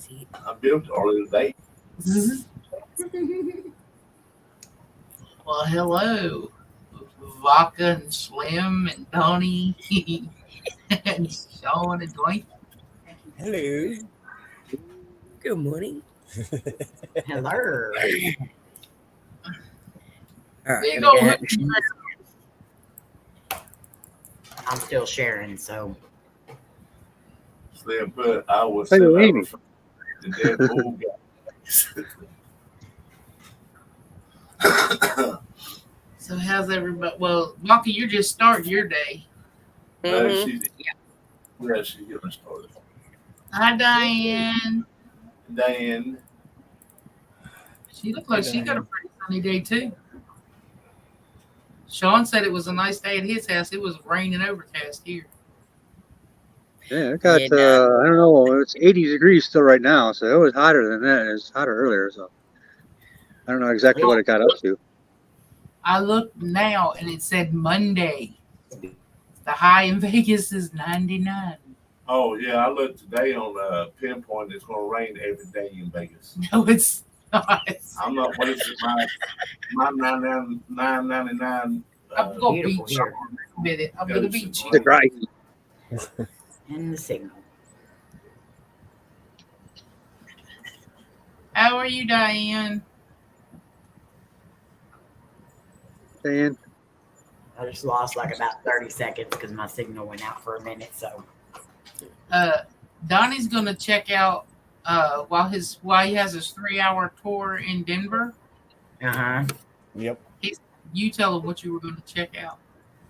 I built it earlier today. Well, hello, Vodka and Slim and Donnie and Sean and Dwayne. Hello. Good morning. Hello. All right, Big gonna old go ahead hoodie. and- I'm still sharing, so Slim put, I was Hey, sent Amy. over from the Deadpool guy. So how's everybody? Well, Vodka, you're just starting your day. Mhm. She's getting started. Hi, Diane. Diane, She looked like she got a pretty sunny day too. Sean said it was a nice day at his house. It was raining overcast here. Yeah, I got, Yeah, I don't know, it's 80 degrees still right now, so it was hotter than that. It was hotter earlier, so I don't know exactly what it got up to. I looked now and it said Monday. The high in Vegas is 99. oh yeah, I looked today on Pinpoint. It's going to rain every day in Vegas. No, it's not. I'm not wasting my 999. I'm going to beautiful beat here. you with it. I'm going to beat you. It's right. and the signal. How are you, Diane? And I just lost like about 30 seconds because my signal went out for a minute. So Donnie's going to check out while he has his 3-hour tour in Denver. Yep. You tell him what you were going to check out.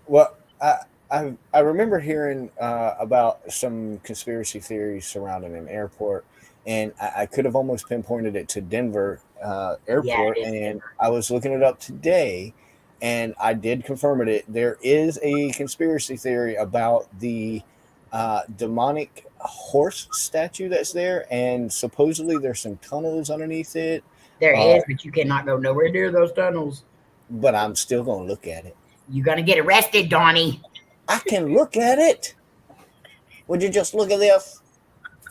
Well, I remember hearing about some conspiracy theories surrounding an airport, and I could have almost pinpointed it to Denver airport. it is And Denver. I was looking it up today, and I did confirm it. There is a conspiracy theory about the demonic horse statue that's there, and supposedly there's some tunnels underneath it. There is, but you cannot go nowhere near those tunnels. But I'm still gonna look at it. You're gonna get arrested, Donnie. I can look at it. Would you just look at this?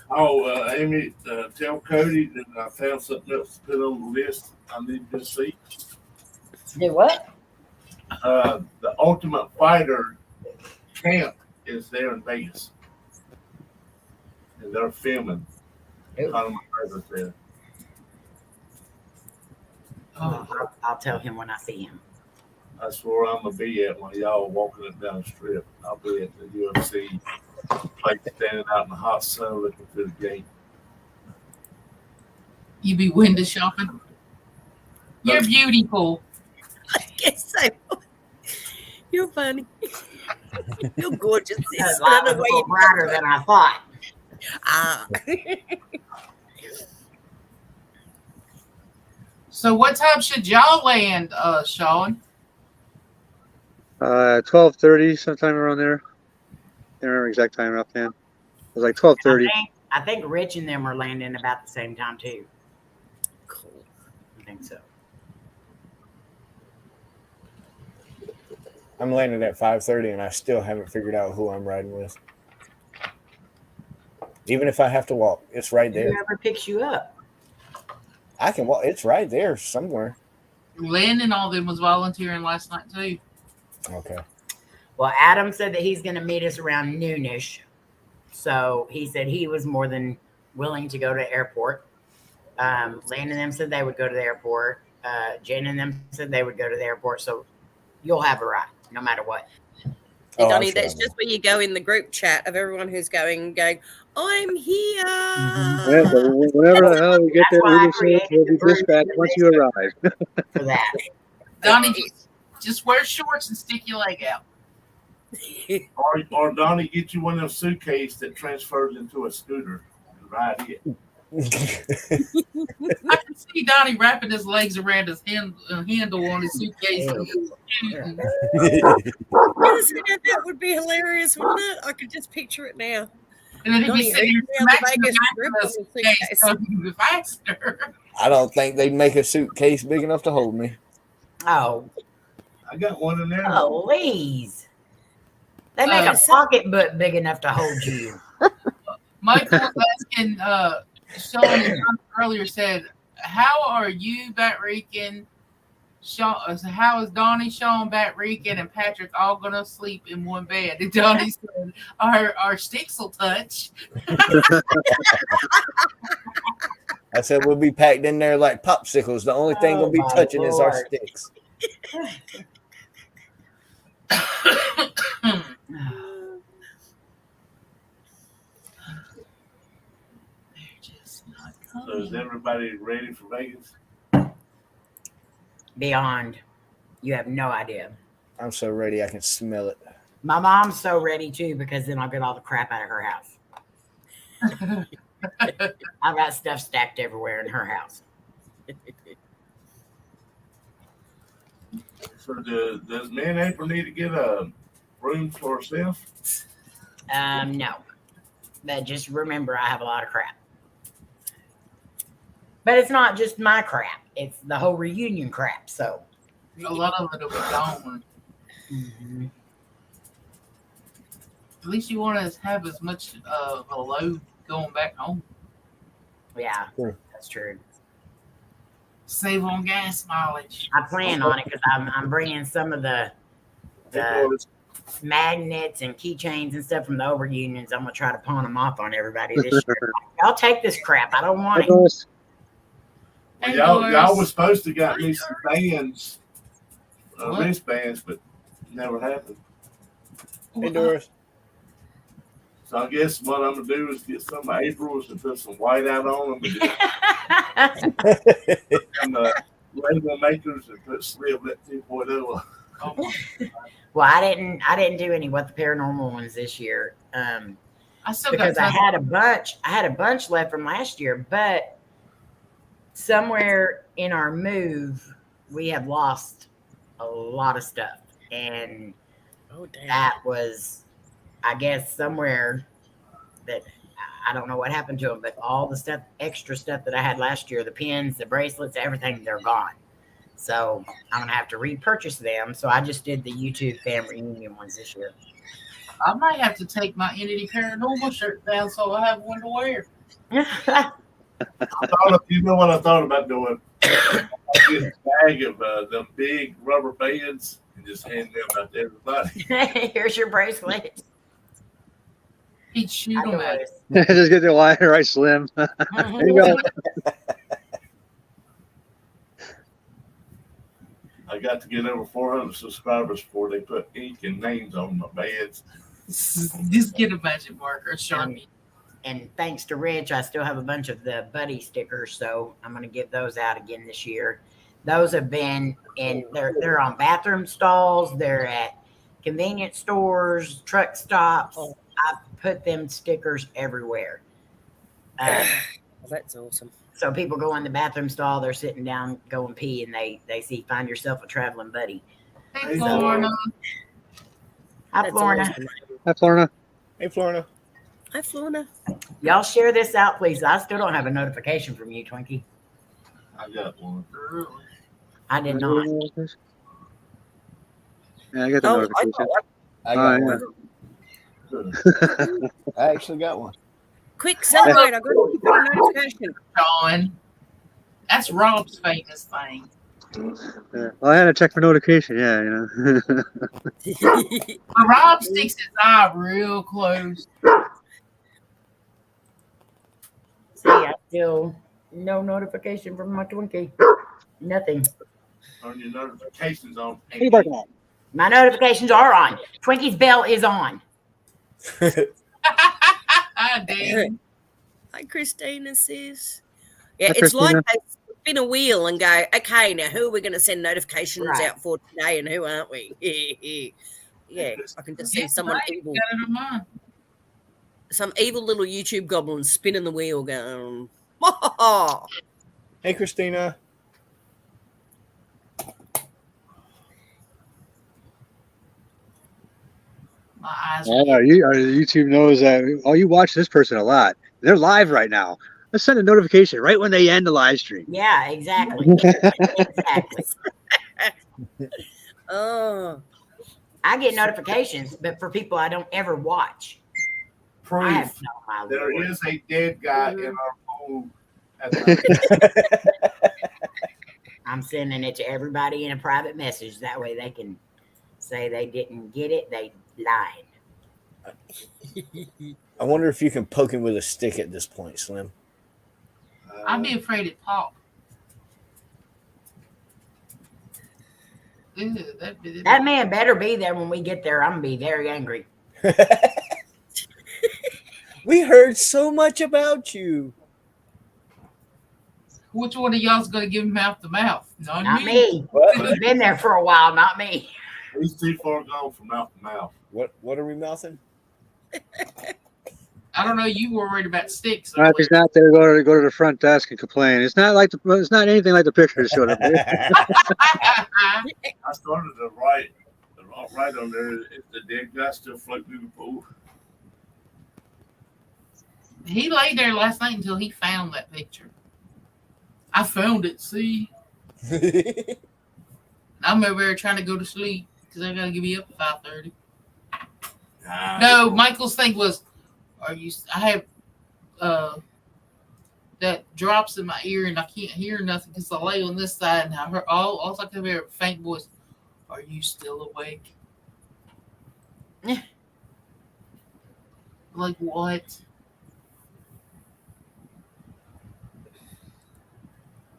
Oh, Amy, tell Cody that I found something else to put on the list I need to see. Do what? The Ultimate Fighter camp is there in Vegas. And they're filming. Ooh. Conor McGregor's there. I'll tell him when I see him. That's where I'm going to be at when y'all are walking up down the strip. I'll be at the UFC place standing out in the hot sun looking through the gate. You be window shopping. You're beautiful. I guess so. You're funny. You're gorgeous. Because I I don't know was a why little you brighter than I thought. Ah. So what time should y'all land, Sean? 12:30, sometime around there. Can't remember exact time offhand. It was like 12:30. I think Rich and them are landing about the same time too. Cool. I think so. I'm landing at 5:30, and I still haven't figured out who I'm riding with. Even if I have to walk, it's right there. Whoever picks you up. I can walk. It's right there somewhere. Landon all them was volunteering last night too. Okay. Well, Adam said that he's going to meet us around noonish. So he said he was more than willing to go to the airport. Lane and them said they would go to the airport. Jen and them said they would go to the airport. So you'll have a ride no matter what. Hey, Oh, Donnie, I'm sure that's I just where you go in the group chat of everyone who's going, I'm here. Yeah, but whenever the hell we get there, That's why I we just created will be the group dispatched once you arrive. for that. Donnie, just wear shorts and stick your leg out. Or Donnie, get you one of those suitcases that transfers into a scooter and ride it. I can see Donnie wrapping his legs around his handle on his suitcase. Ew. That would be hilarious, wouldn't it? I could just picture it now. And then he'd be Donnie, sitting you there have the smacking Vegas the grip back on of your the suitcase suitcase. so he can be faster. I don't think they'd make a suitcase big enough to hold me. Oh, I got one in there. please. They make a pocketbook big enough to hold you. Michael was asking Sean and John earlier said, "How are you, Bat Rican? Sean, how is Donnie, Sean, Bat Rican, and Patrick all gonna sleep in one bed?" And Donnie said, "Our sticks will touch." I said we'll be packed in there like popsicles. The only thing Oh, we'll be my touching is our Lord. sticks. They're just not So is coming. everybody ready for Vegas? Beyond. You have no idea. I'm so ready. I can smell it. My mom's so ready too because then I'll get all the crap out of her house. I've got stuff stacked everywhere in her house. So does me and April need to get a room for herself? No. But just remember, I have a lot of crap. But it's not just my crap. It's the whole reunion crap. So. A lot of it will be gone. Mhm. At least you want to have as much of a load going back home. Yeah, Sure. that's true. Save on gas mileage. I plan on it because I'm bringing some of the magnets and keychains and stuff from the over unions. I'm gonna try to pawn them off on everybody this year. I'll take this crap. I don't want it. Doris. Hey, Y'all Doris. was supposed to got me some bands, What? wristbands, but never happened. Hey, Doris. So I guess what I'm gonna do is get some of April's and put some white out on them, and just some label makers and put Slim at 2.0. Oh, Well, I didn't do any What the Paranormal ones this year. I still Because I got had a bunch left from last year, but somewhere in our move we have lost a lot of stuff, and Oh damn. that was, I guess, somewhere that I don't know what happened to them, but all the stuff, extra stuff that I had last year, the pins, the bracelets, everything, they're gone. So I'm gonna have to repurchase them. So I just did the YouTube fan reunion ones this year. I might have to take my Entity Paranormal shirt down so I have one to wear. You know what I thought about doing? I'd get a bag of them big rubber bands and just hand them out to everybody. Here's your bracelet. He'd shoot them at us. Just get the line right, Slim. There you go. I got to get over 400 subscribers before they put ink and names on my bands. Just get a magic marker, Sharpie. And thanks to Rich, I still have a bunch of the buddy stickers, so I'm going to give those out again this year. Those have been in, they're on bathroom stalls, they're at convenience stores, truck stops. I've put them stickers everywhere. Well, that's awesome. So people go in the bathroom stall, they're sitting down going pee, and they see "Find yourself a traveling buddy." Hey, Florida. Hi, That's Florida. awesome. Hi, Florina. Hey, Florina. Hi, Florina. Y'all share this out, please. I still don't have a notification from you, Twinkie. I got one. I did not. Yeah, I got the Oh, I notification. got one. I got Oh, one. I actually got one. Quick, celebrate. I got a notification. Sean. That's Rob's famous thing. Yeah. Well, I had to check for notification. Yeah, you know. But Rob sticks his eye real close. See, I still no notification from my Twinkie. Nothing. Turn your notifications on. What are you barking at? My notifications are on. Twinkie's bell is on. Damn. Hi, Christina, sis. Yeah, Hi, it's Christina. like they spin a wheel and go, okay, now who are we going to send notifications Right. out for today and who aren't we? Yeah, I can just see someone evil, Got it on mine. some evil little YouTube goblin spinning the wheel going, oh, Hey, Christina. My eyes Oh, YouTube knows that. Oh, you watch this person a lot. They're live right now. Let's send a notification right when they end the live stream. Yeah, exactly. Exactly. oh. I get notifications, but for people I don't ever watch. I have Proof. no my There Lord. is a dead guy in our Ooh, that's I'm sending it to everybody in a private message. That way they can say they didn't get it. They lied. I wonder if you can poke him with a stick at this point, Slim. I'd be afraid it pop. Ew, That man better be there when we get there. I'm gonna be very angry. We heard so much about you. Which one of y'all's gonna give him mouth to mouth? Not me. What? He's been there for a while. Not me. he's too far gone from mouth to mouth. What are we mouthing? I don't know. You were worried about sticks. If he's not there, go to the front desk and complain. It's not anything like the picture showed up. I started to write on there. If the dead guy still floating in the pool. He lay there last night until he found that picture. I found it. See, I'm over there trying to go to sleep because I gotta be up at 5:30. No, Michael's thing was, "Are you?" I have that drops in my ear and I can't hear nothing because I lay on this side and I heard all I could hear a faint voice. Are you still awake? Like what?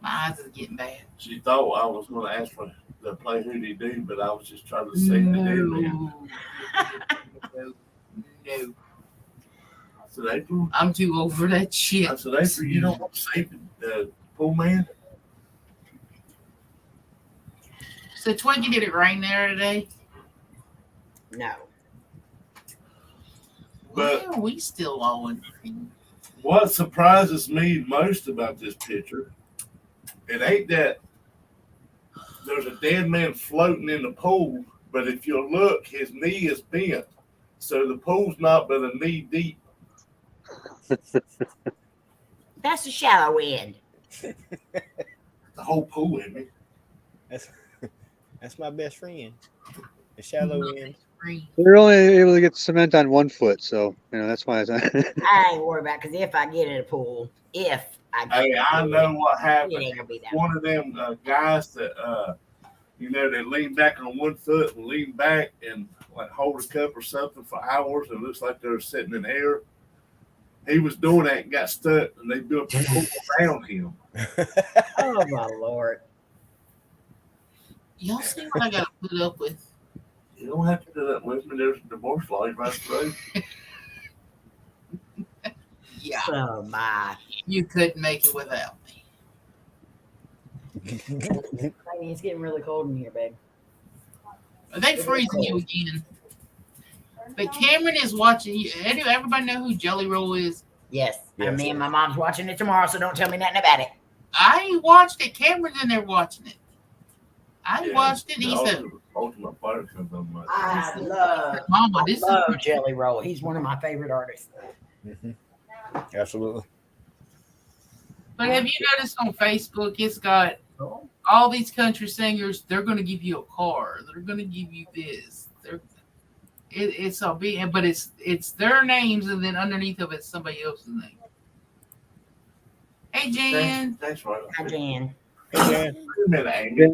My eyes are getting bad. She thought I was going to ask for to play Who'd He Do, but I was just trying to sing the dead man. No. I said, April. I'm too over that shit. I said, April, you don't want to save the poor man? So Twinkie, did it rain there today? No. But Why are we still on? what surprises me most about this picture, it ain't that there's a dead man floating in the pool, but if you look, his knee is bent. So the pool's not but a knee deep. That's a shallow end. The whole pool in me. That's my best friend. The shallow end. They're only able to get cement on 1 foot, so that's why it's. I ain't worried about because if I get in a pool, Hey, I know what it happened. ain't gonna be that. One of them guys that they lean back on 1 foot and lean back and like hold a cup or something for hours. And it looks like they're sitting in air. He was doing that and got stuck, and they built a pool around him. Oh my Lord! Y'all see what I gotta put up with? You don't have to do that with me. There's a divorce law right through. Yeah, Oh my! you couldn't make it without me. It's getting really cold in here, babe. Are they freezing you again? But Cameron is watching you. Everybody know who Jelly Roll is? Yes. Yes. And me and my mom's watching it tomorrow, so don't tell me nothing about it. I watched it. Cameron's in there watching it. I Yeah, watched it. He the said, Ultimate Fighter comes on my. I love Mama, this is Jelly Roll. He's one of my favorite artists. Absolutely. But have you noticed on Facebook, it's got all these country singers, they're going to give you a car. They're going to give you this. It's all being, but it's their names, and then underneath of it's somebody else's name. Hey, Jan. Thanks, right. Hi, Jan. Wait a minute, Amy.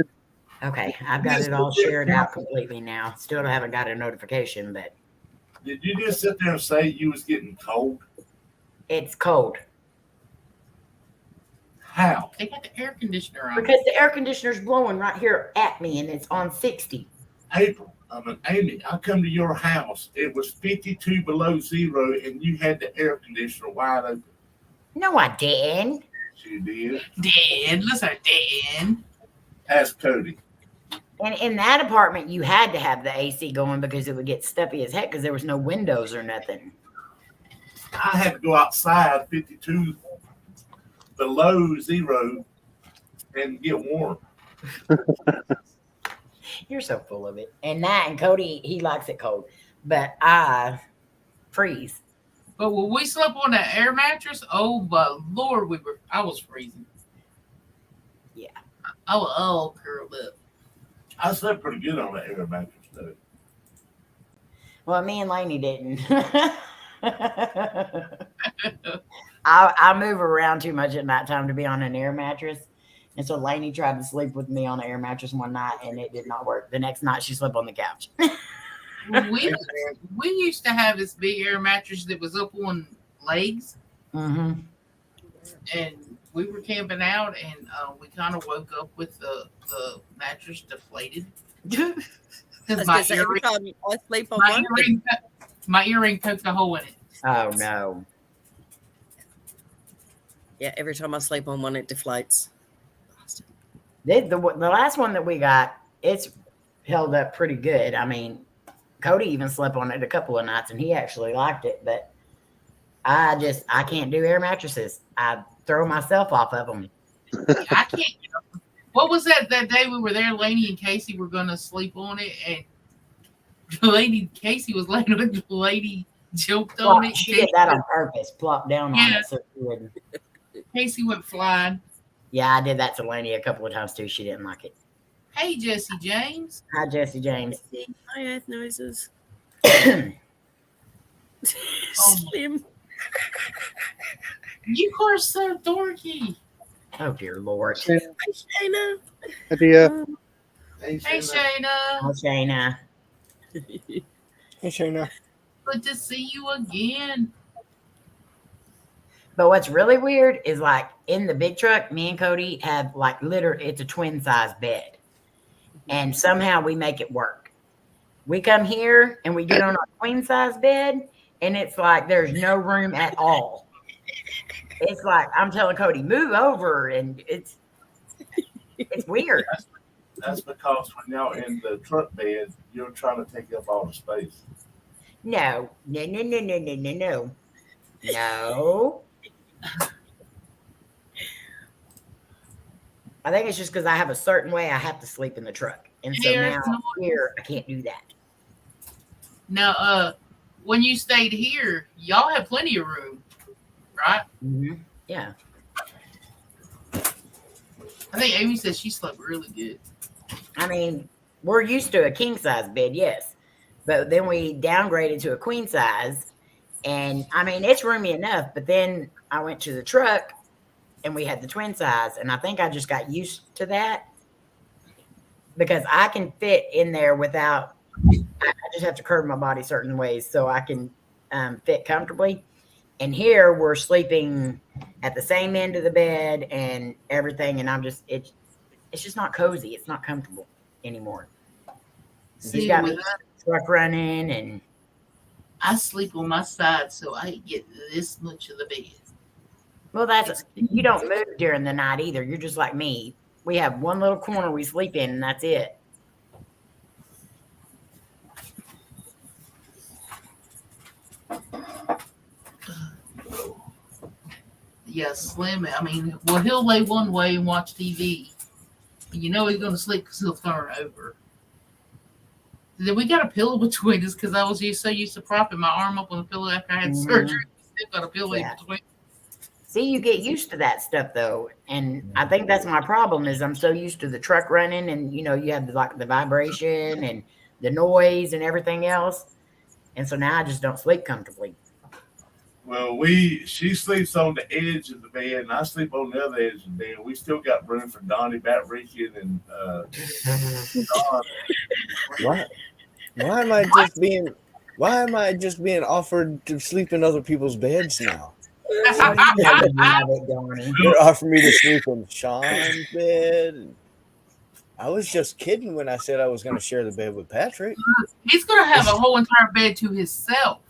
Okay, I've got it all shared out completely now. Still haven't got a notification, but Did you just sit there and say you was getting cold? it's cold. How? They got the air conditioner on. Because the air conditioner's blowing right here at me, and it's on 60. April, Amy, I come to your house. It was 52 below zero, and you had the air conditioner wide open. No, I didn't. You did. Dan, listen, Dan. Ask Cody. And in that apartment, you had to have the AC going because it would get stuffy as heck because there was no windows or nothing. I had to go outside 52 below zero and get warm. You're so full of it. And Cody, he likes it cold, but I freeze. But when we slept on that air mattress, oh my Lord, I was freezing. Yeah. I was all curled up. I slept pretty good on that air mattress, though. Well, me and Lainey didn't. I move around too much at nighttime to be on an air mattress. And so Lainey tried to sleep with me on an air mattress one night and it did not work. The next night she slept on the couch. we used to have this big air mattress that was up on legs, Mm-hmm. and we were camping out, and we kind of woke up with the mattress deflated. I Because was gonna say, every time I sleep on one, my earring poked a hole in it. Oh no. yeah, every time I sleep on one, it deflates. The last one that we got, it's held up pretty good. I mean, Cody even slept on it a couple of nights and he actually liked it, but I can't do air mattresses. I throw myself off of them. I can't. What was that day we were there? Lainey and Casey were gonna sleep on it, and Casey was laying on it. The lady jumped on it. She did that on purpose, plopped down on it so she wouldn't. Casey went flying. Yeah, I did that to Lainey a couple of times too. She didn't like it. Hey, Jesse James. Hi, Jesse James. I have noises. Oh. Slim. You are so dorky. Oh dear Lord. Hi, Shayna. Idea. Hey, Shayna. Hi, Shayna. Hey, Shayna. Good to see you again. But what's really weird is like in the big truck, me and Cody have like it's a twin size bed. And somehow we make it work. We come here and we get on a queen size bed and it's like there's no room at all. It's like I'm telling Cody, move over, and it's weird. That's because when y'all in the truck bed, you're trying to take up all the space. No. No. I think it's just because I have a certain way I have to sleep in the truck. And so now here I can't do that. Now, when you stayed here, y'all had plenty of room, right? Mm-hmm. Yeah. I think Amy said she slept really good. I mean, we're used to a king size bed, yes. But then we downgraded to a queen size. And I mean, it's roomy enough. But then I went to the truck and we had the twin size. And I think I just got used to that because I can fit in there without, I just have to curve my body certain ways so I can fit comfortably. And here we're sleeping at the same end of the bed and everything. And it's just not cozy. It's not comfortable anymore. He's got me truck running and I sleep on my side so I get this much of the bed. well, you don't move during the night either. You're just like me. We have one little corner we sleep in and that's it. Yeah, Slim. I mean, well, he'll lay one way and watch TV. And you know he's going to sleep because he'll turn over. Then we got a pillow between us because I was so used to propping my arm up on the pillow after I had surgery. We still got a pillow in between. See, you get used to that stuff though, and I think that's my problem. Is I'm so used to the truck running, and you have the vibration and the noise and everything else, and so now I just don't sleep comfortably. Well, she sleeps on the edge of the bed, and I sleep on the other edge of the bed. We still got room for Donnie, Bat Rican, and Don. Why am I just being offered to sleep in other people's beds now? You're offering me to sleep in Sean's bed. I was just kidding when I said I was going to share the bed with Patrick. He's going to have a whole entire bed to himself.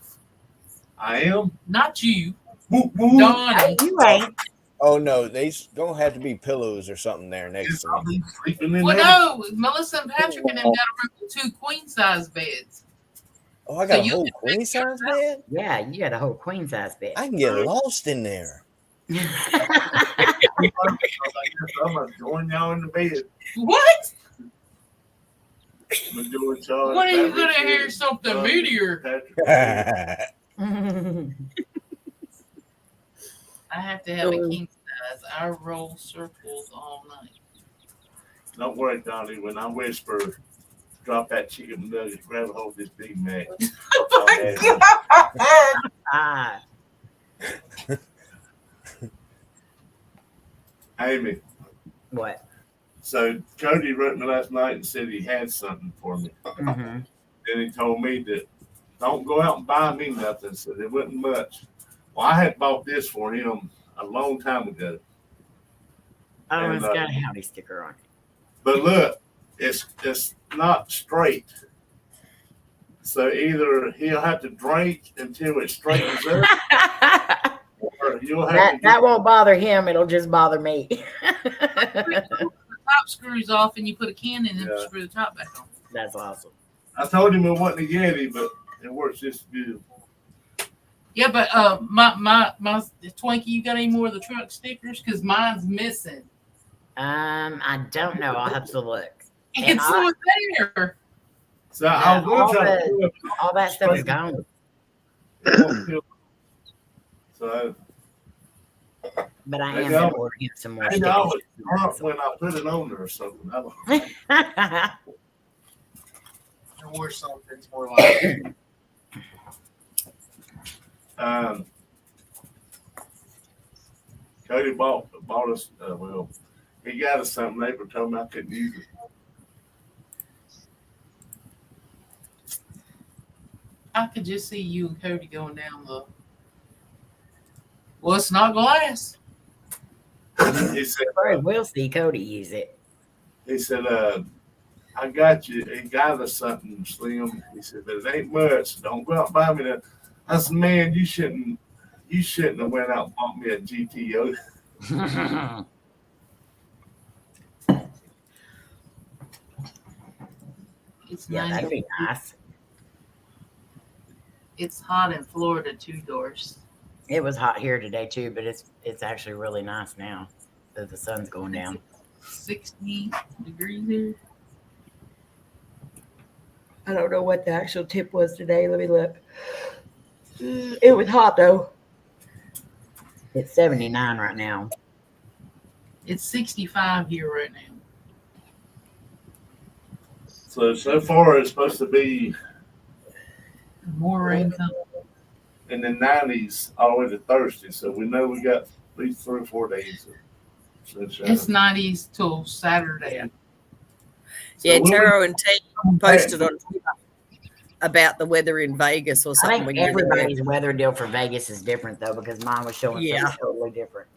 I am? Not you. Donnie. You ain't. Oh, no. There's going to have to be pillows or something there next to me. Well, no. Melissa and Patrick and them got a room with 2 queen-size beds. Oh, I got a whole queen size bed? Yeah, you got a whole queen size bed. I can get lost in there. I'm going to join y'all in the bed. What? I'm doing Charles. When are you going to hear something meteor? I I have to have a king size. I roll circles all night. Don't worry, Donnie. When I whisper, drop that chicken nugget, grab a hold of this Big Mac. Oh my God. Amy. What? So Cody wrote me last night and said he had something for me. Mm-hmm. Then he told me that don't go out and buy me nothing. So it wasn't much. Well, I had bought this for him a long time ago. Oh, And, it's got a howdy sticker on it. But look, it's not straight. So either he'll have to drink until it straightens up, or you'll have to that won't bother him. It'll just bother me. Top screws off and you put a can in and Yeah. screw the top back on. That's awesome. I told him it wasn't a Yeti, but it works just good. Yeah, but my Twinkie, you got any more of the truck stickers? Because mine's missing. I don't know. I'll have to look. And It's still there. So I was going to try to pull up all that stuff is gone. So But I am Maybe going I'll- to order him some more maybe stickers. I was drunk when I put it on there or something. I don't Or something more like Cody bought us. Well, he got us something. Neighbor told me I couldn't use it. I could just see you and Cody going down the. Well, it's not glass. He said, We'll see Cody use it. he said, I got you. He got us something, Slim. He said, but it ain't much. Don't go out and buy me that. I said, man, you shouldn't have went out and bought me a GTO. It's Yeah, that'd be 90. nice. It's hot in Florida, 2 doors. It was hot here today too, but it's actually really nice now that the sun's going down. 60 degrees here. I don't know what the actual tip was today. Let me look. It was hot though. It's 79 right now. It's 65 here right now. So far it's supposed to be More rain coming. in the 90s all the way to Thursday. So we know we got at least 3 or 4 days of sunshine. It's 90s till Saturday. Yeah, So we'll Taro and Tate posted on Twitter about the weather in Vegas or I something. think when you were there. everybody's weather deal for Vegas is different though, because mine was showing Yeah. something totally different.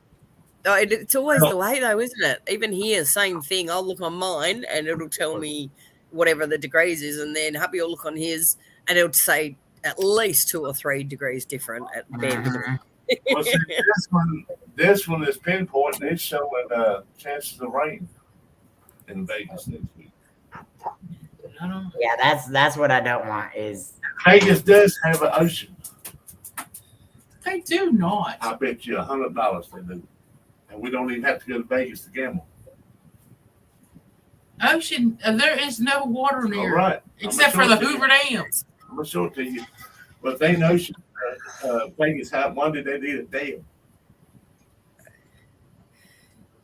Oh, it's always the way though, isn't it? Even here, same thing. I'll look on mine and it'll tell me whatever the degrees is, and then hubby will look on his and it'll say at least 2 or 3 degrees different at bare minimum. Well, see, this one is pinpoint, and it's showing chances of rain in Vegas next week. I don't. Yeah, that's what I don't want is Vegas does have an ocean. They do not. I bet you $100 they do, and we don't even have to go to Vegas to gamble. Ocean. There is no water All near, right, except for the Hoover Dam. I'm gonna show it to you. But they know Vegas had one day they did a deal.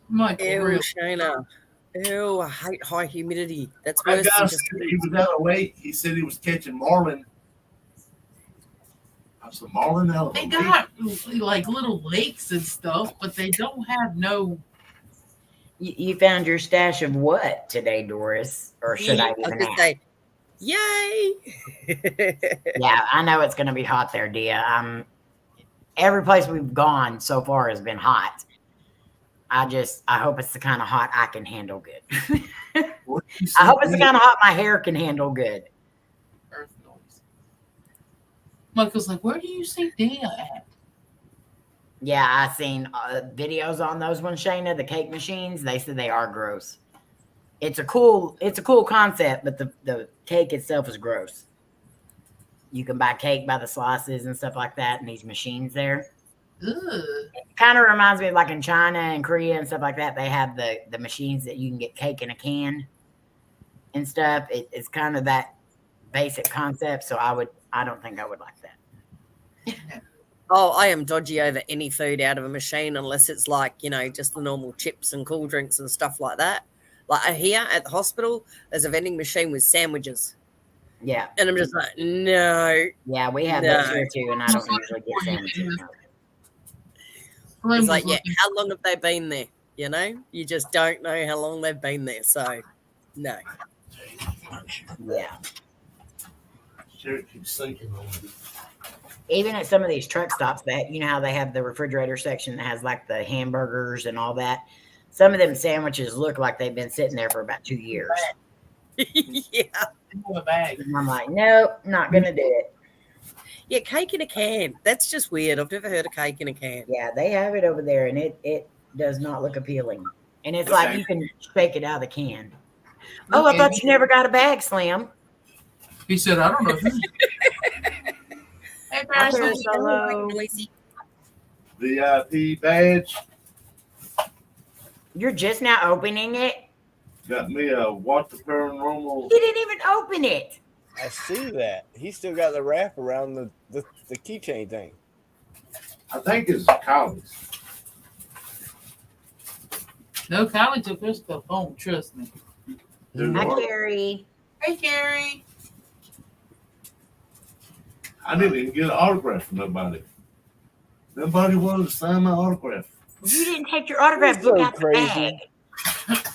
Michael, Ew, real. Shayna. Ew, I hate high humidity. That's That worse guy than said just he was out of lake. He said he was catching marlin. I said marlin out of They a lake. got like little lakes and stuff, but they don't have no. you found your stash of what today, Doris? Or should I was even gonna ask? say, yay! Yeah, I know it's gonna be hot there, Dia. Every place we've gone so far has been hot. I hope it's the kind of hot I can handle good. What did you I say, hope it's the man? kind of hot my hair can handle good. Earth noise. Michael's like, where do you see Dana at? Yeah, I seen videos on those ones, Shayna, the cake machines. They said they are gross. It's a cool concept, but the cake itself is gross. You can buy cake by the slices and stuff like that in these machines there. Ugh. It kind of reminds me of like in China and Korea and stuff like that. They have the machines that you can get cake in a can and stuff. It's kind of that basic concept. So I don't think I would like that. Oh, I am dodgy over any food out of a machine unless it's like, just the normal chips and cool drinks and stuff like that. Like here at the hospital, there's a vending machine with sandwiches. Yeah. And I'm just like, no. Yeah, we have No. those here too, and I don't usually get sandwiches. It's like, yeah, how long have they been there? You know, you just don't know how long they've been there. So, no. Yeah. Sure, keeps sinking on me. Even at some of these truck stops, that you know how they have the refrigerator section that has like the hamburgers and all that. Some of them sandwiches look like they've been sitting there for about 2 years. Yeah. Pull a bag. And I'm like, nope, not gonna do it. Yeah, cake in a can. That's just weird. I've never heard of cake in a can. Yeah, they have it over there, and it does not look appealing. And it's like you can shake it out of the can. Oh, I thought you never got a bag, Slim. He said, I don't know who. Hey, Hi, Paris, Solo. Noisy. VIP badge. You're just now opening it. Got me a What the Paranormal. He didn't even open it. I see that. He still got the wrap around the keychain thing. I think it's a college. No, Kylie took her stuff home. Trust me. Hi, Carrie. Hey, Carrie. I didn't even get an autograph from nobody. Nobody wanted to sign my autograph. You didn't take your autograph You're book so out the crazy. bag.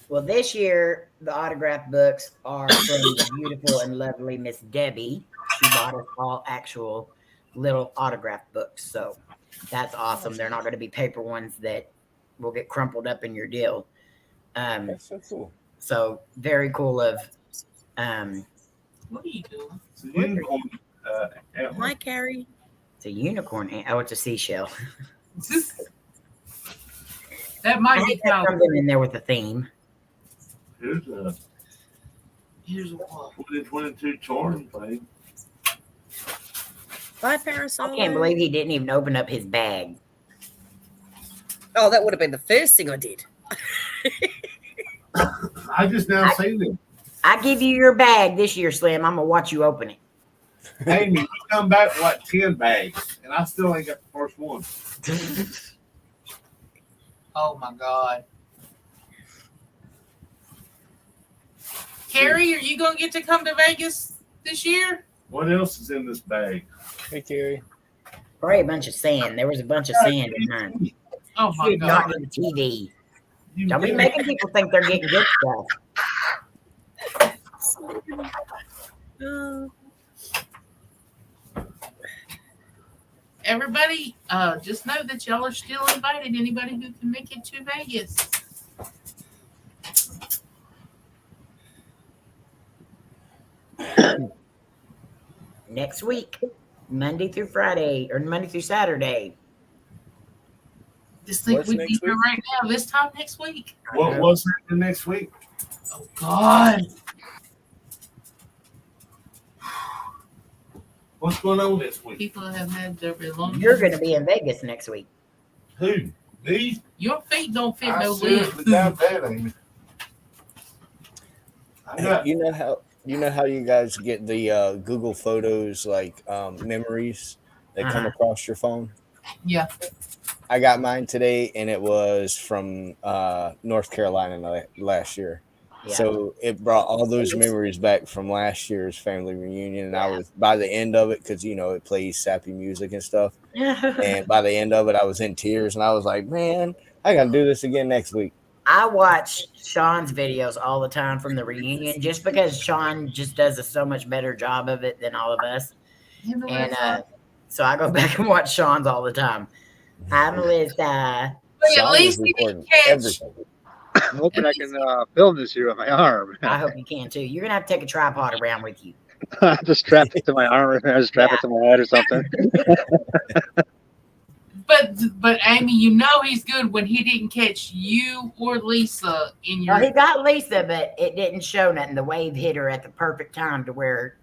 Well, this year the autograph books are from the beautiful and lovely Miss Debbie. She bought us all actual little autograph books, so that's awesome. They're not going to be paper ones that will get crumpled up in your deal. That's so cool. So very cool of What are you doing? It's a unicorn. Antler. Hi, Carrie. it's a unicorn. Oh, it's a seashell. That I might be think that's Kylie. something in there with a theme. Here's a Here's what. 2022 charm thing. Bye, Parasol. I can't believe he didn't even open up his bag. Oh, that would have been the first thing I did. I just now seen them. I give you your bag this year, Slim. I'm gonna watch you open it. Amy, you come back with like 10 bags, and I still ain't got the first one. Oh my God. Carrie, are you gonna get to come to Vegas this year? What else is in this bag? Hey, Carrie. Probably a bunch of sand. There was a bunch of sand in mine. Oh my Did not God. get a TV. You Don't be did. making people think they're getting good stuff. Oh, Everybody, just know that y'all are still invited. Anybody who can make it to Vegas. Next week, Monday through Friday, or Monday through Saturday. Just think What's we'd be next here week? right now, this time next week. What was happening next week? Oh God. What's going on this week? People have had their belongings. You're going to be in Vegas next week. Who? Me? Your feet don't fit I no seriously lid. doubt that, Amy. I got You know how you guys get the Google Photos like memories that come Uh-huh. across your phone. Yeah. I got mine today, and it was from North Carolina last year. Yeah. So it brought all those memories back from last year's family reunion, and I was by the end of it because it plays sappy music and stuff. And by the end of it, I was in tears, and I was like, "Man, I got to do this again next week." I watch Sean's videos all the time from the reunion just because Sean just does a so much better job of it than all of us. And so I go back and watch Sean's all the time. Hi, Melissa. But at Sean least was he didn't recording catch. everything. I'm hoping I can film this here with my arm. I hope you can too. You're going to have to take a tripod around with you. Just strap it to my arm, or strap it to my head or something. But Amy, you know he's good when he didn't catch you or Lisa in your. Well, he got Lisa, but it didn't show nothing. The wave hit her at the perfect time to where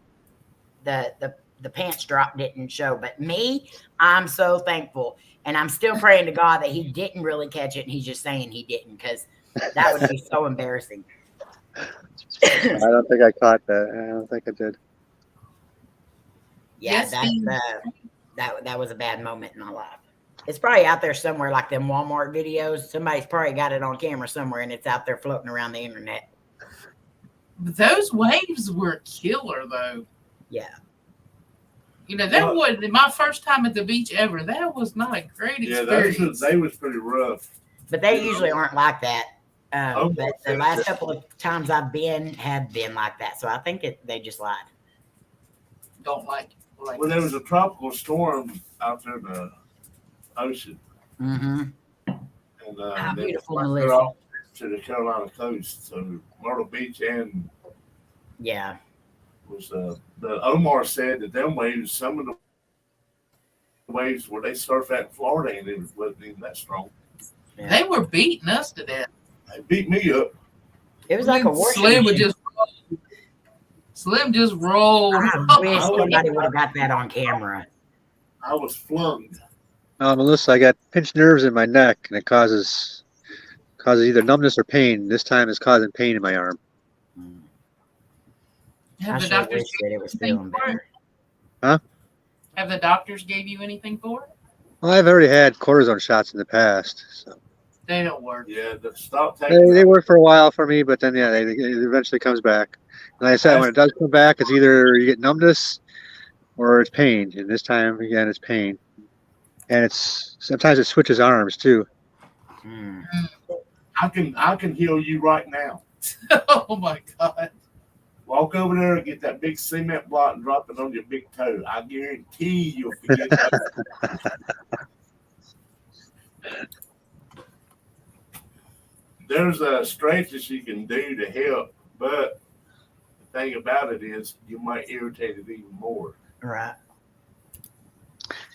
the pants drop didn't show. But me, I'm so thankful. And I'm still praying to God that he didn't really catch it and he's just saying he didn't, because that would be so embarrassing. I don't think I caught that. I don't think I did. Yeah, Yes, that was a bad moment in my life. It's probably out there somewhere, like them Walmart videos. Somebody's probably got it on camera somewhere, and it's out there floating around the internet. Those waves were killer, though. Yeah. You know, that was my first time at the beach ever. That was not a great experience. They was pretty rough. But they usually aren't like that. But the that's last it. couple of times I've been have been like that. So I think they just lied. Don't like Well, there was a tropical storm out there in the ocean. Mm-hmm. And How they beautiful, went Melissa. off to the Carolina coast. So Myrtle Beach and Yeah. was the Omar said that them waves, some of the waves where they surf at in Florida, and it wasn't even that strong. Yeah. They were beating us to death. They beat me up. It was like a washing Slim would machine. just roll. Slim just rolled. I wish somebody would have got that on camera. I was flung. Melissa, I got pinched nerves in my neck, and it causes either numbness or pain. This time, it's causing pain in my arm. I Have the sure doctors wish that it was feeling better. Have the doctors gave you anything for it? Well, I've already had cortisone shots in the past, so They don't work. Yeah, stop taking. they work for a while for me, but then it eventually comes back. And like I said, when it does come back, it's either you get numbness or it's pain. And this time again, it's pain, and it's sometimes it switches arms too. Hmm. I can heal you right now. Oh my God. Walk over there and get that big cement block and drop it on your big toe. I guarantee you'll forget that. There's stretches you can do to help, but the thing about it is you might irritate it even more. Right.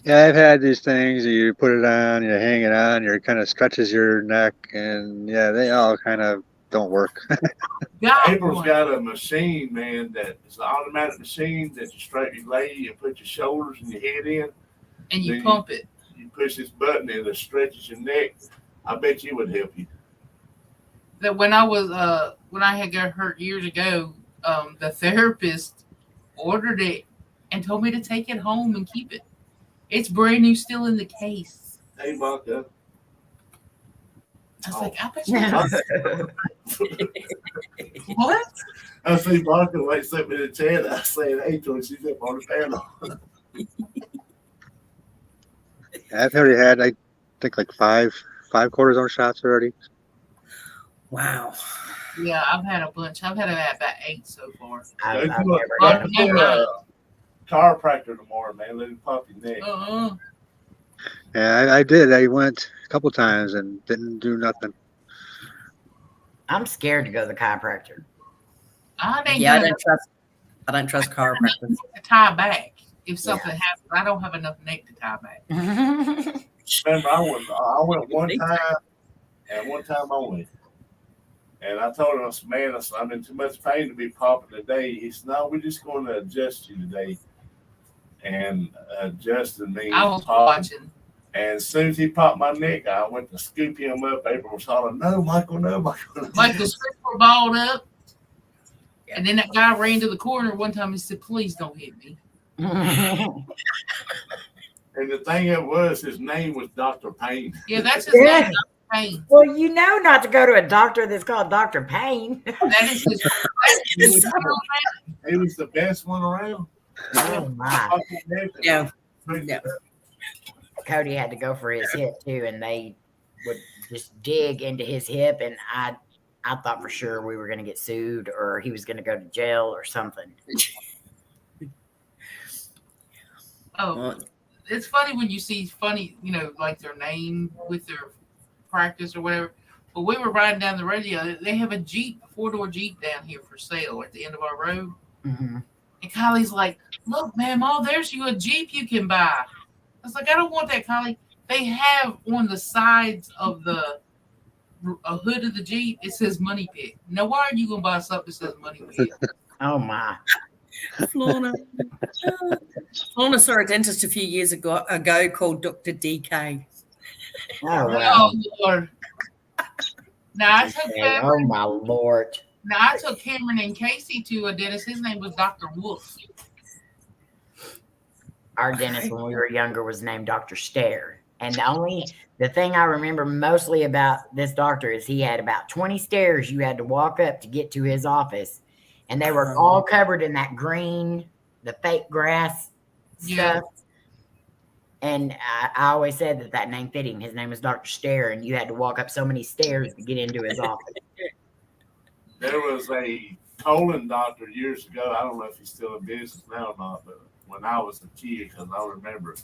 Yeah, I've had these things. You put it on, you hang it on, it kind of stretches your neck, and yeah, they all kind of don't work. April's got a machine, man, that is an automatic machine that you straighten your leg and put your shoulders and your head in. And you Then pump it. You push this button and it stretches your neck. I bet you would help you. That when I had got hurt years ago, the therapist ordered it and told me to take it home and keep it. It's brand new, still in the case. Hey, Martha. I was like, I bet you. What? I see Martha wakes up in the chair. I say, hey, to her, she's up on the panel. I've already had, I think, like five cortisone shots already. Wow. Yeah, I've had a bunch. I've had about 8 so far. I've Go never to had a- go to a chiropractor tomorrow, man. Let him pop your neck. Yeah, I did. I went a couple times and didn't do nothing. I'm scared to go to the chiropractor. I don't trust chiropractors. To tie back if something happens. I don't have enough neck to tie back. Remember, I went one time and one time only. And I told him, I said, man, I'm in too much pain to be popping today. He said, no, we're just going to adjust you today. And adjusting means I was popping. watching. And as soon as he popped my neck, I went to scoop him up. April was hollering, no, Michael, no, Michael. Like the strips were balled up. And then that guy ran to the corner one time and said, please don't hit me. And the thing it was, his name was Dr. Payne. Yeah, that's his name, Dr. Payne. Well, you know not to go to a doctor that's called Dr. Payne. That is his He was the best one around. Oh my. Yeah. Cody had to go for his hip too, and they would just dig into his hip, and I thought for sure we were going to get sued or he was going to go to jail or something. Oh, it's funny when you see like their name with their practice or whatever. But we were riding down the road. They have a Jeep, a 4-door Jeep down here for sale at the end of our road. Mm-hmm. And Kylie's like, look, Mama, there's you a Jeep you can buy. I was like, I don't want that, Kylie. They have on the sides of the hood of the Jeep, it says Money Pit. Now, why are you going to buy something that says Money Pit? Oh my. Lorna saw a dentist a few years ago called Dr. DK. Oh, wow. Oh, Lord. Now, I took Oh my Lord. Now, I took Cameron and Casey to a dentist. His name was Dr. Wolf. Our dentist when we were younger was named Dr. Stare. And the thing I remember mostly about this doctor is he had about 20 stairs you had to walk up to get to his office. And they were all covered in that green, the fake grass. Yeah. stuff. And I always said that name fitting. His name was Dr. Stare, and you had to walk up so many stairs to get into his office. There was a colon doctor years ago. I don't know if he's still in business now or not, but when I was a kid, because I remember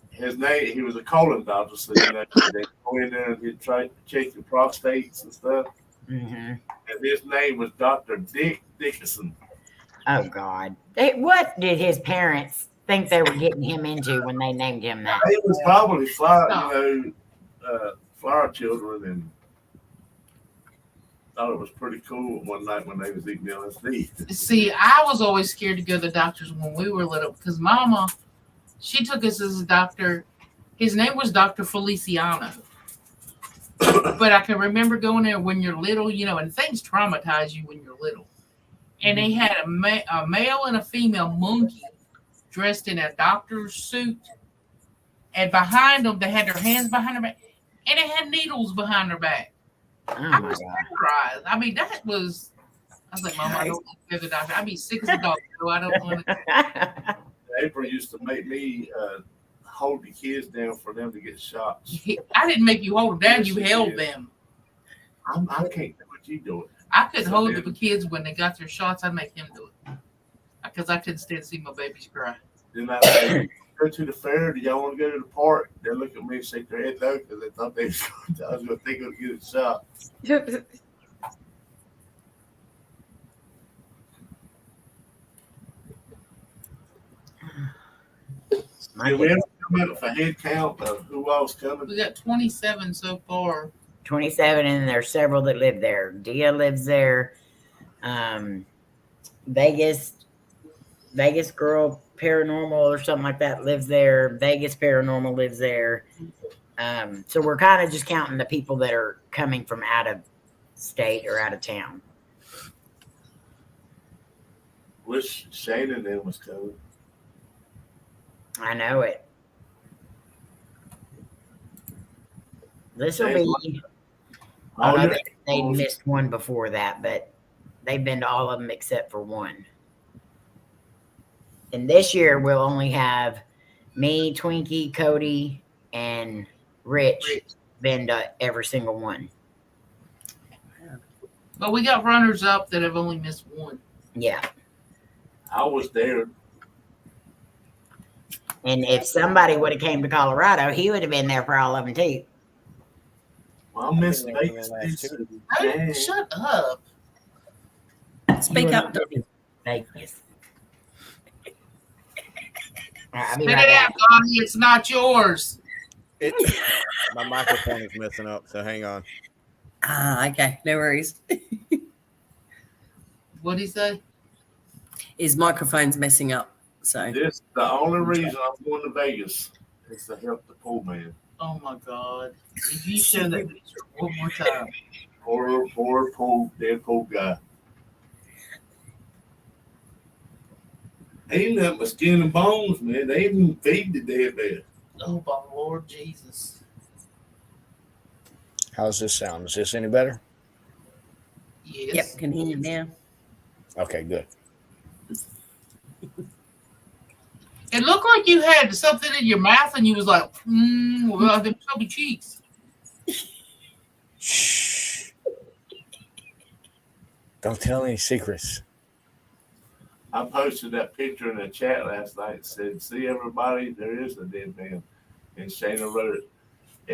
his name, he was a colon doctor, so you know they go in there and he'd try to check your prostates and stuff. Mm-hmm. And his name was Dr. Dick Dickinson. Oh God! What did his parents think they were getting him into when they named him that? It was probably flower children, and thought it was pretty cool one night when they was eating LSD. See, I was always scared to go to the doctors when we were little because Mama, she took us as a doctor. His name was Dr. Feliciano. But I can remember going there when you're little, and things traumatize you when you're little. And they had a male and a female monkey dressed in a doctor's suit. And behind them, they had their hands behind their back. And they had needles behind their back. Oh I my was God! surprised. I mean, I was like, Mama, I don't want to go to the doctor. I'd be sick as a dog, so I don't want to. April used to make me hold the kids down for them to get shots. I didn't make you hold them down. Yes, You you held did. them. I can't do what you doing. I couldn't hold the kids when they got their shots. I'd make him do it because I couldn't stand to see my babies cry. Then I say, go to the fair. Do y'all want to go to the park? They look at me and shake their head no because they thought I was going to think of get a shot. Did we ever come up with a head count of who all was coming? We got 27 so far. 27, and there's several that live there. Dia lives there. Vegas Girl Paranormal or something like that lives there. Vegas Paranormal lives there. So we're kind of just counting the people that are coming from out of state or out of town. Wish Shane and them was coming. I know it. This will be. I know they missed one before that, but they've been to all of them except for one. And this year we'll only have me, Twinkie, Cody, and Rich been to every single one. But we got runners up that have only missed one. Yeah. I was there. And if somebody would have came to Colorado, he would have been there for all of them too. Well, I missed I've been there Vegas. for the last two. Hey, shut up. Speak up, Donnie. Vegas. I'll be Spit right it out, back. Donnie. It's not yours. My microphone is messing up, so hang on. Ah, okay. No worries. What'd he say? His microphone's messing up. So This the only reason I'm going to Vegas is to help the pool man. Oh my God. If you show that picture one more time. Poor dead pool guy. Ain't nothing but skin and bones, man. They even feed the dead man. Oh my Lord Jesus. How's this sound? Is this any better? Yes. yep, can hear you now. Okay, good. It looked like you had something in your mouth and you was like, well, them chubby cheeks. Shh. Don't tell any secrets. I posted that picture in the chat last night and said, see everybody, there is a dead man. And Shayna wrote it,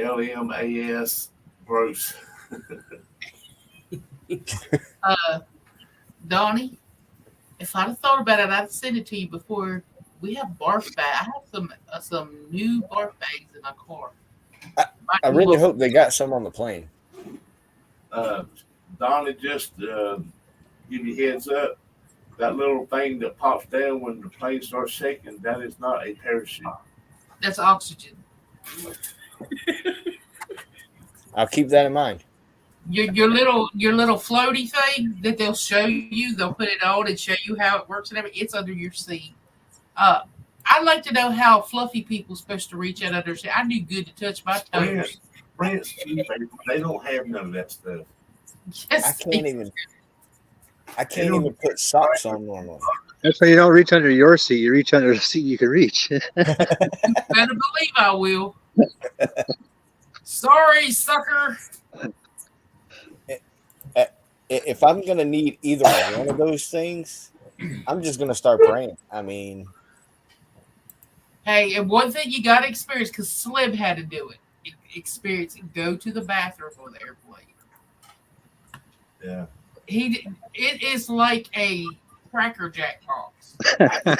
LMAS gross. Donnie, if I'd have thought about it, I'd send it to you before. We have barf bags. I have some new barf bags in my car. I really hope they got some on the plane. Donnie, just give you heads up. That little thing that pops down when the plane starts shaking, that is not a parachute. That's oxygen. I'll keep that in mind. Your little floaty thing that they'll show you, they'll put it on and show you how it works and everything. It's under your seat. I'd like to know how fluffy people supposed to reach out under. I do good to touch my toes. France, they don't have none of that stuff. Yes, I can't even put socks on normally. That's why you don't reach under your seat. You reach under the seat you can reach. Better believe I will. Sorry, sucker. If I'm gonna need either one of those things, I'm just gonna start praying. I mean, Hey, and one thing you got to experience, because Slim had to do it. Experience it. Go to the bathroom on the airplane. Yeah. It is like a Cracker Jack box. I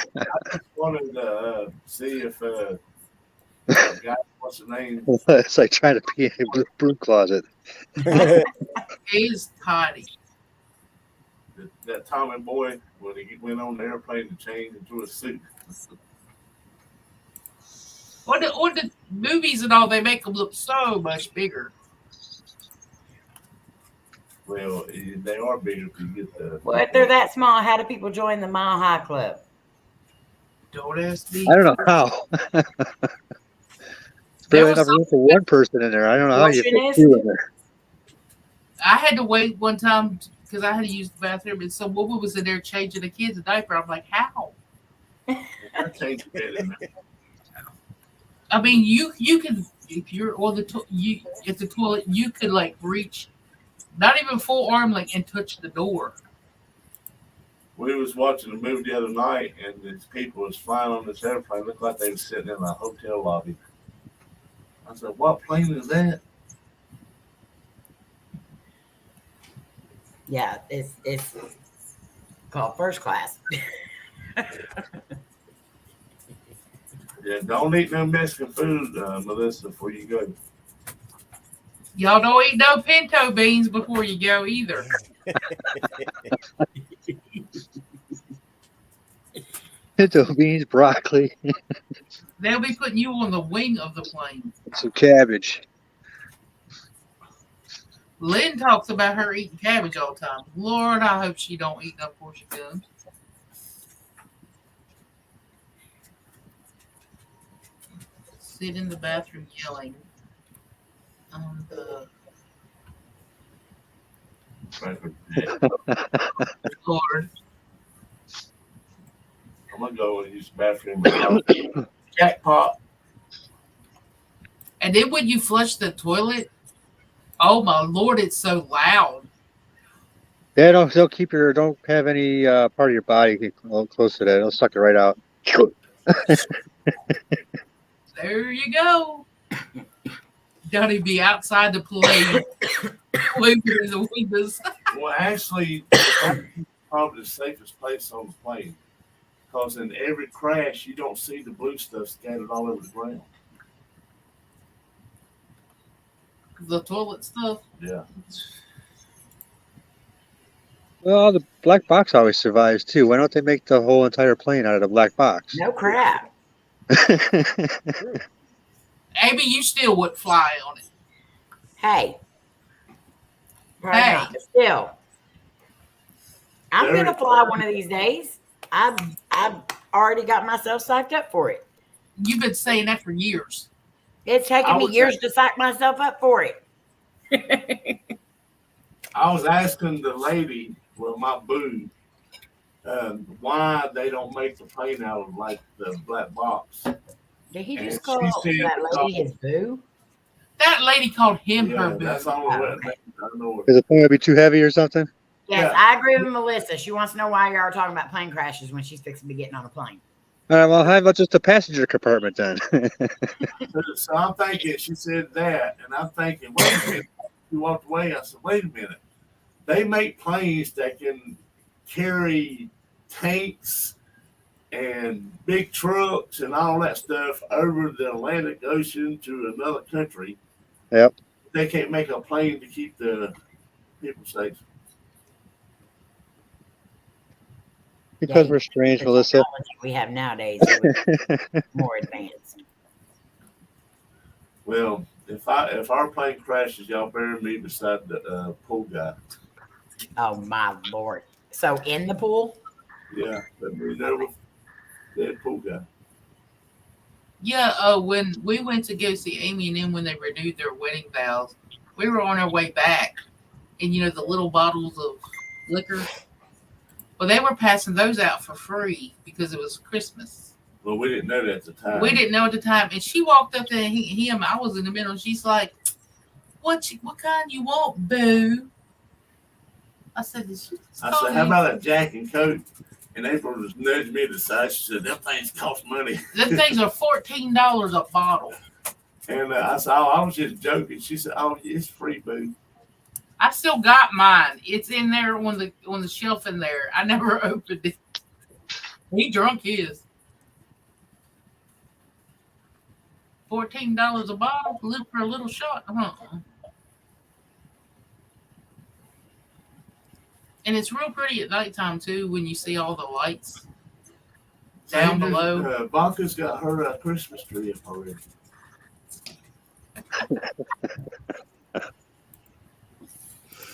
just wanted to see if guy, what's the name? It's like trying to pee in a broom closet. It is tiny. That Tommy boy when he went on the airplane to change into a suit. On the movies and all, they make them look so much bigger. Well, they are bigger if you get the. Well, if they're that small, how do people join the Mile High Club? Don't ask me. I don't know how. It's barely enough room for one person in there. I don't know how you fit two in there. I had to wait one time because I had to use the bathroom, and some woman was in there changing the kids a diaper. I'm like, how? I changed it in there. I mean, you can, if you're on the at the toilet, you could like reach, not even full arm length, and touch the door. We was watching a movie the other night, and these people was flying on this airplane. Looked like they were sitting in a hotel lobby. I said, "What plane is that?" Yeah, it's called first class. Yeah, don't eat no Mexican food, Melissa, before you go. Y'all don't eat no pinto beans before you go either. Pinto beans, broccoli, They'll be putting you on the wing of the plane. some cabbage. Lynn talks about her eating cabbage all the time. Lord, I hope she don't eat no before she comes. Sit in the bathroom yelling. Lord. I'm gonna go and use the bathroom. Jackpot. And then when you flush the toilet, oh my Lord, it's so loud. Yeah, don't keep don't have any part of your body get close to that. It'll suck it right out. There you go. Donnie be outside the plane, waving in the windows. Well, actually, probably the safest place on the plane, because in every crash, you don't see the blue stuff scattered all over the ground. The toilet stuff. Yeah. Well, the black box always survives too. Why don't they make the whole entire plane out of the black box? No crap. Maybe you still would fly on it. Hey. Hey. Not, but still. I'm gonna fly one of these days. I've already got myself psyched up for it. You've been saying that for years. It's taken me years to psych myself up for it. I was asking the lady, well, my boo, why they don't make the plane out of like the black box. Did he And just call she said, that lady his boo? That lady called him her boo. That's all I know. Is the plane gonna be too heavy or something? Yes, Yeah. I agree with Melissa. She wants to know why you are talking about plane crashes when she's fixing to be getting on a plane. All right, well, how about just the passenger compartment then? So I'm thinking, she said that, and I'm thinking, wait a minute. She walked away. I said, wait a minute. They make planes that can carry tanks and big trucks and all that stuff over the Atlantic Ocean to another country. Yep. They can't make a plane to keep the people safe. Because we're strange, The Melissa. technology we have nowadays is more advanced. Well, if our plane crashes, y'all bury me beside the pool guy. Oh my Lord. So in the pool? Yeah, let me there with the pool guy. Yeah, when we went to go see Amy and them when they renewed their wedding vows, we were on our way back, and you know the little bottles of liquor. Well, they were passing those out for free because it was Christmas. Well, we didn't know that at the time. We didn't know at the time, and she walked up to him. I was in the middle. And she's like, "What kind you want, boo?" I said, "How about a Jack and Coke?" And April just nudged me to the side. She said, "Them things cost money." Them things are $14 a bottle. And I said, "Oh, I was just joking." She said, "Oh, it's free, boo." I still got mine. It's in there on the shelf in there. I never opened it. He drunk his. $14 a bottle for a little shot. And it's real pretty at nighttime too when you see all the lights down below. Bonka's got her Christmas tree up already.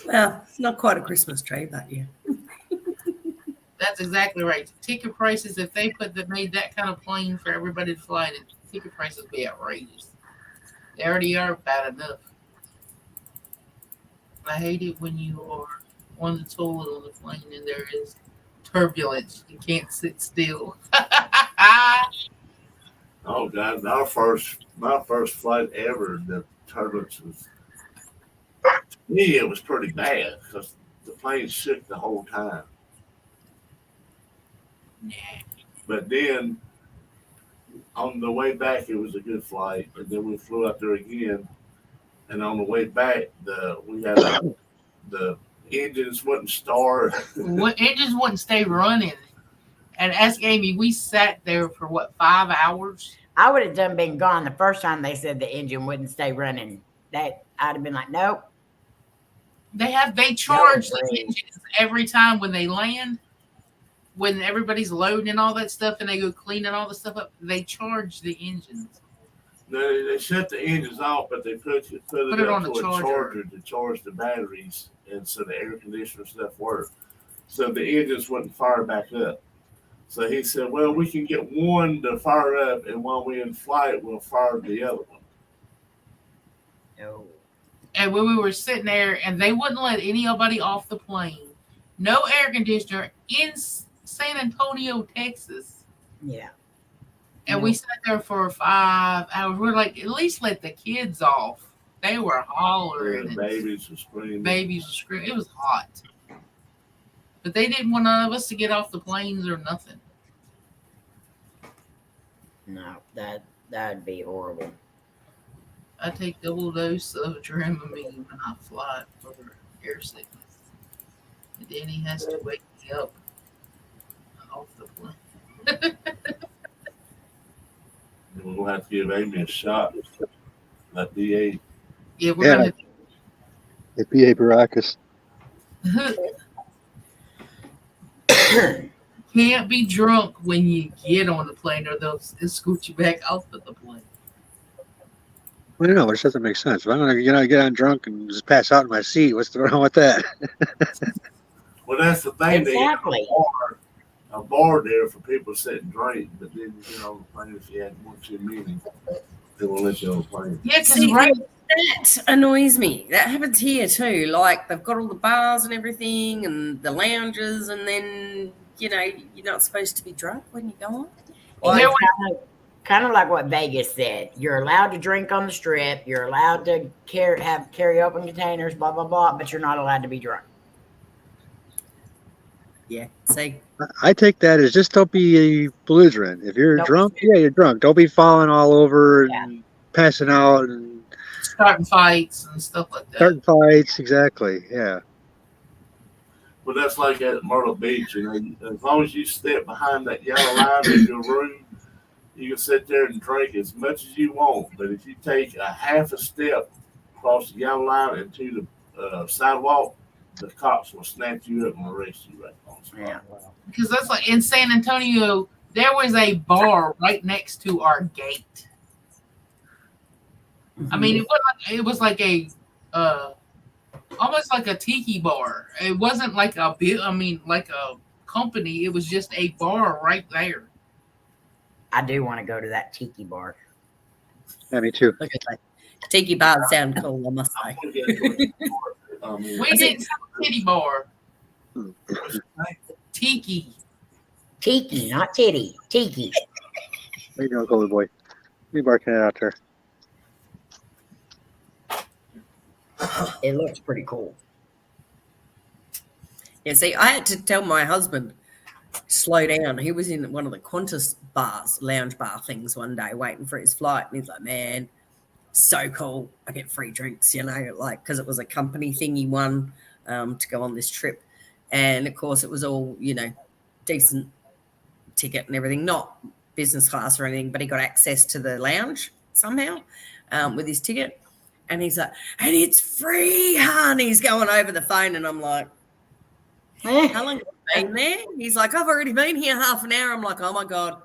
Well, it's not quite a Christmas tree, but yeah. That's exactly right. Ticket prices, if they made that kind of plane for everybody to fly, the ticket prices would be outrageous. They already are bad enough. I hate it when you are on the toilet on the plane and there is turbulence. You can't sit still. Oh God, my first flight ever, the turbulence was, to me, it was pretty bad because the plane shook the whole time. But then on the way back, it was a good flight, and then we flew out there again. And on the way back, we had the engines wouldn't start. Engines wouldn't stay running. And ask Amy, we sat there for 5 hours? I would have been gone the first time they said the engine wouldn't stay running. That I'd have been like, nope. They charge the engines every time when they land. When everybody's loading and all that stuff and they go cleaning all the stuff up, they charge the engines. They shut the engines off, but they put it on to a charger to charge the batteries, and so the air conditioner stuff worked. So the engines wouldn't fire back up. So he said, "Well, we can get one to fire up, and while we're in flight, we'll fire the other one." No. And when we were sitting there, and they wouldn't let anybody off the plane, no air conditioner in San Antonio, Texas. Yeah. And we sat there for 5 hours. We're like, at least let the kids off. They were hollering. Babies were screaming. It was hot. But they didn't want none of us to get off the planes or nothing. No, that'd be horrible. I take double dose of Dramamine when I fly for air sickness. And then he has to wake me up off the plane. We're going to have to give Amy a shot. That D8. Yeah, we're going to. It'd be a Baracus. Can't be drunk when you get on the plane or they'll scoot you back off of the plane. Well, no, it just doesn't make sense. If I'm going to get on drunk and just pass out in my seat, what's the wrong with that? Well, that's the thing. Exactly. They have a bar there for people to sit and drink, but then, on the plane, if you had one too many, they won't let you on the plane. Yeah, because that annoys me. That happens here too. Like, they've got all the bars and everything and the lounges, and then, you're not supposed to be drunk when you go on. Well, kind of like what Vegas said. You're allowed to drink on the strip. You're allowed to carry open containers, blah, blah, blah, but you're not allowed to be drunk. Yeah, see. I take that as just don't be a belligerent. If you're drunk, you're drunk. Don't be falling all over and passing out and starting fights and stuff like that. Starting fights, exactly. Yeah. Well, that's like at Myrtle Beach. As long as you step behind that yellow line in your room, you can sit there and drink as much as you want. But if you take a half a step across the yellow line into the sidewalk, the cops will snatch you up and arrest you right on the spot. Yeah. Because that's like in San Antonio, there was a bar right next to our gate. Mm-hmm. I mean, it was like a almost like a tiki bar. It wasn't like like a company. It was just a bar right there. I do want to go to that tiki bar. Yeah, me too. Look at that. Tiki bars sound cool, I must say. We didn't have a titty bar. Tiki. Tiki, not titty. Tiki. There you go, Golden Boy. You barking it out there. It looks pretty cool. Yeah, see, I had to tell my husband, slow down. He was in one of the Qantas bars, lounge bar things one day waiting for his flight. And he's like, man, so cool. I get free drinks, like, because it was a company thing he won to go on this trip. And, of course, it was all, decent ticket and everything, not business class or anything, but he got access to the lounge somehow with his ticket. And he's like, and it's free, hon. He's going over the phone, and I'm like, how long have you been there? He's like, I've already been here half an hour. I'm like, oh my God,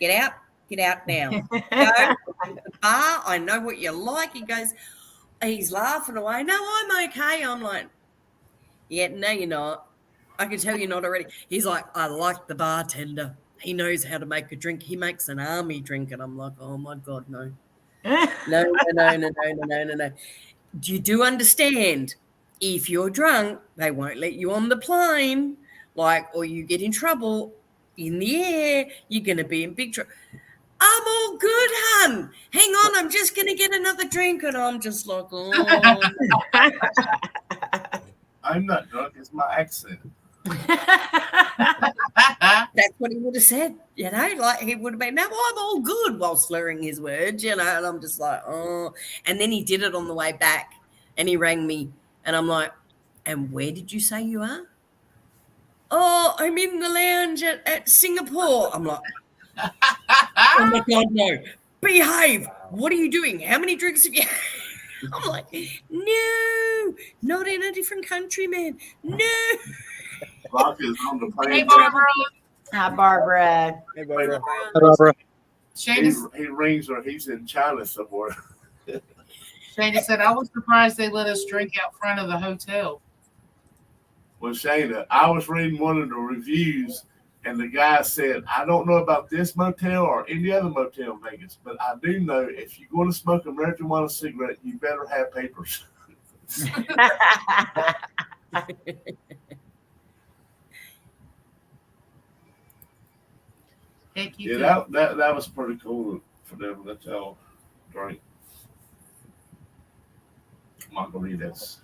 get out now. Go to the bar. I know what you're like. He goes, he's laughing away. No, I'm okay. I'm like, yeah, no, you're not. I can tell you're not already. He's like, I like the bartender. He knows how to make a drink. He makes an army drink. And I'm like, oh my God, no. No. You do understand, if you're drunk, they won't let you on the plane, or you get in trouble in the air, you're going to be in big trouble. I'm all good, hun. Hang on, I'm just going to get another drink. And I'm just like, oh. I'm not drunk. It's my accent. That's what he would have said, he would have been, no, I'm all good, while slurring his words, and I'm just like, oh. And then he did it on the way back, and he rang me, and I'm like, and where did you say you are? Oh, I'm in the lounge at Singapore. I'm like, oh my God, no, behave. What are you doing? How many drinks have you had? I'm like, no, not in a different country, man. No. Rock is on the plane. Hey, Barbara. Hi, Barbara. Hey, Barbara. Hi, Barbara. Shana, He rings her. He's in China somewhere. Shana said, I was surprised they let us drink out front of the hotel. Well, Shana, I was reading one of the reviews, and the guy said, I don't know about this motel or any other motel in Vegas, but I do know if you're going to smoke a marijuana cigarette, you better have papers. Thank you. Yeah, that was pretty cool for them to tell drink margaritas.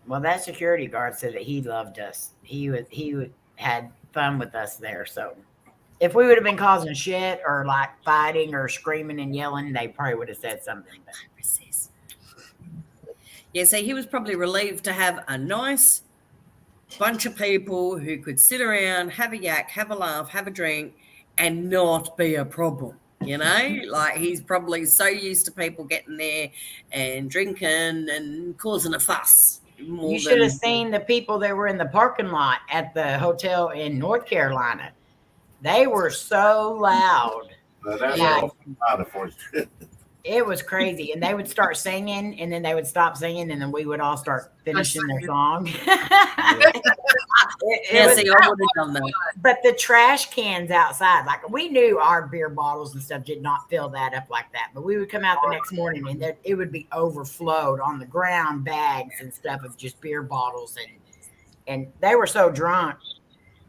Well, that security guard said that he loved us. He had fun with us there. So if we would have been causing shit or fighting or screaming and yelling, they probably would have said something. Yeah, so he was probably relieved to have a nice bunch of people who could sit around, have a yak, have a laugh, have a drink, and not be a problem. He's probably so used to people getting there and drinking and causing a fuss. You should have seen the people that were in the parking lot at the hotel in North Carolina. They were so loud. That's Yeah. all for you. It was crazy. And they would start singing, and then they would stop singing, and then we would all start finishing their song. I would have done that. But the trash cans outside, we knew our beer bottles and stuff did not fill that up like that. But we would come out the next morning, and it would be overflowed on the ground, bags and stuff of just beer bottles. And they were so drunk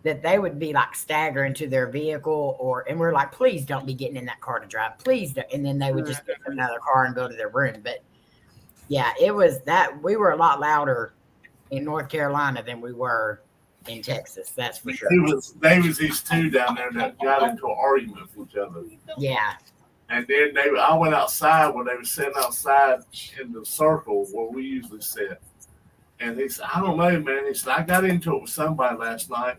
that they would be staggering to their vehicle and we're like, please don't be getting in that car to drive. Please don't. And then they would just get in another car and go to their room. But yeah, it was that we were a lot louder in North Carolina than we were in Texas. That's for sure. They was these two down there that got into an argument with each other. Yeah. And then I went outside when they were sitting outside in the circle where we usually sit. And he said, I don't know, man. He said, I got into it with somebody last night.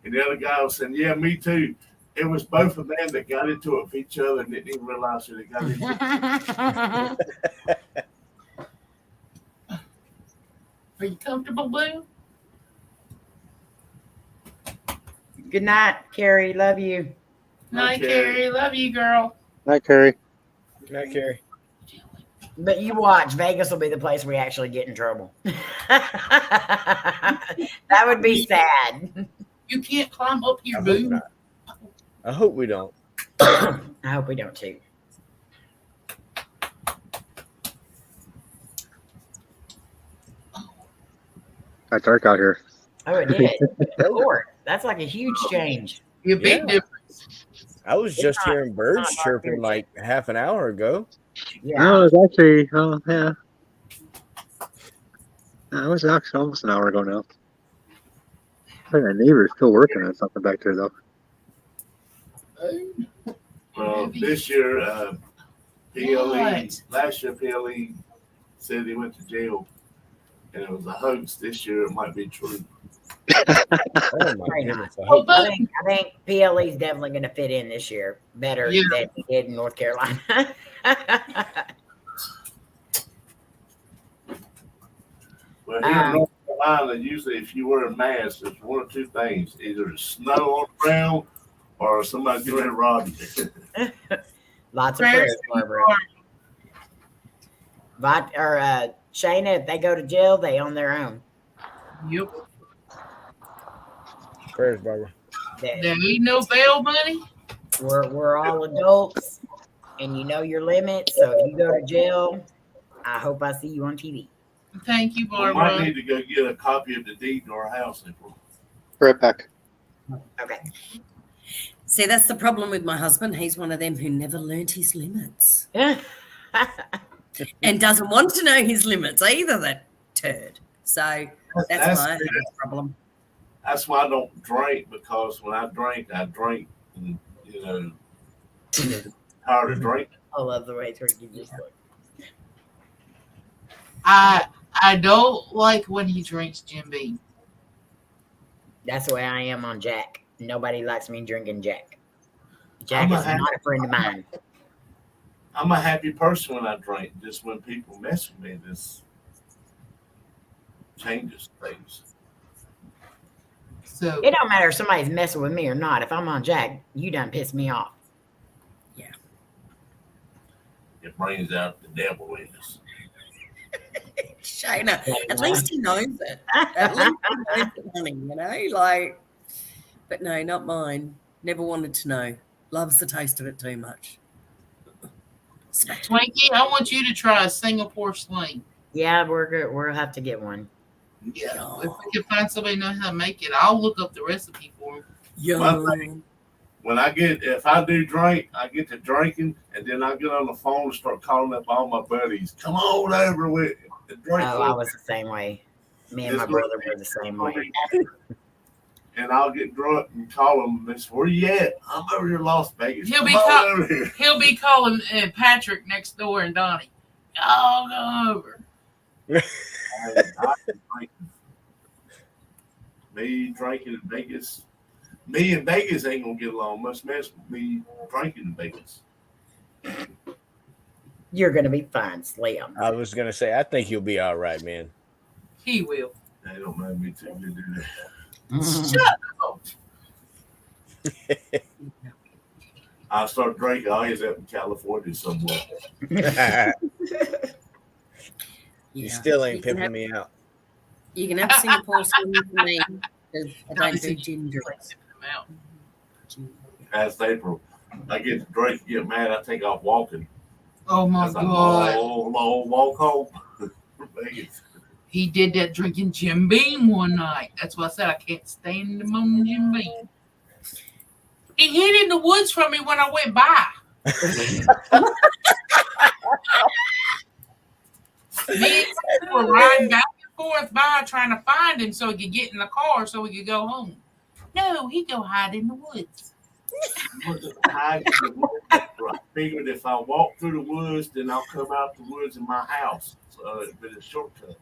And the other guy was saying, yeah, me too. It was both of them that got into it with each other and didn't even realize that they got into it. Are you comfortable, Boo? Good night, Carrie. Love you. Night, Okay. Carrie. Love you, girl. Night, Carrie. Good night, Carrie. But you watch, Vegas will be the place where you actually get in trouble. That would be sad. You can't climb up here, I hope Boo. not. I hope we don't. I hope we don't too. Got dark out here. Oh, it did. Good Lord. That's like a huge change. Be a big Yeah. difference. I was just not- hearing birds not hard chirping to like half an hour ago. Yeah. No, it was actually, oh, yeah. No, it was actually almost an hour ago now. I think my neighbor's still working on something back there, though. Well, this year, PLE, What? last year, PLE said he went to jail and it was a hoax. This year, it might be true. Oh my Right on. goodness! I Oh, hope but- I think PLE is definitely going to fit in this year better Yeah. than he did in North Carolina. Well, here in North Carolina, usually if you wear a mask, there's one or two things: either snow on the ground or somebody's going to rob you. Lots of prayers, Barbara. Shayna, if they go to jail, they on their own. Yep. prayers, Barbara. That There ain't no bail money. we're all adults, and you know your limits. So if you go to jail, I hope I see you on TV. Thank you, We might Barbara. need to go get a copy of the deed to our house. April. Right back. Okay. See, that's the problem with my husband. He's one of them who never learnt his limits and doesn't want to know his limits either, that turd. So that's my problem. That's why I don't drink, because when I drink, and, you know, tired of drinking. I love the way it's working. Just like, I don't like when he drinks Jim Beam. that's the way I am on Jack. Nobody likes me drinking Jack. Jack I'm is not a friend of mine. I'm a happy person when I drink. Just when people mess with me, this changes things. So It don't matter if somebody's messing with me or not. If I'm on Jack, you done piss me off. It brings out the devil in us. Shayna, at least he knows it. At least he knows it, honey, you know? Like, but no, not mine. Never wanted to know. Loves the taste of it too much. Twinkie, I want you to try a Singapore sling. Yeah, we're good. We'll have to get one. Yeah, if we can find somebody who knows how to make it, I'll look up the recipe for him. Yum. If I do drink, I get to drinking, and then I get on the phone and start calling up all my buddies. Come on over with the drink. Oh, I was the same way. Me and my brother were the same way. And I'll get drunk and call them. They say, "Where you at?" I'm over here in Las Vegas. He'll Come be on over here. He'll be calling Patrick next door and Donnie. Y'all go over. Me drinking in Vegas. Me and Vegas ain't gonna get along. Must mess with me drinking in Vegas. You're gonna be fine, Slim. I was gonna say, I think you'll be all right, man. He will. They don't mind me too good, do they? Shut up. I start drinking. I always up in California somewhere. You Yeah. still ain't You can pimping me out. You can have Singapore sling for me, 'cause I don't do ginger. As April, I get to drink, get mad, I take off walking. Oh my That's a God. long walk home from Vegas. He did that drinking Jim Beam one night. That's why I said I can't stand him on Jim Beam. He hid in the woods from me when I went by. Me and Chris were riding back and forth by trying to find him so he could get in the car so we could go home. No, he'd go hide in the woods. I figured if I walk through the woods, then I'll come out the woods in my house. So it'd be a shortcut.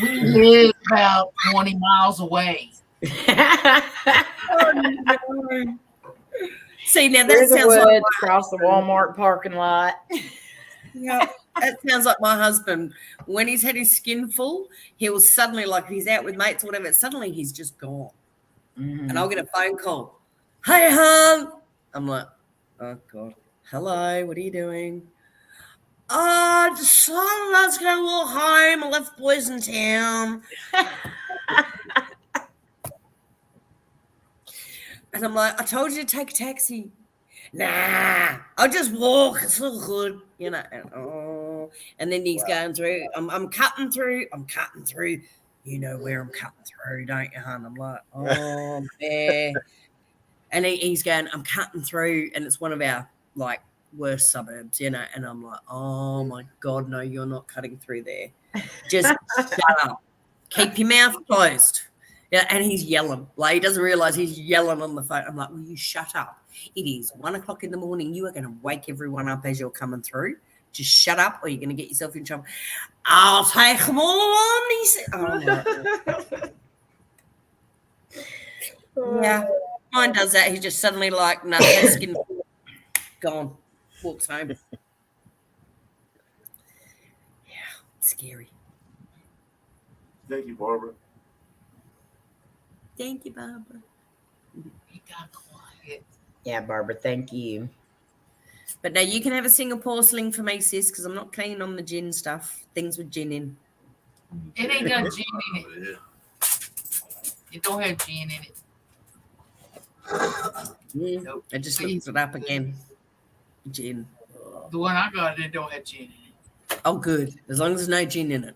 We live about 20 miles away. See, now that There's the sounds like woods across the Walmart parking lot. yeah, that sounds like my husband. When he's had his skin full, he'll suddenly, like he's out with mates or whatever, suddenly he's just gone. Mhm. And I'll get a phone call. Hey, hon. I'm like, oh, God. Hello, what are you doing? I decided I was going to walk home. I left the boys in town. And I'm like, I told you to take a taxi. Nah, I'll just walk. It's all good, you know. And then he's going through. I'm cutting through. you know where I'm cutting through, don't you, hon? I'm like, oh, yeah. And he's going, I'm cutting through, and it's one of our, like, worst suburbs, you know. And I'm like, oh, my God, no, you're not cutting through there. Just shut up. Keep your mouth closed. Yeah, and he's yelling. Like, he doesn't realize he's yelling on the phone. I'm like, will you shut up? It is 1 o'clock in the morning. You are going to wake everyone up as you're coming through. Just shut up or you're going to get yourself in trouble. I'll take them all on, he said. Oh, yeah, mine does that. He just suddenly like, no, skin gone. Walks home. Yeah, scary. Thank you, Barbara. Thank you, Barbara. He got quiet. Yeah, Barbara, thank you. But now you can have a Singapore sling for me, sis, because I'm not keen on the gin stuff. Things with gin in. It ain't got gin in it. It don't have gin in it. Nope. I just looked it up again. Gin. The one I got, it don't have gin in it. Oh, good. As long as there's no gin in it.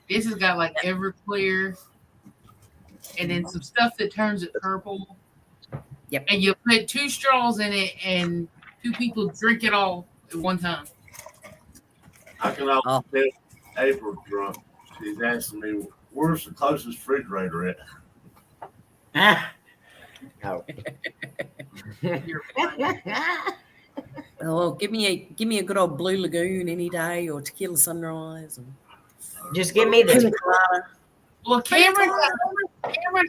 This has got like Everclear and then some stuff that turns it purple. Yep. And you put 2 straws in it and 2 people drink it all at one time. I can always tell April's drunk. She's asking me, where's the closest refrigerator at? Oh. You're fine. Oh, give me a good old Blue Lagoon any day or Tequila Sunrise. Just give me the Well, Cameron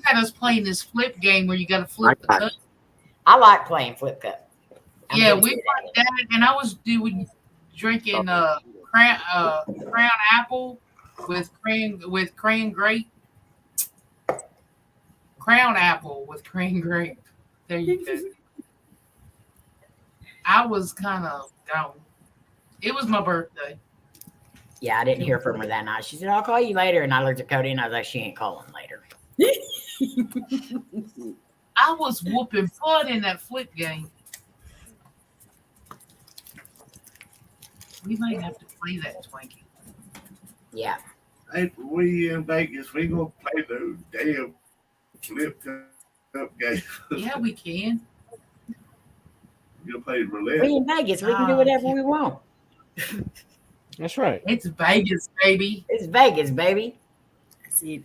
had us playing this flip game where you got to flip the cup. I like playing flip cup. Yeah, we played that, and I was drinking crown apple with cran grape. Crown apple with cran grape. There you go. I was kind of gone. It was my birthday. Yeah, I didn't hear from her that night. She said, I'll call you later. And I looked at Cody and I was like, she ain't calling later. I was whooping butt in that flip game. We might have to play that, Twinkie. Yeah. Hey, we in Vegas, we gonna play those damn flip cup games. Yeah, we can. You'll play roulette. We in Vegas. We can do whatever we want. That's right. It's Vegas, baby. It's Vegas, baby. See,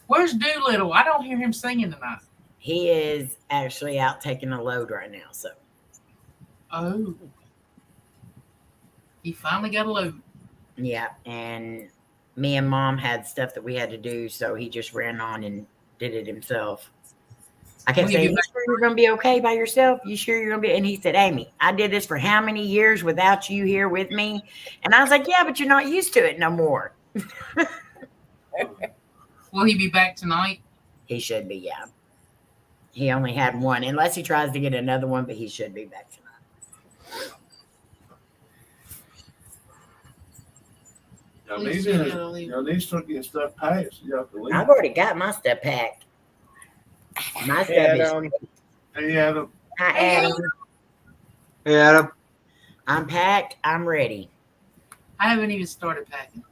Where's Doolittle? I don't hear him singing tonight. He is actually out taking a load right now. So, Oh. He finally got a load. yeah. And me and Mom had stuff that we had to do. So he just ran on and did it himself. I kept saying, you sure you're going to be okay by yourself? You sure you're going to be? And he said, Amy, I did this for how many years without you here with me? And I was like, yeah, but you're not used to it no more. Will he be back tonight? He should be, yeah. He only had one, unless he tries to get another one, but he should be back tonight. Y'all need to start getting stuff packed. So y'all can leave. I've already got my stuff packed. My stuff is. Hey, Adam. Hi, Adam. Hey, Adam. I'm packed. I'm ready. I haven't even started packing.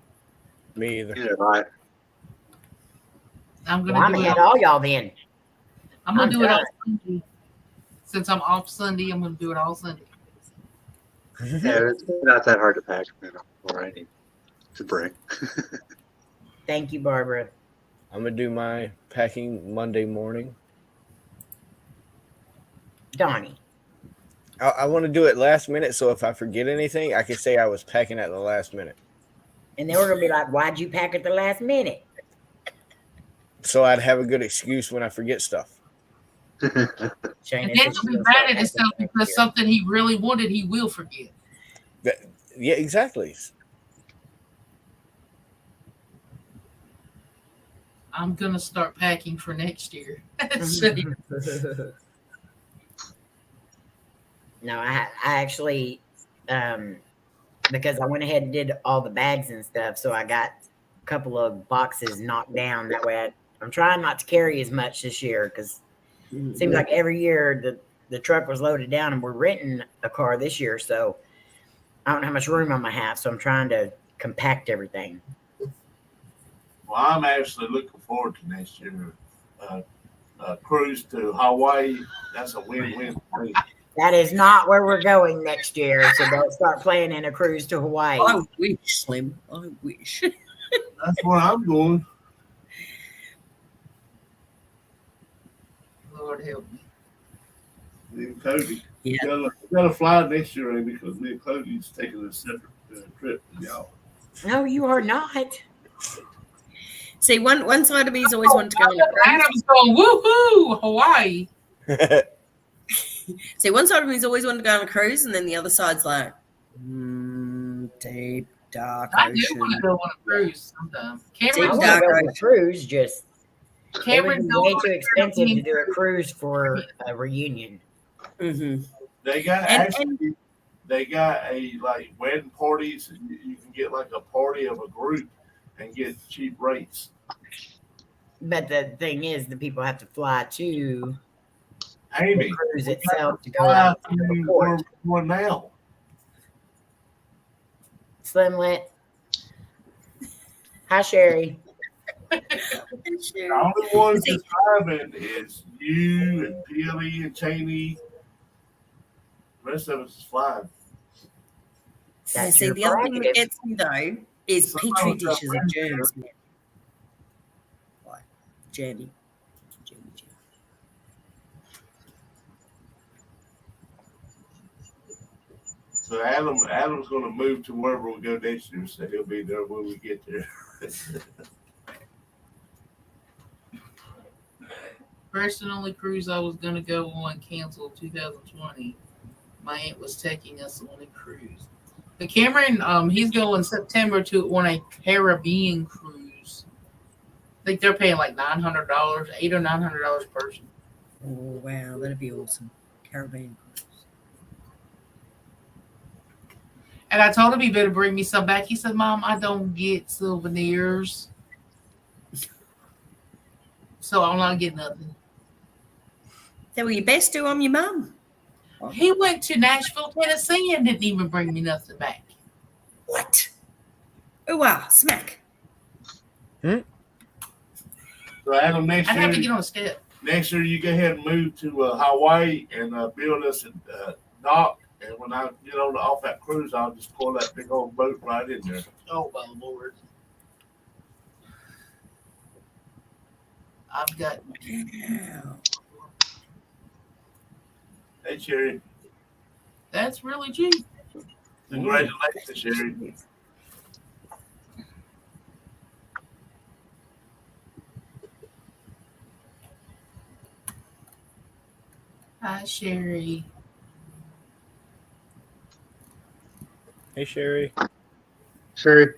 Me either. Yeah, bye. I'm Well, gonna I'm do ahead it. of all y'all then. I'm gonna I'm do it all done. Sunday. Since I'm off Sunday, I'm gonna do it all Sunday. Yeah, it's not that hard to pack. You know, what I need to bring. Thank you, Barbara. I'm gonna do my packing Monday morning. Donnie. I want to do it last minute, so if I forget anything, I can say I was packing at the last minute. And then we're going to be like, why'd you pack at the last minute? So I'd have a good excuse when I forget stuff. Shane, And then he'll be mad at himself because something he really wanted, he will forget. Yeah, exactly. I'm gonna start packing for next year. So, No, I actually, because I went ahead and did all the bags and stuff, so I got a couple of boxes knocked down. That way, I'm trying not to carry as much this year because it seems like every year the truck was loaded down, and we're renting a car this year, so I don't know how much room I'm gonna have. So I'm trying to compact everything. Well, I'm actually looking forward to next year. Cruise to Hawaii. That's a win-win for me. That is not where we're going next year, so don't start planning a cruise to Hawaii. I wish, Slim. I wish. That's where I'm going. Lord help me. Me and Cody. Yeah. We gotta fly next year, Amy, because me and Cody's taking a separate trip with y'all. No, you are not. See, one side of me has always wanted to go on a cruise. Adam's going, woohoo, Hawaii. See, one side of me has always wanted to go on a cruise, and then the other side's like, deep, dark I do ocean. want to go on a cruise sometime. I Cameron's want to go on a cruise, just it would Cameron's be way too expensive to do a cruise for a reunion. Mm-hmm. They got And- they got a like wedding parties. And you can get like a party of a group and get cheap rates. But the thing is, the people have to fly to Amy, the cruise we itself to go fly out to to the where port. we're going now. Slimlet. Hi, Sherry. The only ones that's driving is you and Peely and Cheney. The rest of us is flying. That's See, your the other thing that prerogative. gets me though is petri dishes of germs. Man. Like jammy. So Adam's going to move to wherever we go next year, so he'll be there when we get there. First and only cruise I was going to go on canceled 2020. My aunt was taking us on a cruise. But Cameron, he's going September on a Caribbean cruise. I think they're paying like $900, $800 or $900 per person. Oh wow, that'd be awesome. Caribbean cruise. And I told him he better bring me some back. He said, Mom, I don't get souvenirs. So I'm not getting nothing. Then well, you best do on your mum. He went to Nashville, Tennessee and didn't even bring me nothing back. What? Ooh, smack. So Adam, I'd have to get on a step. next year you go ahead and move to Hawaii and build us a dock. And when I get on off that cruise, I'll just pull that big old boat right in there. Oh, my Lord. I've got. Wow. Hey, Sherry. That's really cheap. Congratulations, Sherry. Hi, Sherry. Hey, Sherry. Sherry.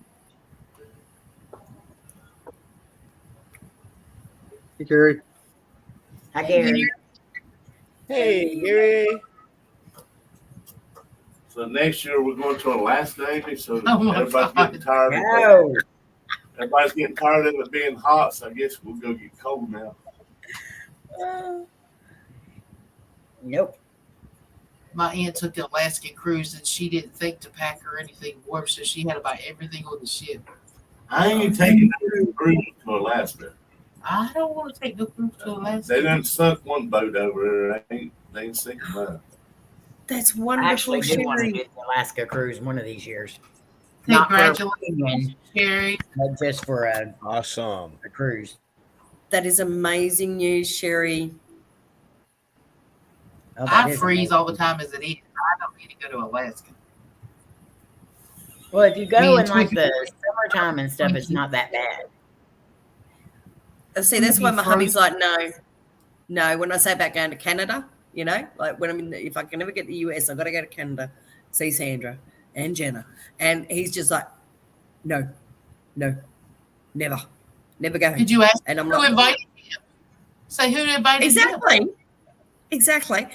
Hey, Gary. Hi, Gary. Hey, Gary. So next year we're going to Alaska, Amy. So Oh my everybody's God. getting tired. No. Everybody's getting tired of it being hot. So I guess we'll go get cold now. Nope. My aunt took the Alaskan cruise and she didn't think to pack her anything warm, so she had to buy everything on the ship. I ain't taking no cruise to Alaska. I don't want to take no cruise to Alaska. They done sunk one boat over there. They ain't sinking mine. That's I wonderful, actually do want to Sherry. do the Alaska cruise one of these years. Not for a Congratulations, reunion, Sherry. but just for Awesome. a cruise. That is amazing news, Sherry. Oh, that I is freeze amazing. all the time as it is. I don't need to go to Alaska. Well, if you Me go and in like Twiggy- the summertime and stuff, it's not that bad. See, that's why my Frozen. hubby's like, no. When I say about going to Canada, you know, like when if I can never get the US, I've got to go to Canada, see Sandra and Jenna, and he's just like, no, never go. Did you ask And I'm who like, invited him? Say who invited him. Exactly.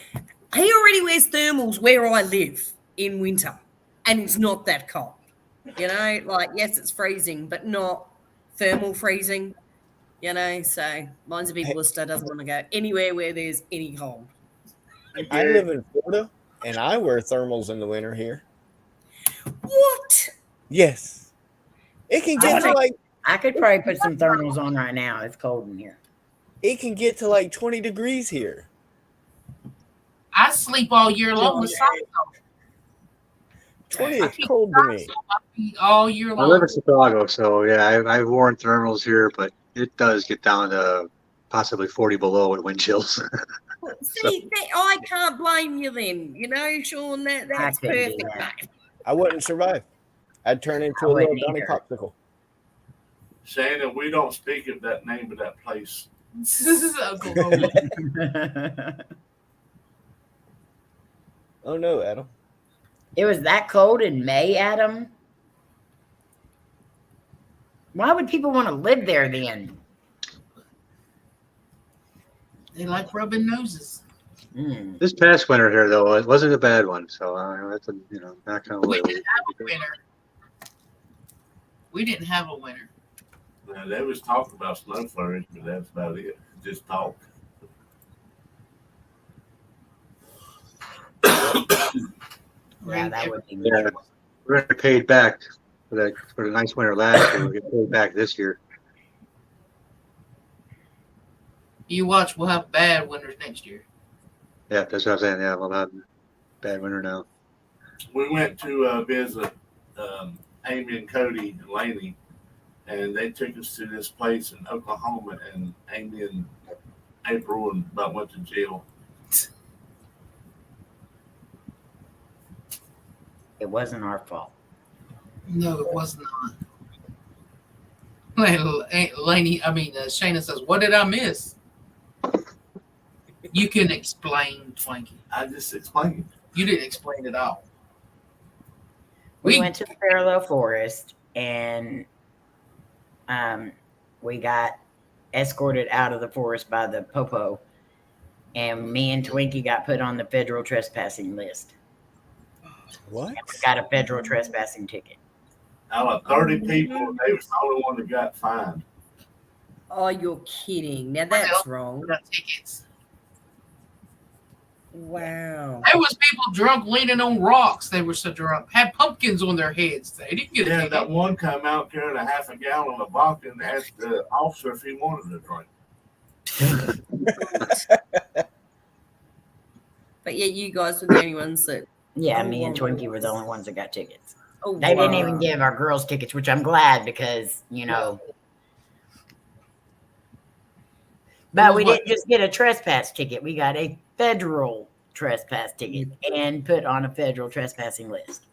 He already wears thermals where I live in winter, and it's not that cold. You know, like yes, it's freezing, but not thermal freezing. You know, so mine's a big Worcester, doesn't want to go anywhere where there's any cold. I live in Florida, and I wear thermals in the winter here. What? Yes. It can get to like I could probably put some thermals on right now. It's cold in here. 20 degrees here. I sleep all year long with socks on. 20 I is keep cold to socks me. on my feet all year I live long. in Chicago, so yeah, I've worn thermals here, but it does get down to possibly 40 below with wind chills. See, I can't blame you then. Sean, that's couldn't do perfect, that. mate. I wouldn't survive. I'd turn into I a little wouldn't Donny either. popsicle. Shannon, we don't speak of that name of that place. This is Oklahoma. Oh no, Adam. It was that cold in May, Adam? Why would people want to live there then? They like rubbing noses. This past winter here, though, it wasn't a bad one. So that's not kind of We didn't have a winter. We didn't have a winter. Now, they was talking about snow flurries, but that's about it. Just talk. Yeah, that would be Yeah, we're gonna get paid back for the nice winter last year. We'll get paid back this year. You watch, we'll have bad winters next year. Yeah, that's what I'm saying. Yeah, we'll have bad winter now. We went to visit Amy and Cody and Laney, and they took us to this place in Oklahoma, and Amy and April and about went to jail. It wasn't our fault. No, it was not. Shayna says, "What did I miss?" You can explain, Twanky. I just explained. You didn't explain it all. We went to the parallel forest and we got escorted out of the forest by the popo, and me and Twinkie got put on the federal trespassing list. What? And we got a federal trespassing ticket. Out of 30 people, they was the only one that got fined. Oh, you're kidding. Now that's wrong. We got tickets. Wow. There was people drunk leaning on rocks. They were so drunk. Had pumpkins on their heads. They didn't get a Yeah, ticket. that one come out carrying a half a gallon of vodka and asked the officer if he wanted a drink. But yeah, you guys were the only ones that. Yeah, me and Twinkie were the only ones that got tickets. Oh, They didn't wow. even give our girls tickets, which I'm glad because, But we didn't just get a trespass ticket. We got a federal trespass ticket and put on a federal trespassing list.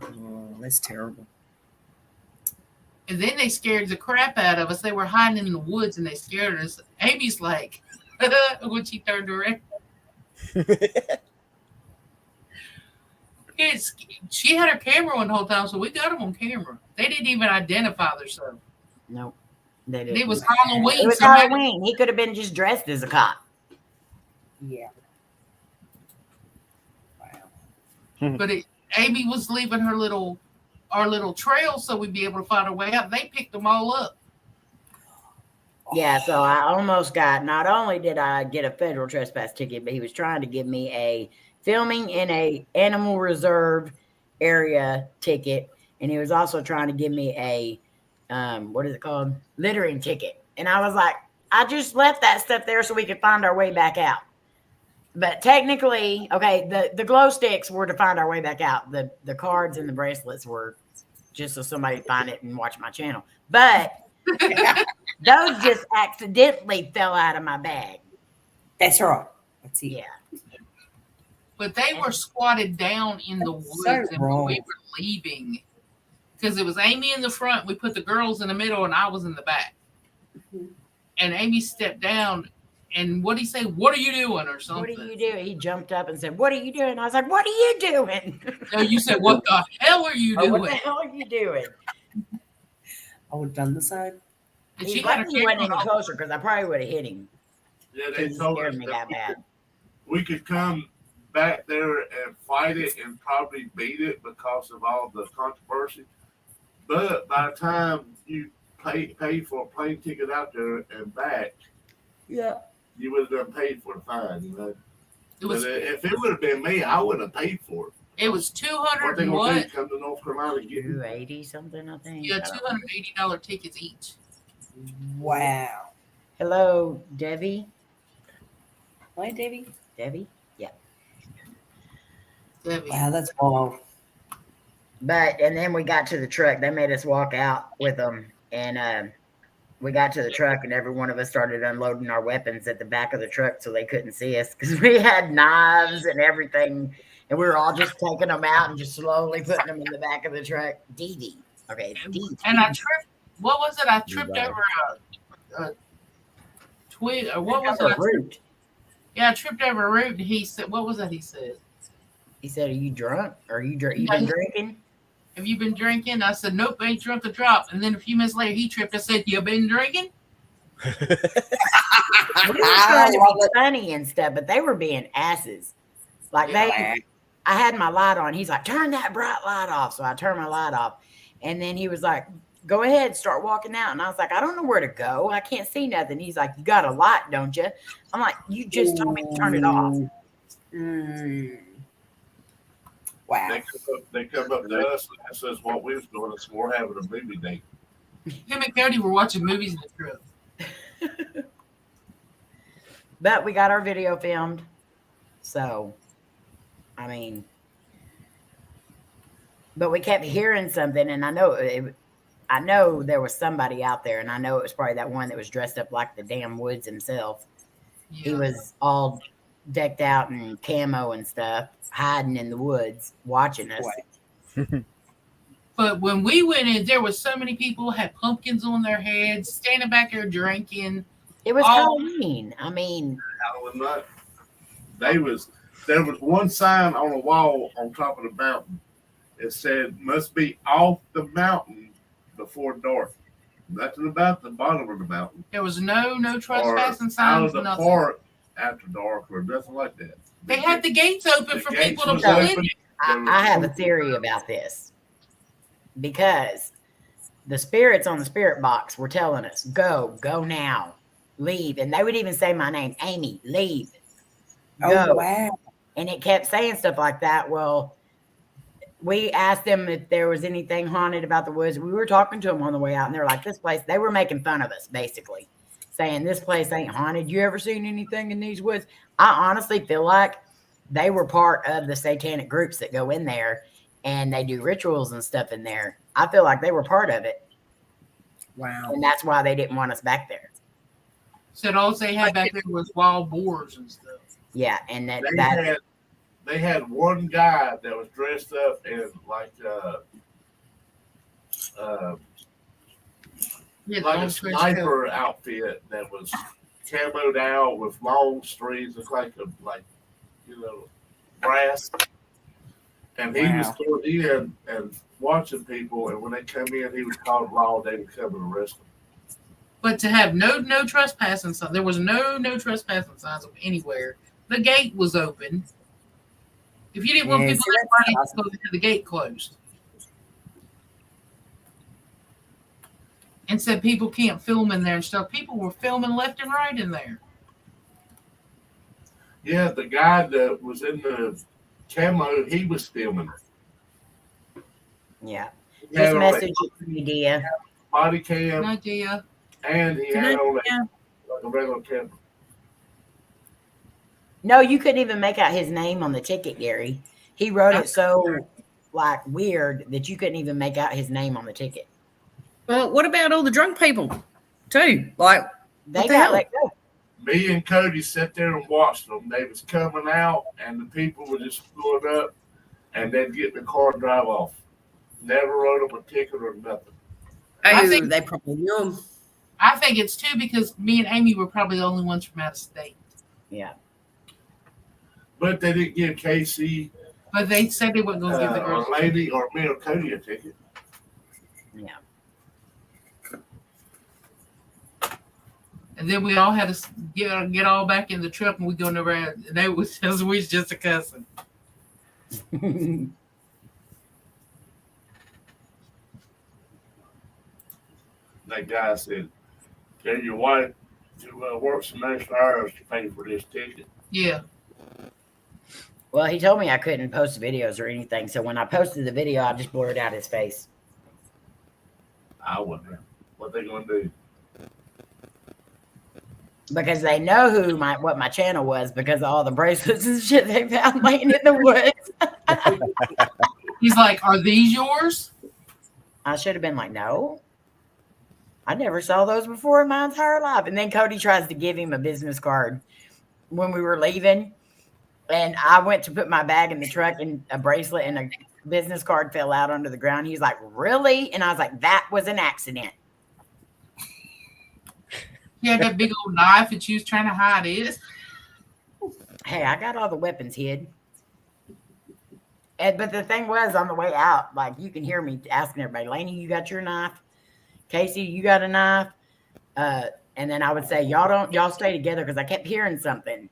Oh, that's terrible. And then they scared the crap out of us. They were hiding in the woods and they scared us. Amy's like, when she turned around. She had her camera on the whole time, so we got them on camera. They didn't even identify themselves. Nope. They didn't. It was Halloween. It was Halloween. He could have been just dressed as a cop. Yeah. Wow. But Amy was leaving our little trail so we'd be able to find our way out. They picked them all up. Yeah, so I almost got, not only did I get a federal trespass ticket, but he was trying to give me a filming in a animal reserve area ticket. And he was also trying to give me a, what is it called? Littering ticket. And I was like, I just left that stuff there so we could find our way back out. But technically, okay, the glow sticks were to find our way back out. The cards and the bracelets were just so somebody would find it and watch my channel. But those just accidentally fell out of my bag. That's right. That's it. Yeah. But they were squatted down in the woods so and wrong. we were leaving. Because it was Amy in the front, we put the girls in the middle, and I was in the back. Mhm. And Amy stepped down, and what did he say? What are you doing, or something? What are you doing? He jumped up and said, "What are you doing?" I was like, "What are you doing?" No, you said, what the hell are you Oh, doing? what the hell are you doing? I would have done the same. And He's she got her lucky he wasn't any camera on. closer because I probably would have hit him. Yeah, He they told us scared me that that bad. we could come back there and fight it and probably beat it because of all the controversy. But by the time you pay for a plane ticket out there and back, Yeah. you would have done paid for the fine, you know. It was But if it would have been me, I wouldn't have paid for it. It was What 200 they and gonna do? what? Come to North Carolina and get me? 280 something, I think. Yeah, I don't know. $280 tickets each. Wow. Hello, Debbie. Hi, Davey. Debbie? Yeah. Debbie. Wow, that's wild. And then we got to the truck. They made us walk out with them. And we got to the truck, and every one of us started unloading our weapons at the back of the truck so they couldn't see us because we had knives and everything. And we were all just taking them out and just slowly putting them in the back of the truck. Dee Dee. Okay, Dee. And I tripped. What was it? I tripped bad. over a twig, or what was it? Root. Yeah, I tripped over a root, and he said, "What was that?" He said, He said, "Are you drunk? Or you been drinking?" "Have you been drinking?" I said, "Nope, ain't drunk a drop." And then a few minutes later, he tripped. I said, "You been drinking?" We were trying to be funny and stuff, but they were being asses. Like I had my light on. He's like, "Turn that bright light off." So I turned my light off, and then he was like, "Go ahead, start walking out." And I was like, "I don't know where to go. I can't see nothing." He's like, "You got a light, don't you?" I'm like, "You just told me to turn it off." Wow. They come up to us and ask us what we was doing. And we're having a movie date. Him and Cody were watching movies in the truck. But we got our video filmed. So, I mean, but we kept hearing something, and I know there was somebody out there, and I know it was probably that one that was dressed up like the damn Woods himself. Yeah. He was all decked out in camo and stuff, hiding in the woods, watching us. But when we went in, there was so many people had pumpkins on their heads, standing back there drinking. It was Oh. Halloween. I mean, Halloween night. There was one sign on a wall on top of the mountain. It said, "Must be off the mountain before dark." Nothing about the bottom of the mountain. There was no trespassing Or out signs, of the nothing. park after dark or nothing like that. They had the gates open The for gates people to was pull open. in. I have a theory about this because the spirits on the spirit box were telling us, go now, leave. And they would even say my name, Amy, leave, go. Oh, wow. And it kept saying stuff like that. Well, we asked them if there was anything haunted about the woods. We were talking to them on the way out, and they're like, this place, they were making fun of us, basically, saying this place ain't haunted. You ever seen anything in these woods? I honestly feel like they were part of the satanic groups that go in there, and they do rituals and stuff in there. I feel like they were part of it. Wow. And that's why they didn't want us back there. Said all they had back there was wild boars and stuff. Yeah, and They had one guy that was dressed up in like a sniper outfit that was camoed out with long strings, looked like brass. And he was stood in and watching people, and when they come in, he was called law. They would come and arrest them. But to have no trespassing sign, there was no trespassing signs anywhere. The gate was open. If you didn't want people to run in, so they had the gate closed. And said people can't film in there and stuff. People were filming left and right in there. Yeah, the guy that was in the camo, he was filming. Yeah. He had Just on message me, Dia. body cam, Idea. and he had on a regular camera. No, you couldn't even make out his name on the ticket, Gary. He wrote it so like weird that you couldn't even make out his name on the ticket. Well, what about all the drunk people too? Like They got let go. Me and Cody sat there and watched them. They was coming out, and the people were just pulling up, and they'd get in the car and drive off. Never wrote them a ticket or nothing. I think they probably knew him. I think it's too because me and Amy were probably the only ones from out of state. Yeah. But they didn't give Casey But they said they weren't going to give the girls. or Lady or me or Cody a ticket. Yeah. And then we all had to get all back in the truck and we going around. And they was just a cussing. That guy said, "Tell your wife to work some extra hours to pay for this ticket." Yeah. Well, he told me I couldn't post videos or anything. So when I posted the video, I just blurred out his face. I wonder what they're gonna do. Because they know what my channel was because of all the bracelets and shit they found laying in the woods. He's like, "Are these yours?" I should have been like, no. I never saw those before in my entire life. And then Cody tries to give him a business card when we were leaving. And I went to put my bag in the truck and a bracelet and a business card fell out onto the ground. He's like, really? And I was like, that was an accident. He had that big old knife and she was trying to hide it. Hey, I got all the weapons hid. But the thing was, on the way out, like, you can hear me asking everybody, Lainey, you got your knife? Casey, you got a knife? And then I would say, y'all stay together, because I kept hearing something.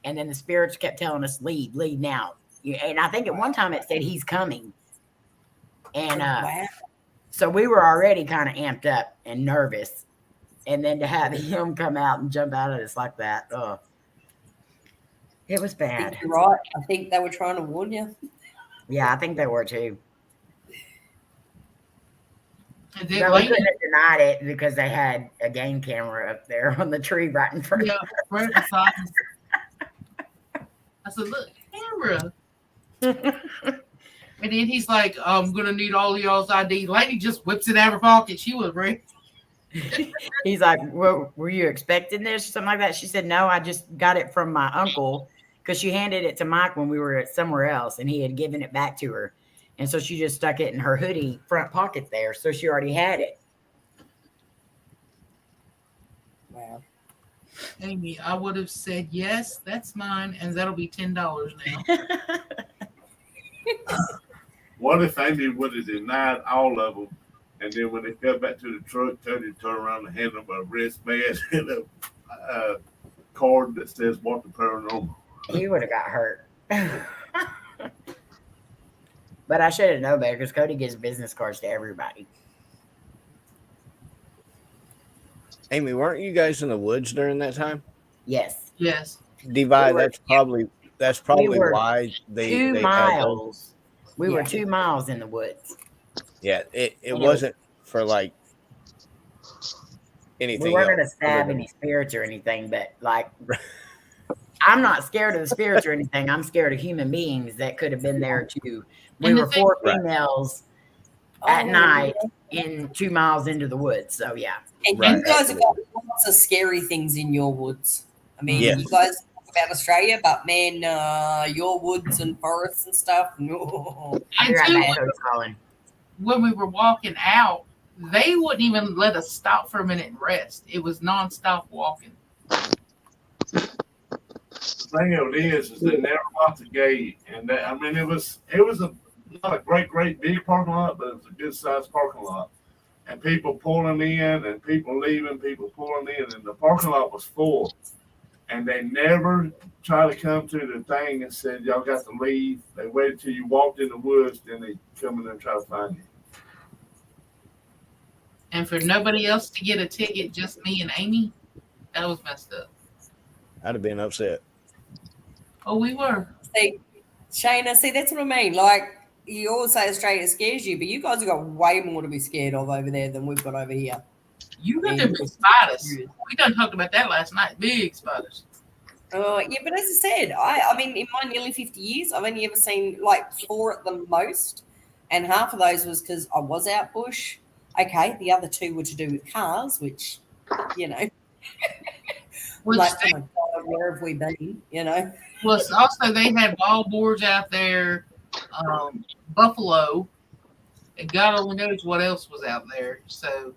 And then the spirits kept telling us, lead now. And I think at one time it said he's coming. And so we were already kind of amped up and nervous. And then to have him come out and jump out at us like that, it was I bad. think you're right. I think they were trying to warn you. Yeah, I think they were too. And But then we Lainey, couldn't have denied it because they had a game camera up there on the tree right in front yeah, of us. right beside us. I said, "Look, camera." And then he's like, "I'm gonna need all of y'all's ID." Lainey just whips it out of her pocket. She was ready. He's like, well, were you expecting this or something like that? She said, no, I just got it from my uncle because she handed it to Mike when we were at somewhere else and he had given it back to her. And so she just stuck it in her hoodie front pocket there. So she already had it. Wow. Amy, I would have said, yes, that's mine, and that'll be $10 now. What if Amy would have denied all of them, and then when they got back to the truck, Tony turned around and handed them a wristband and a card that says "Want the Paranormal"? He would have got hurt. But I should have known better because Cody gives business cards to everybody. Amy, weren't you guys in the woods during that time? Yes. Yes. Divide. We were- That's probably were why they 2 had those. miles. We were Yeah. 2 miles in the woods. Yeah, it And wasn't for like anything. We weren't going to else stab other than- any spirits or anything, but like, I'm not scared of the spirits or anything. I'm scared of human beings that could have been there too. We And the were thing- 4 Right. females at Oh, night in 2 miles into the woods. So yeah. And Right, you guys have got absolutely. lots of scary things in your woods. I mean, Yes. you guys talk about Australia, but man, your woods and forests and stuff. No. I'll be And right two, back, Coach Colin. when we were walking out, they wouldn't even let us stop for a minute and rest. It was nonstop walking. The thing of it is they never locked the gate, and that, I mean, it was not a great big parking lot, but it was a good sized parking lot. And people pulling in and people leaving, people pulling in, and the parking lot was full. And they never try to come to the thing and said, y'all got to leave. They waited till you walked in the woods, then they come in and try to find you. And for nobody else to get a ticket, just me and Amy, that was messed up. I'd have been upset. Oh, we were. See, Shayna, that's what I mean. Like, you always say Australia scares you, but you guys have got way more to be scared of over there than we've got over here. You got them big spiders. We done talked about that last night. Big spiders. Yeah, but as I said, I mean, in my nearly 50 years, I've only ever seen like 4 at the most, and half of those was because I was out bush. Okay, the other 2 were to do with cars, which, you know, Which like, they, oh my God, where have we been? You know, plus also they had wall boards out there, buffalo, and God only knows what else was out there. So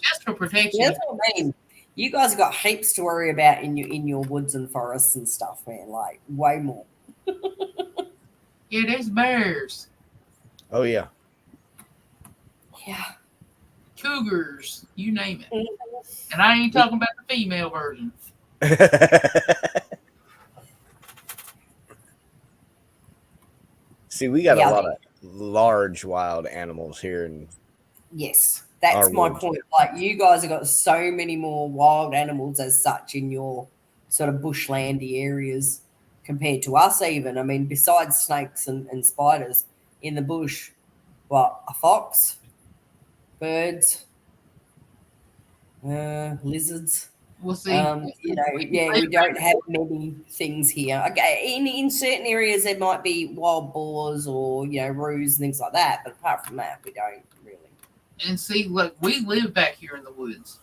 just for protection. Yeah, that's what I mean. You guys have got heaps to worry about in your woods and forests and stuff, man. Like way more. Yeah, there's bears, Oh yeah. Yeah. cougars, you name it. And I ain't talking about the female version. See, we got Yeah. a lot of large wild animals here, and Yes, that's Our my woods. point. Like you guys have got so many more wild animals as such in your sort of bushlandy areas. compared to us even. I mean, besides snakes and spiders in the bush, what, a fox, birds, lizards. We'll see. You know, yeah, we don't have many things here. Okay, in certain areas there might be wild boars or, you know, roos and things like that, but apart from that, we don't really. And see, look, we live back here in the woods.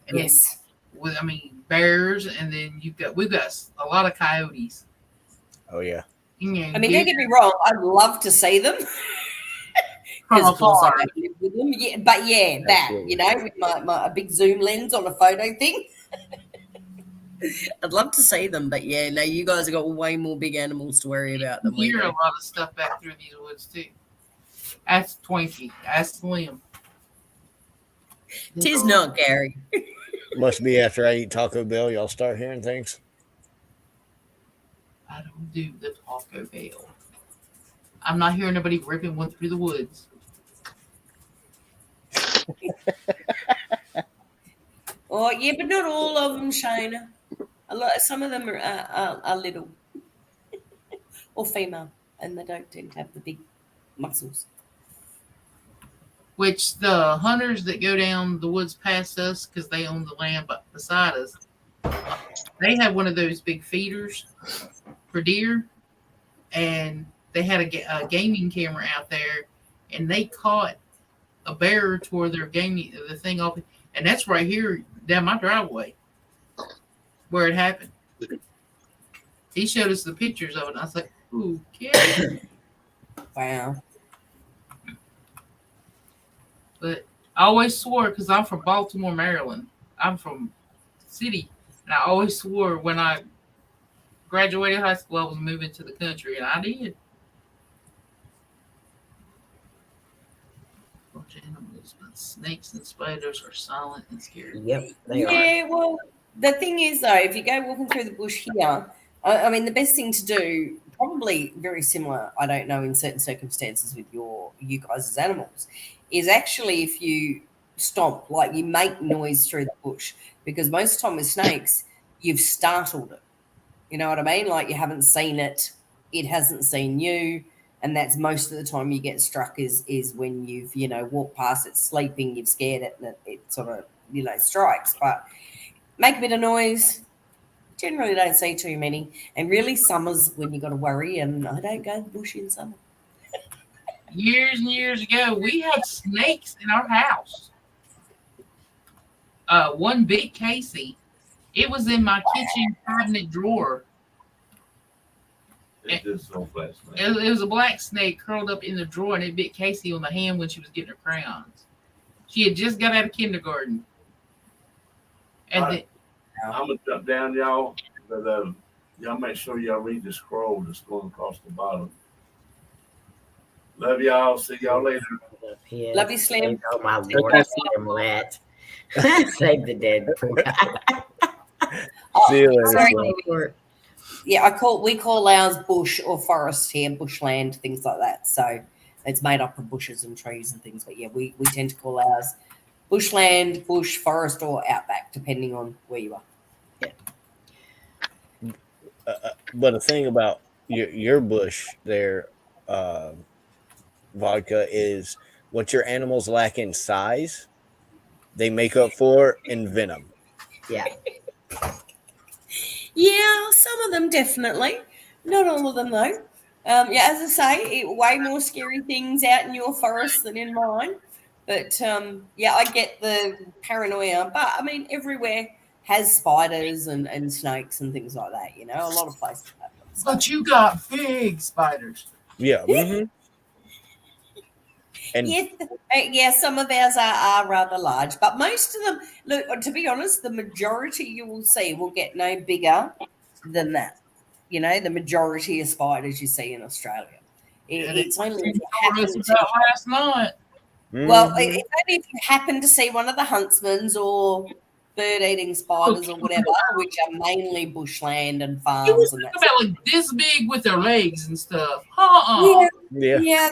And Yes. with, I mean, bears, and then we've got a lot of coyotes. Oh yeah. You know, I mean, don't get me wrong, I'd love to see them. from Because of course I afar. don't live with them. Yeah, but yeah, that, Absolutely. you know, with my big zoom lens on a photo thing. I'd love to see them, but yeah, no, you guys have got way more big animals to worry about You than we hear a do. lot of stuff back through these woods too. Ask Twinkie. Ask Slim. Tis not, Gary. Must be after I eat Taco Bell, y'all start hearing things. I don't do the Taco Bell. I'm not hearing nobody ripping one through the woods. Oh, yeah, but not all of them, Shana. A lot. Some of them are little or female, and they don't tend to have the big muscles. Which the hunters that go down the woods past us, because they own the land beside us, they have one of those big feeders for deer, and they had a gaming camera out there, and they caught a bear toward their gaming the thing off, and that's right here down my driveway where it happened. He showed us the pictures of it, and I was like, okay. Wow. But I always swore, because I'm from Baltimore, Maryland. I'm from the city. And I always swore when I graduated high school, I was moving to the country. And I did. Bunch of animals, but snakes and spiders are silent and scary. Yep, they are. Yeah, well, the thing is, though, if you go walking through the bush here, I mean, the best thing to do, probably very similar, I don't know, in certain circumstances with you guys as animals, is actually if you stomp, like you make noise through the bush, because most of the time with snakes, you've startled it. You know what I mean? Like you haven't seen it, it hasn't seen you, and that's most of the time you get struck is when you've, you know, walked past it sleeping, you've scared it, and it sort of, you know, strikes. But make a bit of noise. Generally don't see too many. And really summer's when you got to worry, and I don't go to the bush in summer. Years and years ago, we had snakes in our house. One big Casey. It was in my kitchen cabinet drawer. It's just so fast, It was a black snake curled up in the drawer, and it bit Casey on the hand when she was getting her crayons. She had just got out of kindergarten. And Alright. I'm gonna jump down, y'all. But y'all make sure y'all read the scroll that's going across the bottom. Love y'all. See y'all later. Yeah. Love you, Slim. Oh my Lord, I see him let. Save the dead. Poor guy. See you later. Sorry, Slim. Lord. Yeah, we call ours bush or forest here, bushland, things like that. So it's made up of bushes and trees and things. But yeah, we tend to call ours bushland, bush, forest, or outback, depending on where you are. But the thing about your bush there, vodka, is what your animals lack in size, they make up for in venom. Yeah. Yeah, some of them definitely. Not all of them though. Yeah, as I say, way more scary things out in your forest than in mine. But yeah, I get the paranoia. But I mean, everywhere has spiders and snakes and things like that. You know, a lot of places have them. So. but you got big spiders. Yeah. Mm-hmm. And Yeah, some of ours are rather large, but most of them, look, to be honest, the majority you will see will get no bigger than that. You know, the majority of spiders you see in Australia. It's only if you happen to, last night. well, Mhm. it's only if you happen to see one of the huntsmans or bird-eating spiders or whatever, which are mainly bushland and It farms was and that. about like this big with their legs and stuff. Yeah, yeah. yeah,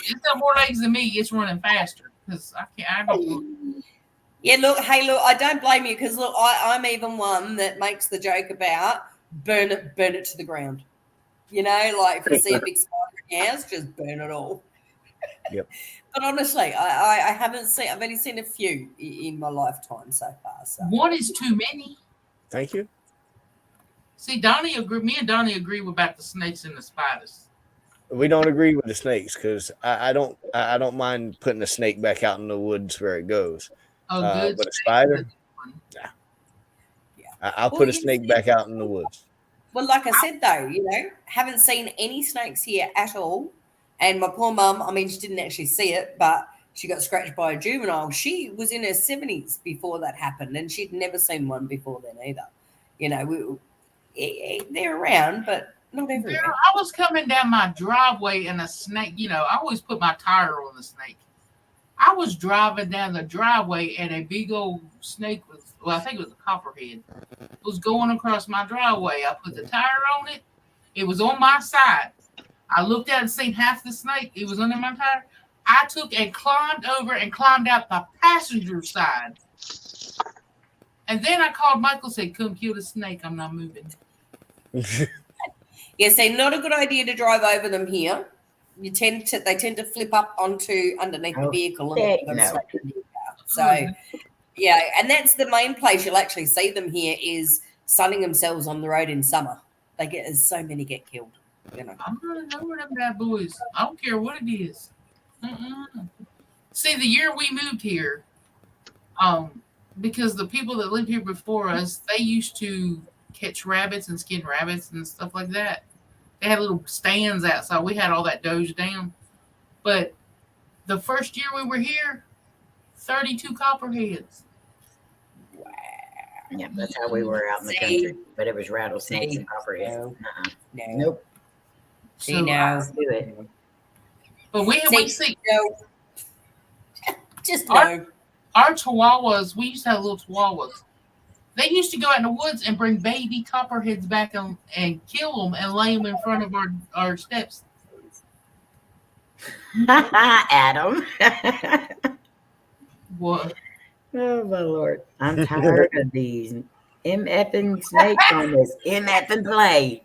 It's got more legs than me. It's running faster because I don't. yeah. Look, hey, look, I don't blame you because look, I'm even one that makes the joke about burn it to the ground. You know, like if you see a big spider in your house, just burn it all. Yep. But honestly, I haven't seen. I've only seen a few in my lifetime so far. So One is too many. Thank you. See, me and Donnie agree about the snakes and the spiders. We don't agree with the snakes because I don't mind putting a snake back out in the woods where it goes. Good But a snake spider, is a good one. I'll Well, put a you snake see- back out in the woods. Well, like I said though, you know, haven't seen any snakes here at all. And my poor mum, I mean, she didn't actually see it, but she got scratched by a juvenile. She was in her 70s before that happened, and she'd never seen one before then either. You know, they're around, but not Girl, everywhere. I was coming down my driveway and a snake, you know, I always put my tire on the snake. I was driving down the driveway and a big old snake I think it was a copperhead, was going across my driveway. I put the tire on it. It was on my side. I looked out and seen half the snake. It was under my tire. I took and climbed over and climbed out the passenger side. And then I called Michael, said, come kill the snake. I'm not moving. Yes, they're not a good idea to drive over them here. They tend to flip up onto underneath the vehicle and heck go no. straight into your car. So yeah, and that's the main place you'll actually see them here is sunning themselves on the road in summer. So many get killed. You know. I'm not over them bad boys. I don't care what it is. Mm-mm. See, the year we moved here, because the people that lived here before us, they used to catch rabbits and skin rabbits and stuff like that. They had little stands outside. We had all that dozed down. But the first year we were here, 32 copperheads. Yeah, that's how we were out in the See? country. But it was rattlesnakes See? and copperheads. No. No. Nope. See now. Let's do it. But we see No. Just Our- no. our chihuahuas, we used to have little chihuahuas. They used to go out in the woods and bring baby copperheads back and kill them and lay them in front of our steps. Adam. What? Oh my Lord. I'm tired of these MFing snakes on this MFing play.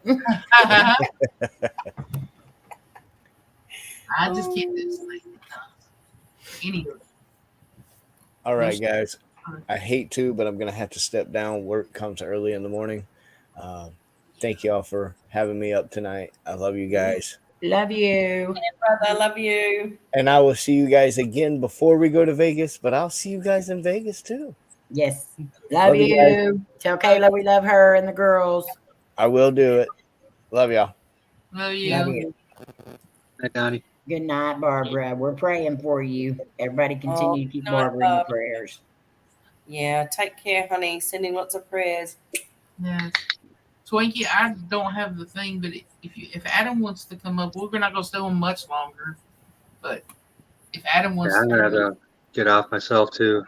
I just can't do snake. Anyway. All right, guys. I hate to, but I'm going to have to step down. Work comes early in the morning. Thank y'all for having me up tonight. I love you guys. Love you. Brother, love you. And I will see you guys again before we go to Vegas, but I'll see you guys in Vegas too. Yes. Love you you. Tell Kayla we love her and the girls. I will do it. Love y'all. Love you. Love you. Hi, Donnie. Good night, Barbara. We're praying for you. Everybody continue to keep good night, Barbara in your Bob. prayers. Yeah, take care, honey. Sending lots of prayers. Yeah. Twinkie, I don't have the thing, but if Adam wants to come up, we're not going to stay on much longer. But if Adam wants Yeah, I'm gonna have to, to get off myself too.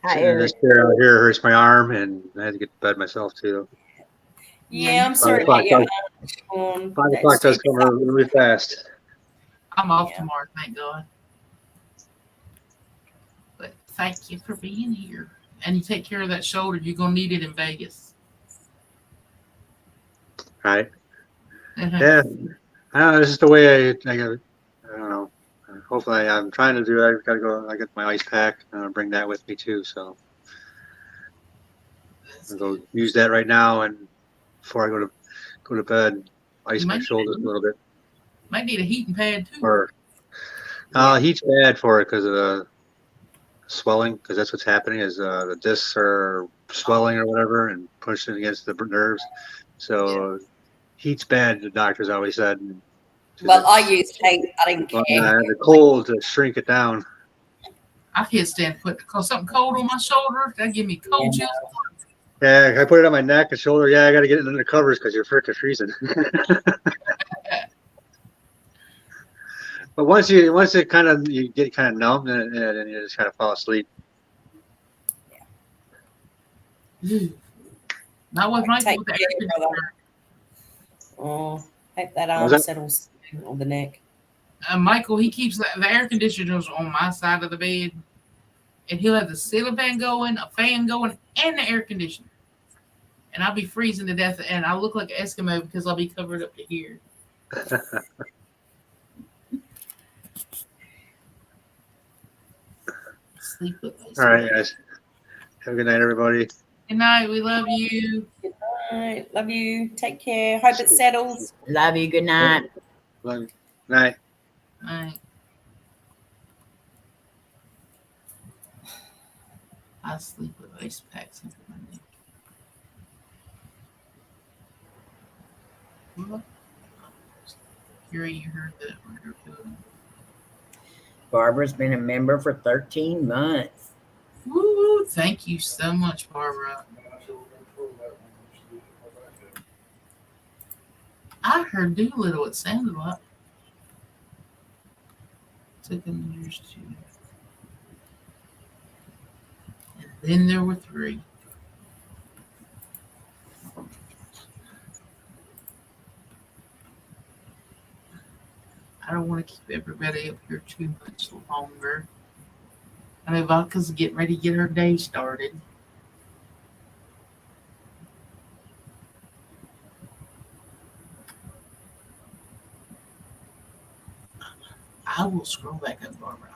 Hi, Sitting in this Eric. chair out here hurts my arm, and I had to get to bed myself too. Yeah, I'm sorry about your aunt. 5 o'clock does come really fast. I'm off Yeah. tomorrow, thank God. But thank you for being here. And you take care of that shoulder. You're going to need it in Vegas. Right? Yeah. I don't know. This is the way I don't know. Hopefully, I'm trying to do it. I've got to go. I got my ice pack. Bring that with me too. So I'll go use that right now, and before I go to bed, ice my shoulders a little bit. Might need a heating pad too. Or heat's bad for it because of the swelling. Because that's what's happening is the discs are swelling or whatever and pushing against the nerves. So heat's bad. The doctors always said. Well, I used heat. I didn't care. The cold to shrink it down. I can't stand putting something cold on my shoulder. That give me cold chills. Yeah, I put it on my neck and shoulder. Yeah, I got to get it under the covers because you're freaking freezing. But once it kind of you get kind of numb, and you just kind of fall asleep. Not with Michael Take with the care, air brother. conditioner. Oh, hope that What arm was that? settles on the neck. Michael, he keeps the air conditioners on my side of the bed, and he'll have the ceiling fan going, a fan going, and the air conditioner. and I'll be freezing to death, and I look like an Eskimo because I'll be covered up to here. Sleep with ice All right, packs. guys. Have a good night, everybody. Good night. We love you. All right, love you. Take care. Hope it settles. Love you. Good night. Love you. Night. Night. I sleep with ice packs under my neck. What? Gary, you heard that murder film. Barbara's been a member for 13 months. Woo! Thank you so much, Barbara. I heard Doolittle. It sounded like. Took them years too. And then there were 3. I don't want to keep everybody up here too much longer. I mean, Vodka's getting ready to get her day started. I will scroll back up, Barbara.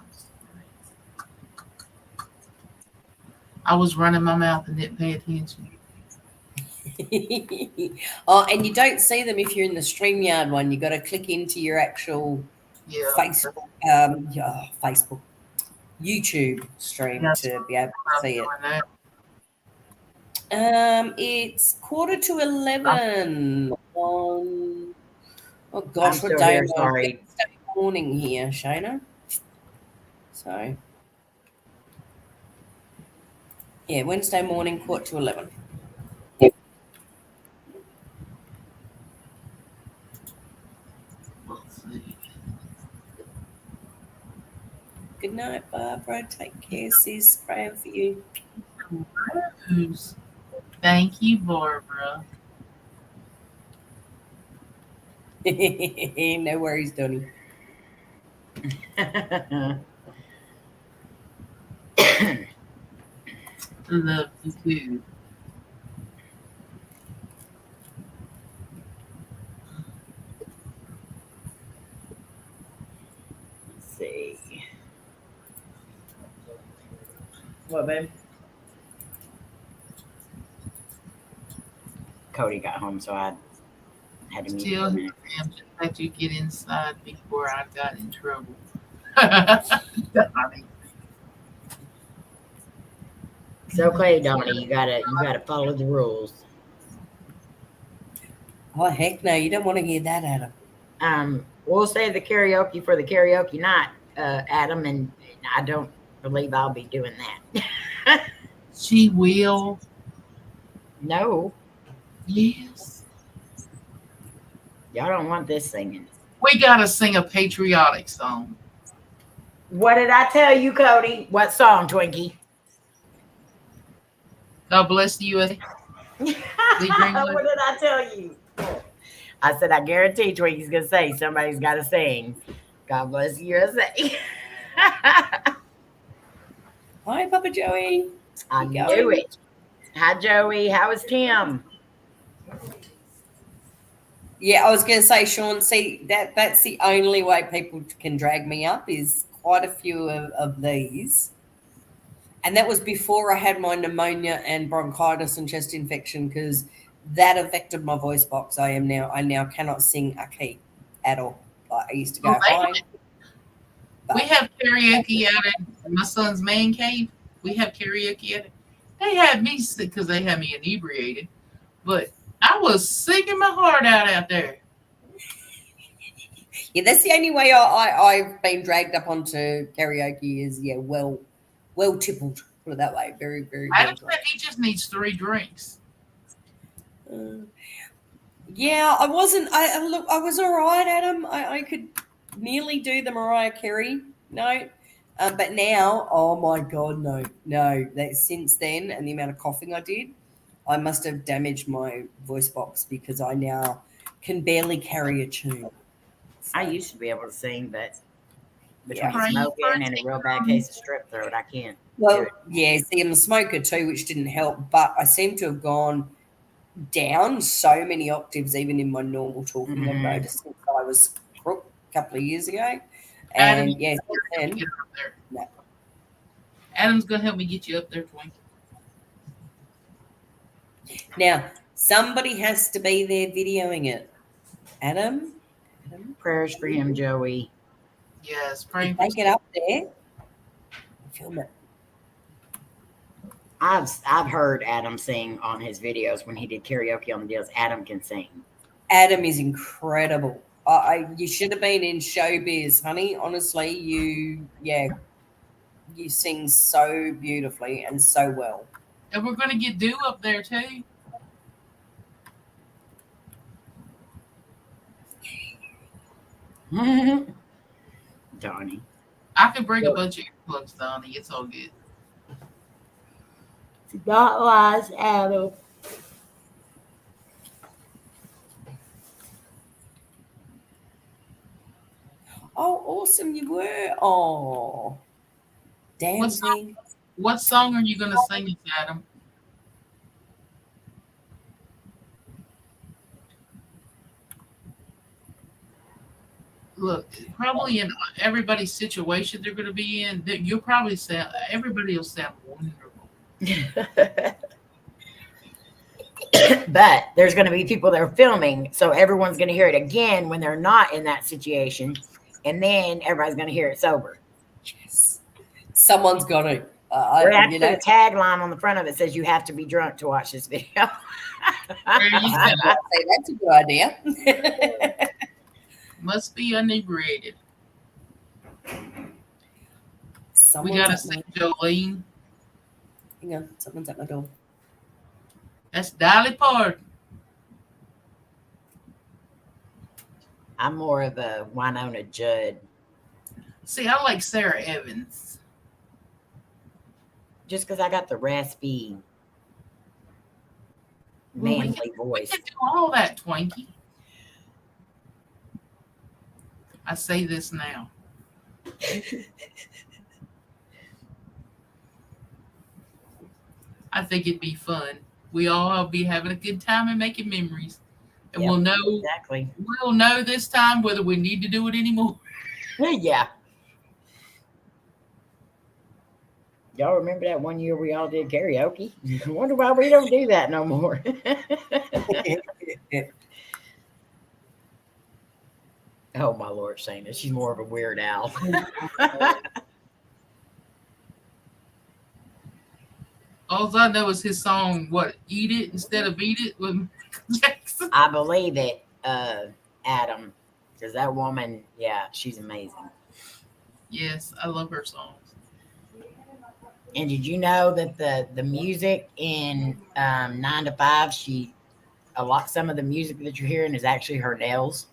I was running my mouth and didn't pay attention. Oh, and you don't see them if you're in the StreamYard one. You got to click into your actual Facebook, Facebook, YouTube stream to be able to see it. It's 11:15. Oh gosh, what day am I? Wednesday morning here, Shayna. So yeah, Wednesday morning, 11:15. Good night, Barbara. Take care, sis. Praying for you. Thank you, Barbara. No worries, Donnie. Love you too. Let's see. What, babe? Cody got home, so I had to meet Still, him. I'm just glad you get inside before I got in trouble. It's okay, Donnie. You gotta follow the rules. Oh heck no, you don't want to hear that, Adam. We'll save the karaoke for the karaoke night, Adam, and I don't believe I'll be doing that. She will. No, Yes. y'all don't want this singing. We gotta sing a patriotic song. What did I tell you, Cody? What song, Twinkie? God bless the USA. What did I tell you? I said, I guarantee Twinkie's gonna say somebody's gotta sing. God bless the USA. Hi, Papa Joey. I knew it. Hi, Joey. How is Tim? Yeah, I was going to say, Sean, see, that's the only way people can drag me up is quite a few of these. And that was before I had my pneumonia and bronchitis and chest infection because that affected my voice box. I now cannot sing a key at all. Like I used to go high. We have karaoke out at my son's man cave. We have karaoke at it. They had me sick because they had me inebriated. But I was singing my heart out there. Yeah, that's the only way I've been dragged up onto karaoke is, well tippled, put it that way. Very, very Adam well said he just needs 3 drinks. Yeah, I wasn't. I was all right, Adam. I could nearly do the Mariah Carey note, but now, oh my God, no. That since then, and the amount of coughing I did, I must have damaged my voice box because I now can barely carry a tune. I used to be able to sing, but between Yeah. smoking and a real bad case of strep throat, I can't. Well, yeah, see, I'm a smoker too, which didn't help, but I seem to have gone down so many octaves, even in my normal talking. I've Mhm. noticed since I was crook a couple of years ago. Adam, And yes, Get and her up there. No. Adam's gonna help me get you up there, Twink. now somebody has to be there videoing it. Adam, Prayers for him, Joey. Yes, praying if for they get up there, film it. I've heard Adam sing on his videos when he did karaoke on the deals. Adam can sing. Adam is incredible. You should have been in showbiz, honey. Honestly, you sing so beautifully and so well. and we're gonna get Dew up there too. Donnie. I can bring a bunch of earplugs, Donnie. It's all good. Not lies, Adam. Oh, awesome you were. Oh, dancing. What song are you gonna sing us, Adam? Look, probably in everybody's situation they're going to be in, you'll probably sound. Everybody will sound wonderful. But there's going to be people that are filming, so everyone's going to hear it again when they're not in that situation, and then everybody's going to hear it sober. Yes. Someone's got to. Actually, the tagline on the front of it says you have to be drunk to watch this video. There you go. That's a good idea. Must be inebriated. Someone's We gotta at sing my- Jolene. Hang on, someone's at my door. That's Dolly Parton. I'm more of a Winona Judd. See, I like Sarah Evans. Just because I got the raspy, Well, manly we voice. can do all that, Twinkie. I say this now. I think it'd be fun. We all be having a good time and making memories. And Yep, we'll know exactly. this time whether we need to do it anymore. Yeah. Y'all remember that one year we all did karaoke? I wonder why we don't do that no more. Oh my Lord, Shana, she's more of a weird owl. All I know is his song, what, Eat It Instead of Beat It with Michael Jackson. I believe it, Adam, because that woman, yeah, she's amazing. Yes, I love her songs. And did you know that the music in 9 to 5, some of the music that you're hearing is actually her nails?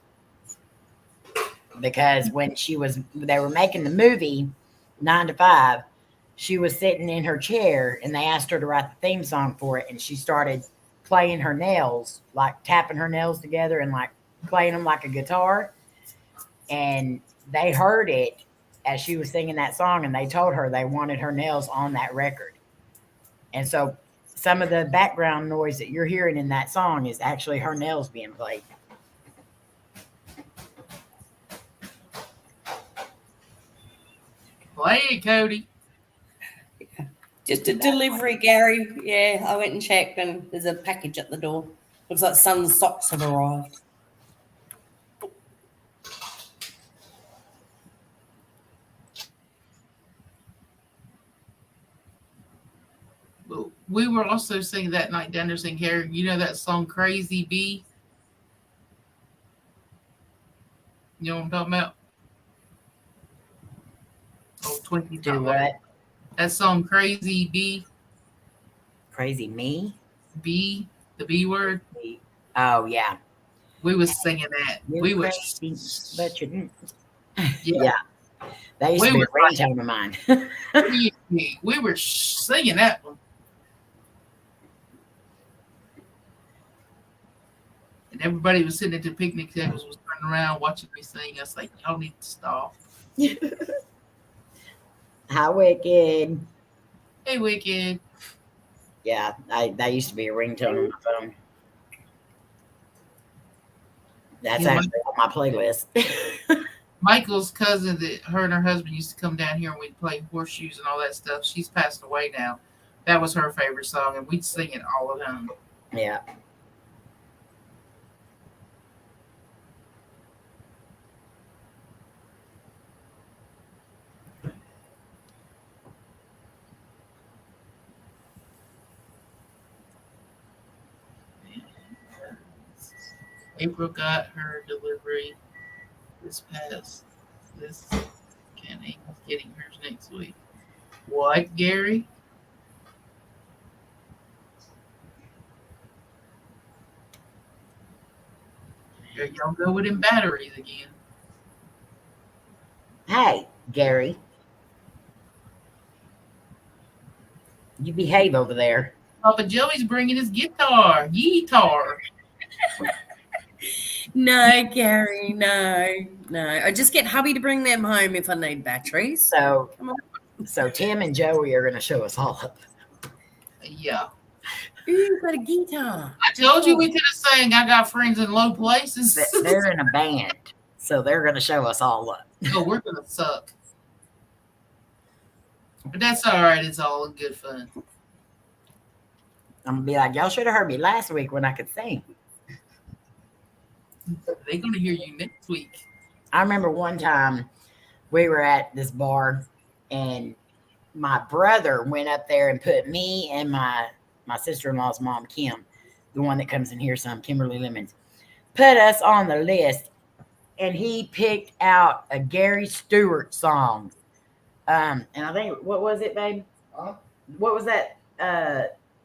Because when they were making the movie 9 to 5, she was sitting in her chair and they asked her to write the theme song for it, and she started playing her nails, like tapping her nails together and like playing them like a guitar. And they heard it as she was singing that song, and they told her they wanted her nails on that record. And so some of the background noise that you're hearing in that song is actually her nails being played. Play it, Cody. Just a delivery, Gary. Yeah, I went and checked, and there's a package at the door. Looks like Sun's socks have arrived. We were also singing that night down there singing, Harry, you know that song Crazy Bee? You know what I'm talking about? Oh, Twinkie Do talking what? about that song Crazy Bee. Crazy me? B, the B word. Oh yeah. We was singing that. We was crazy, but you yeah. That used to We be a were ringtone of mine. we were singing that one. And everybody was sitting at the picnic tables was turning around watching me sing. I was like, y'all need to stop. How wicked. Hey, Wicked. Yeah, that used to be a ringtone on my phone. That's Yeah, actually on my playlist. Michael's cousin that her and her husband used to come down here and we'd play horseshoes and all that stuff. She's passed away now. That was her favorite song, and we'd sing it all the time. Yeah. April got her delivery this Kenny is getting hers next week. What, Gary? There y'all go with them batteries again. Hey, Gary. You behave over there. Papa Joey's bringing his guitar. Guitar. No, Gary, no. I just get hubby to bring them home if I need batteries. So, Come on. so Tim and Joey are going to show us all up. Yeah. Ooh, got a guitar. I told you we could have sang I Got Friends in Low Places. They're in a band, so they're going to show us all up. Oh, we're going to suck. But that's all right. It's all in good fun. I'm going to be like, y'all should have heard me last week when I could sing. They're going to hear you next week. I remember one time we were at this bar and my brother went up there and put me and my sister-in-law's mom, Kim, the one that comes in here some, Kimberly Lemons, put us on the list, and he picked out a Gary Stewart song. And I think, what was it, babe? Huh? What was that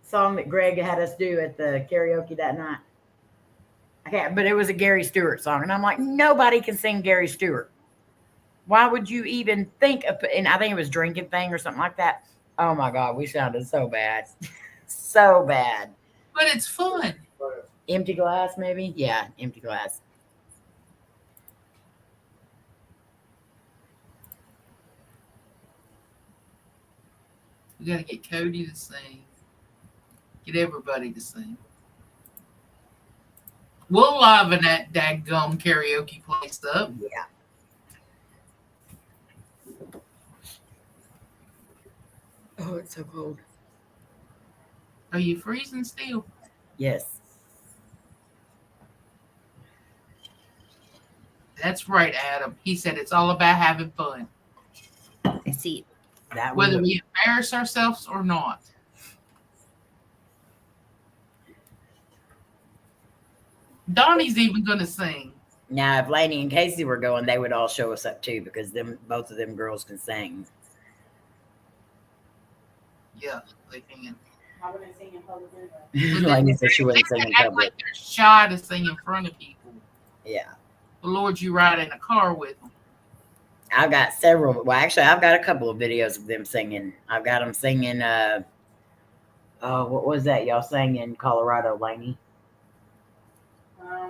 song that Greg had us do at the karaoke that night? I can't, but it was a Gary Stewart song. And I'm like, nobody can sing Gary Stewart. Why would you even think of, and I think it was Drinking Thing or something like that. Oh my God, we sounded so bad. So bad. But it's fun. Empty Glass, maybe? Yeah, Empty Glass. We got to get Cody to sing. Get everybody to sing. We'll liven that daggum karaoke place up. Yeah. Oh, it's so cold. Are you freezing still? Yes. That's right, Adam. He said it's all about having fun. I see. That Whether was, we embarrass ourselves or not. Donnie's even going to sing. now, if Lainey and Casey were going, they would all show us up too because both of them girls can sing. Yeah, they can. How would I sing in public anyway? Lainey said she They wouldn't sing in act public. like they're shy to sing in front of people. Yeah. The Lord, you ride in a car with them. I've got several. Well, actually, I've got a couple of videos of them singing. I've got them singing. What was that y'all sang in Colorado, Lainey?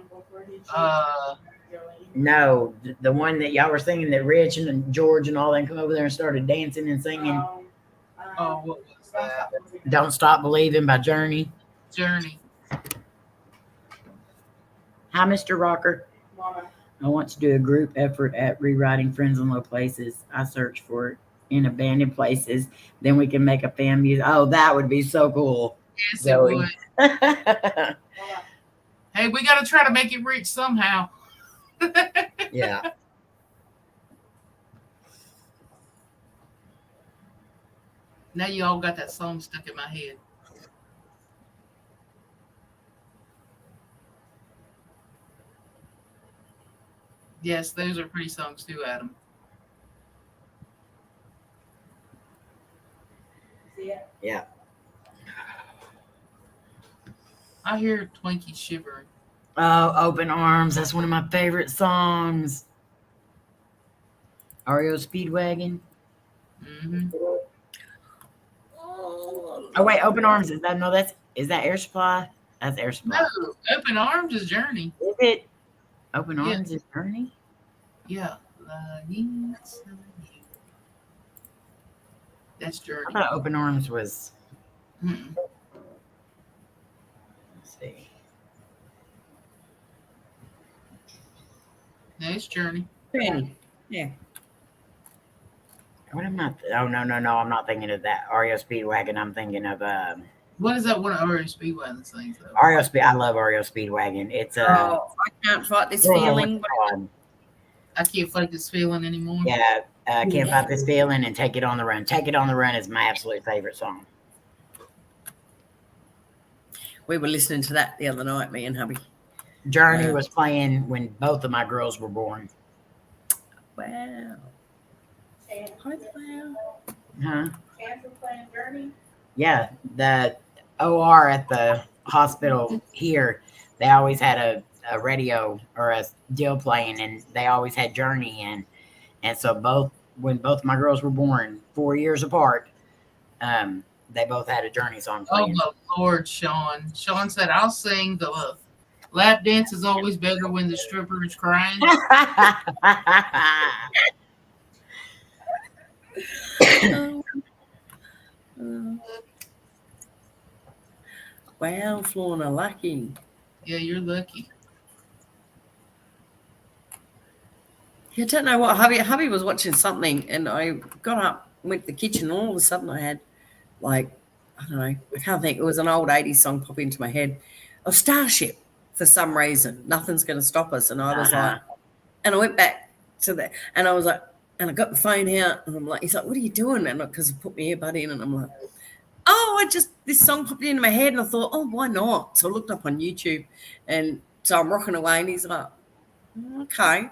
Before he chose Jolene. No, the one that y'all were singing that Rich and George and all them come over there and started dancing and singing. Oh, what was that? Don't Stop Believing by Journey. Journey. Hi, Mr. Rocker. Mama. I want to do a group effort at rewriting Friends in Low Places. I search for it in abandoned places. Then we can make a fan music. Oh, that would be so cool. Yes, Zoe. it would. Mama. Hey, we got to try to make it rich somehow. Yeah. Now you all got that song stuck in my head. Yes, those are pretty songs too, Adam. See it? Yeah. I hear Twinkie shivering. Oh, Open Arms. That's one of my favorite songs. REO Speedwagon. Mm-hmm. Oh, wait. Open Arms. Is that Air Supply? That's Air Supply. No, Open Arms is Journey. Is it? Open Yeah. Arms is Journey? Yeah. That's Journey. I thought Open Arms was. Mm-mm. Let's see. Next Journey. Journey. Yeah. What am I? Oh no, I'm not thinking of that REO Speedwagon. I'm thinking of What is that one of Orange Speedwagon things though? REO Speed. I love REO Speedwagon. It's Oh, I can't fight this yeah, feeling. what's it called? I can't fight this feeling anymore. Yeah, can't fight this feeling and Take It on the Run. Take It on the Run is my absolute favorite song. We were listening to that the other night, me and hubby. Journey was playing when both of my girls were born. Wow. Huh? Chance of playing Journey. Yeah, the OR at the hospital here, they always had a radio or a deal playing, and they always had Journey in. And so when both my girls were born, 4 years apart, they both had a Journey song Oh playing. my Lord, Sean. Sean said, "I'll sing the lap dance is always better when the stripper is crying." Wow, Florna, lucky. Yeah, you're lucky. I don't know what hubby was watching something, and I got up, went to the kitchen, and all of a sudden I had like, I don't know, I can't think. It was an old 80s song pop into my head of Starship for some reason. Nothing's going to stop us. And I was like, and I went back to that, and I was like, and I got the phone out, and I'm like, he's like, what are you doing? And because I put my earbud in, and I'm like, oh, this song popped into my head, and I thought, oh, why not? So I looked up on YouTube, and so I'm rocking away, and he's like, okay.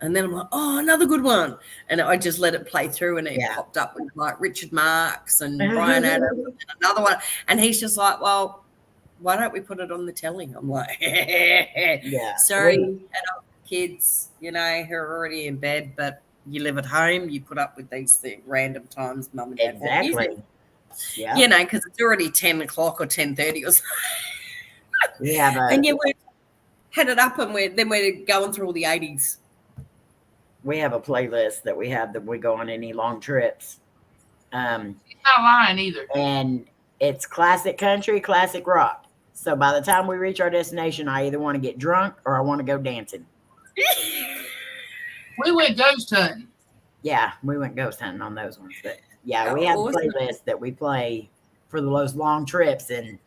And then I'm like, oh, another good one. And I just let it play through, and it popped up with like Richard Marx and Brian Adams and another one. And he's just like, well, why don't we put it on the telly? I'm like, Yeah. sorry, adult kids, who are already in bed, but you live at home, you put up with these random times mum and dad want music. Yeah. Because it's already 10 o'clock or 10:30 or something. Yeah, but and we had it up, and we're going through all the 80s. We have a playlist that we go on any long trips. He's not lying either. And it's classic country, classic rock. So by the time we reach our destination, I either want to get drunk or I want to go dancing. We went ghost hunting. Yeah, we went ghost hunting on those ones. But yeah, we have a playlist that we play for those long trips. And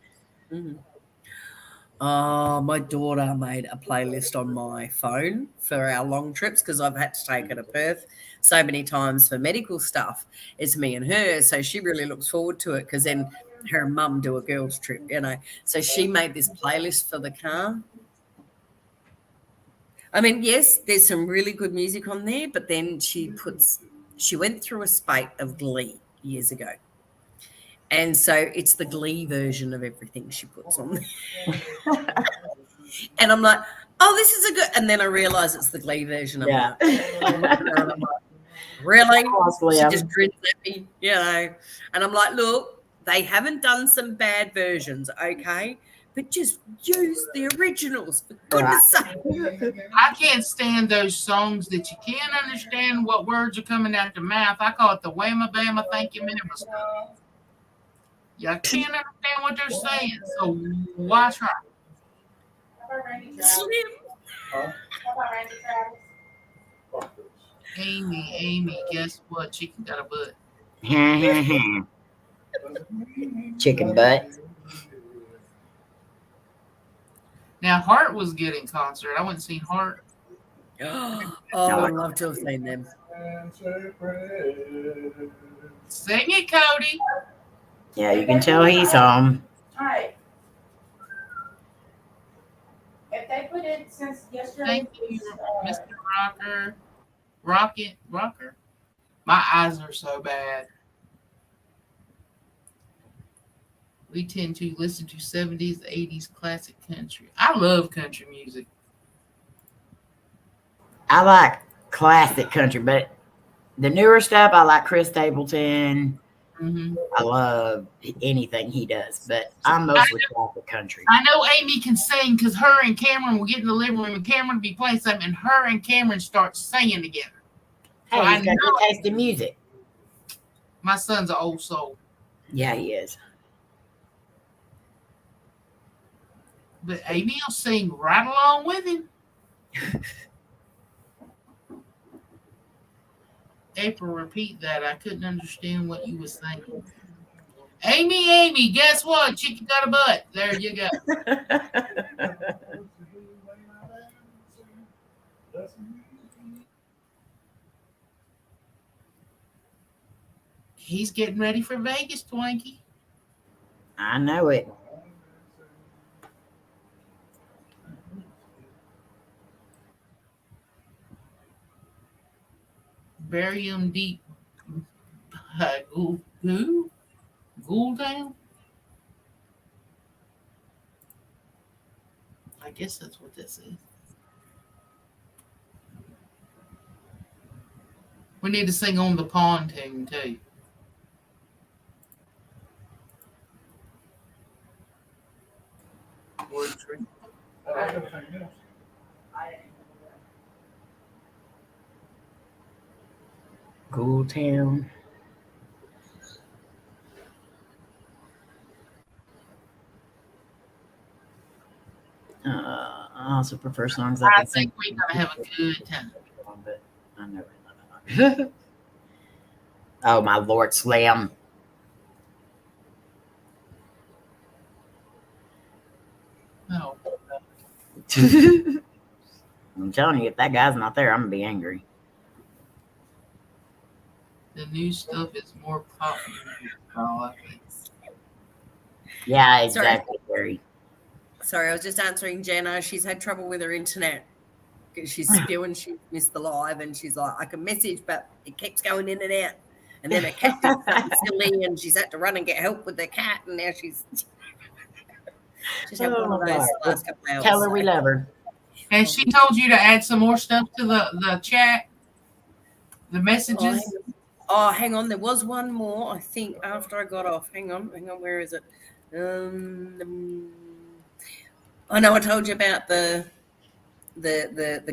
oh, my daughter made a playlist on my phone for our long trips because I've had to take her to Perth so many times for medical stuff. It's me and her, so she really looks forward to it because then her and mum do a girls' trip, So she made this playlist for the car. I mean, yes, there's some really good music on there, but then she went through a spate of Glee years ago. And so it's the Glee version of everything she puts on there. And I'm like, oh, this is a good. And then I realize it's the Glee version. I'm like, really? She just grins at me, And I'm like, look, they haven't done some bad versions, okay? But just use the originals, for goodness sake. I can't stand those songs that you can't understand what words are coming out your mouth. I call it the whamma bamma thank you mama stuff. You can't understand what they're saying, so why try? Amy, guess what? Chicken got a butt. Chicken butt. Now, Hart was good in concert. I went and seen Hart. Oh, I'd love to have seen them. Sing it, Cody. Yeah, you can tell he's home. All right. If they put it since yesterday. Thank you, Mr. Rocker. My eyes are so bad. We tend to listen to 70s, 80s classic country. I love country music. I like classic country, but the newer stuff, I like Chris Stapleton. I love anything he does, but I'm mostly classic country. I know Amy can sing because her and Cameron will get in the living room and Cameron will be playing something, and her and Cameron start singing together. Hey, so he's got good taste in music. My son's an old soul. Yeah, he is. But Amy will sing right along with him. April, repeat that. I couldn't understand what you was saying. Amy, guess what? Chicken got a butt. There you go. He's getting ready for Vegas, Twinkie. I know it. Bury him deep. Who? Ghoul down? I guess that's what this is. We need to sing on the pond tune too. Word tree. Ghoul Town. I also prefer songs I I can sing. think we're gonna have a good time. But I know it. Oh my Lord, Slam! No. I'm telling you, if that guy's not there, I'm gonna be angry. The new stuff is more popular. I think. Yeah, exactly, Gary. Sorry, I was just answering Jenna. She's had trouble with her internet. She's spewing she missed the live, and she's like, I can message, but it keeps going in and out. And then her cat did something silly, and she's had to run and get help with the cat, and now she's had one of those last couple hours. Tell her we love her. And she told you to add some more stuff to the chat, the messages. Oh, hang on. There was one more, I think, after I got off. Hang on. Where is it? I know I told you about the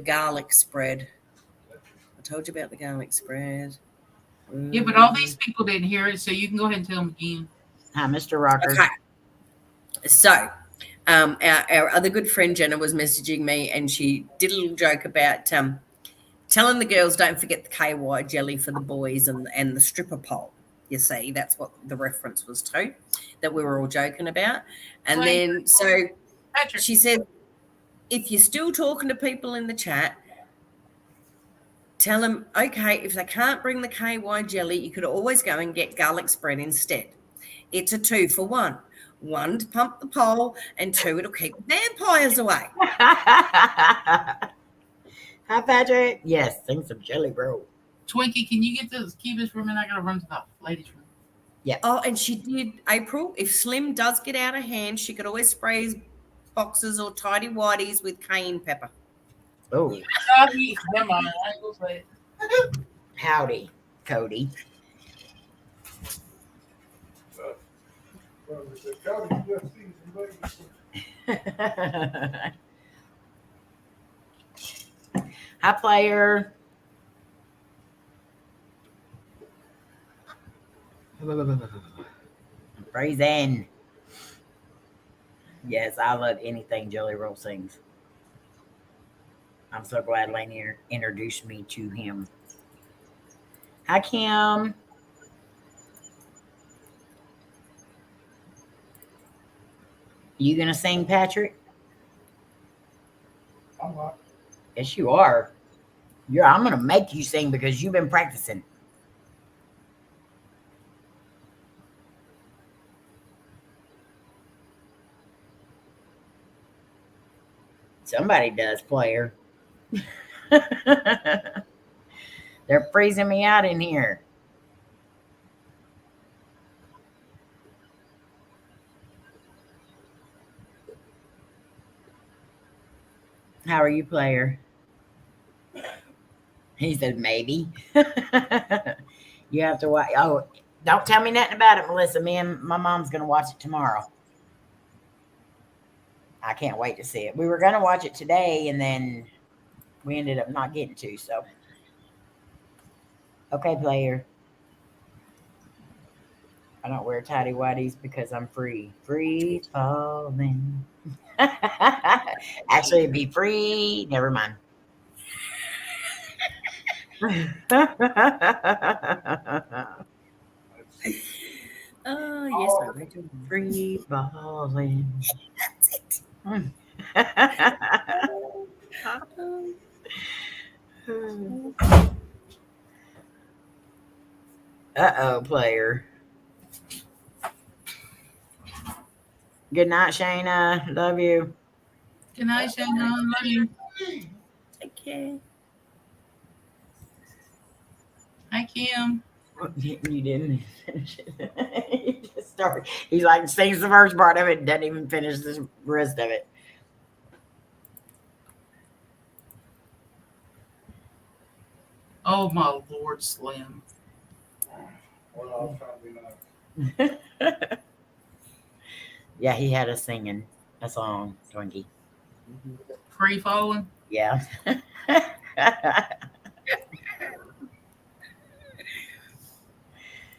garlic spread. I told you about the garlic spread. Yeah, but all these people didn't hear it, so you can go ahead and tell them again. Hi, Mr. Rocker. Okay. So, our other good friend Jenna was messaging me, and she did a little joke about telling the girls don't forget the KY jelly for the boys and the stripper pole. You see, that's what the reference was to, that we were all joking about. And then, so she said, if you're still talking to people in the chat, tell them, okay, if they can't bring the KY jelly, you could always go and get garlic spread instead. It's a 2 for 1. 1 to pump the pole, and 2, it'll keep the vampires away. Hi, Patrick. Yes, sing some jelly, bro. Twinkie, can you get this? Keep this for a minute. I gotta run to the ladies' room. Yeah. Oh, and she did, April. If Slim does get out of hand, she could always spray his boxes or tidy whities with cayenne pepper. Oh, Never mind. I ain't gonna say it. howdy, Cody. Hi, player. Praising. Yes, I love anything Jelly Roll sings. I'm so glad Lane introduced me to him. Hi, Kim. You gonna sing, Patrick? I'm not. Yes, you are. I'm gonna make you sing because you've been practicing. Somebody does, player. They're freezing me out in here. How are you, player? He said, maybe. You have to watch. Oh, don't tell me nothing about it, Melissa. Me and my mom's going to watch it tomorrow. I can't wait to see it. We were going to watch it today, and then we ended up not getting to. So, okay, player. I don't wear tidy whities because I'm free. Free falling. Actually, it'd be free. Never mind. Oh, yes, I read your Free balling. That's it. Uh-oh, player. Good night, Shayna. Love you. Good night, Shayna. Love you. Take care. Hi, Kim. You didn't finish it. He just started. He's like sings the first part of it, and doesn't even finish the rest of it. Oh my Lord, Slim. Well, I'll try to be nice. Yeah, he had us singing a song, Twinkie. Free falling. Yeah.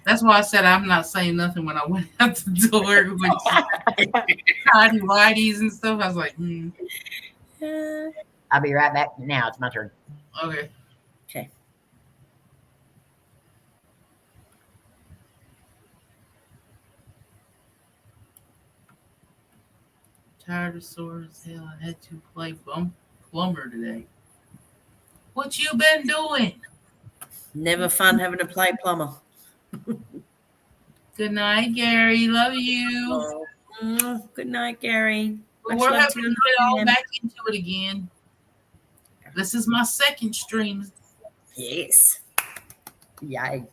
That's why I said I'm not saying nothing when I went out the door with tidy whities and stuff. I was like, I'll be right back. Now it's my turn. Okay. Okay. Tired of sore as hell. I had to play plumber today. What you been doing? Never fun having to play plumber. Good night, Gary. Love you. Good night, Gary. But Much we're love having to to you, get all man. back into it again. This is my second stream. Yes. Yay.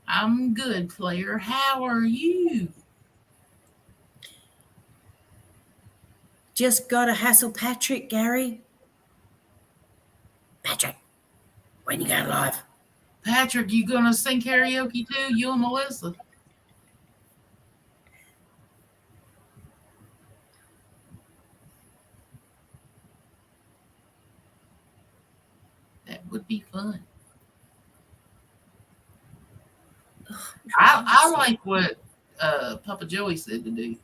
I'm good, player. How are you? Just got to hassle Patrick, Gary. Patrick, when you going live? Patrick, you gonna sing karaoke too? You and Melissa? That would be fun. I like what Papa Joey said to do.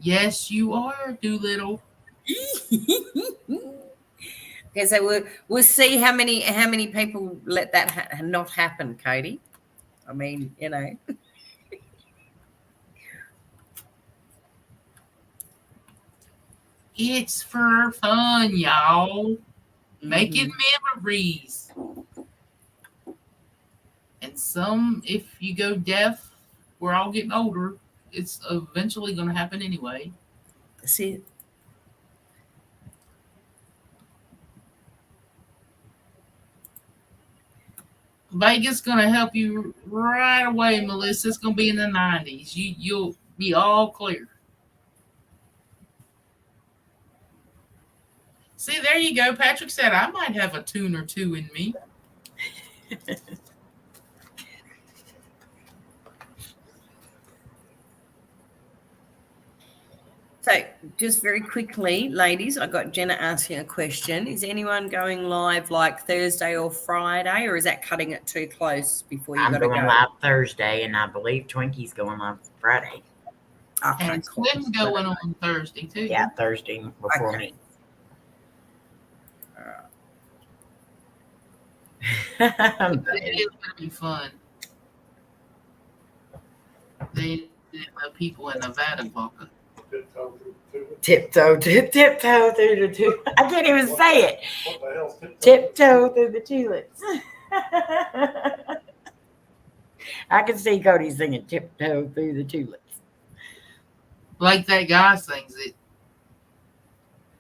Yes, you are, Doolittle. Okay, so we'll see how many people let that not happen, Cody. I mean, you know. It's for fun, y'all. Making memories. And if you go deaf, we're all getting older. It's eventually going to happen anyway. See. Vegas gonna help you right away, Melissa. It's gonna be in the 90s. You'll be all clear. See, there you go. Patrick said I might have a tune or two in me. So, just very quickly, ladies, I got Jenna asking a question. Is anyone going live like Thursday or Friday, or is that cutting it too close before you got to go? I'm going live Thursday, and I believe Twinkie's going live Friday. Okay, And Slim's going on Thursday too. Yeah, Thursday before me. It is going to be fun. They people in Nevada vodka. Tiptoe through the tulips. I can't even say it. What the hell's Tiptoe through the tulips. I can see Cody singing Tiptoe Through the Tulips. Like that guy sings it.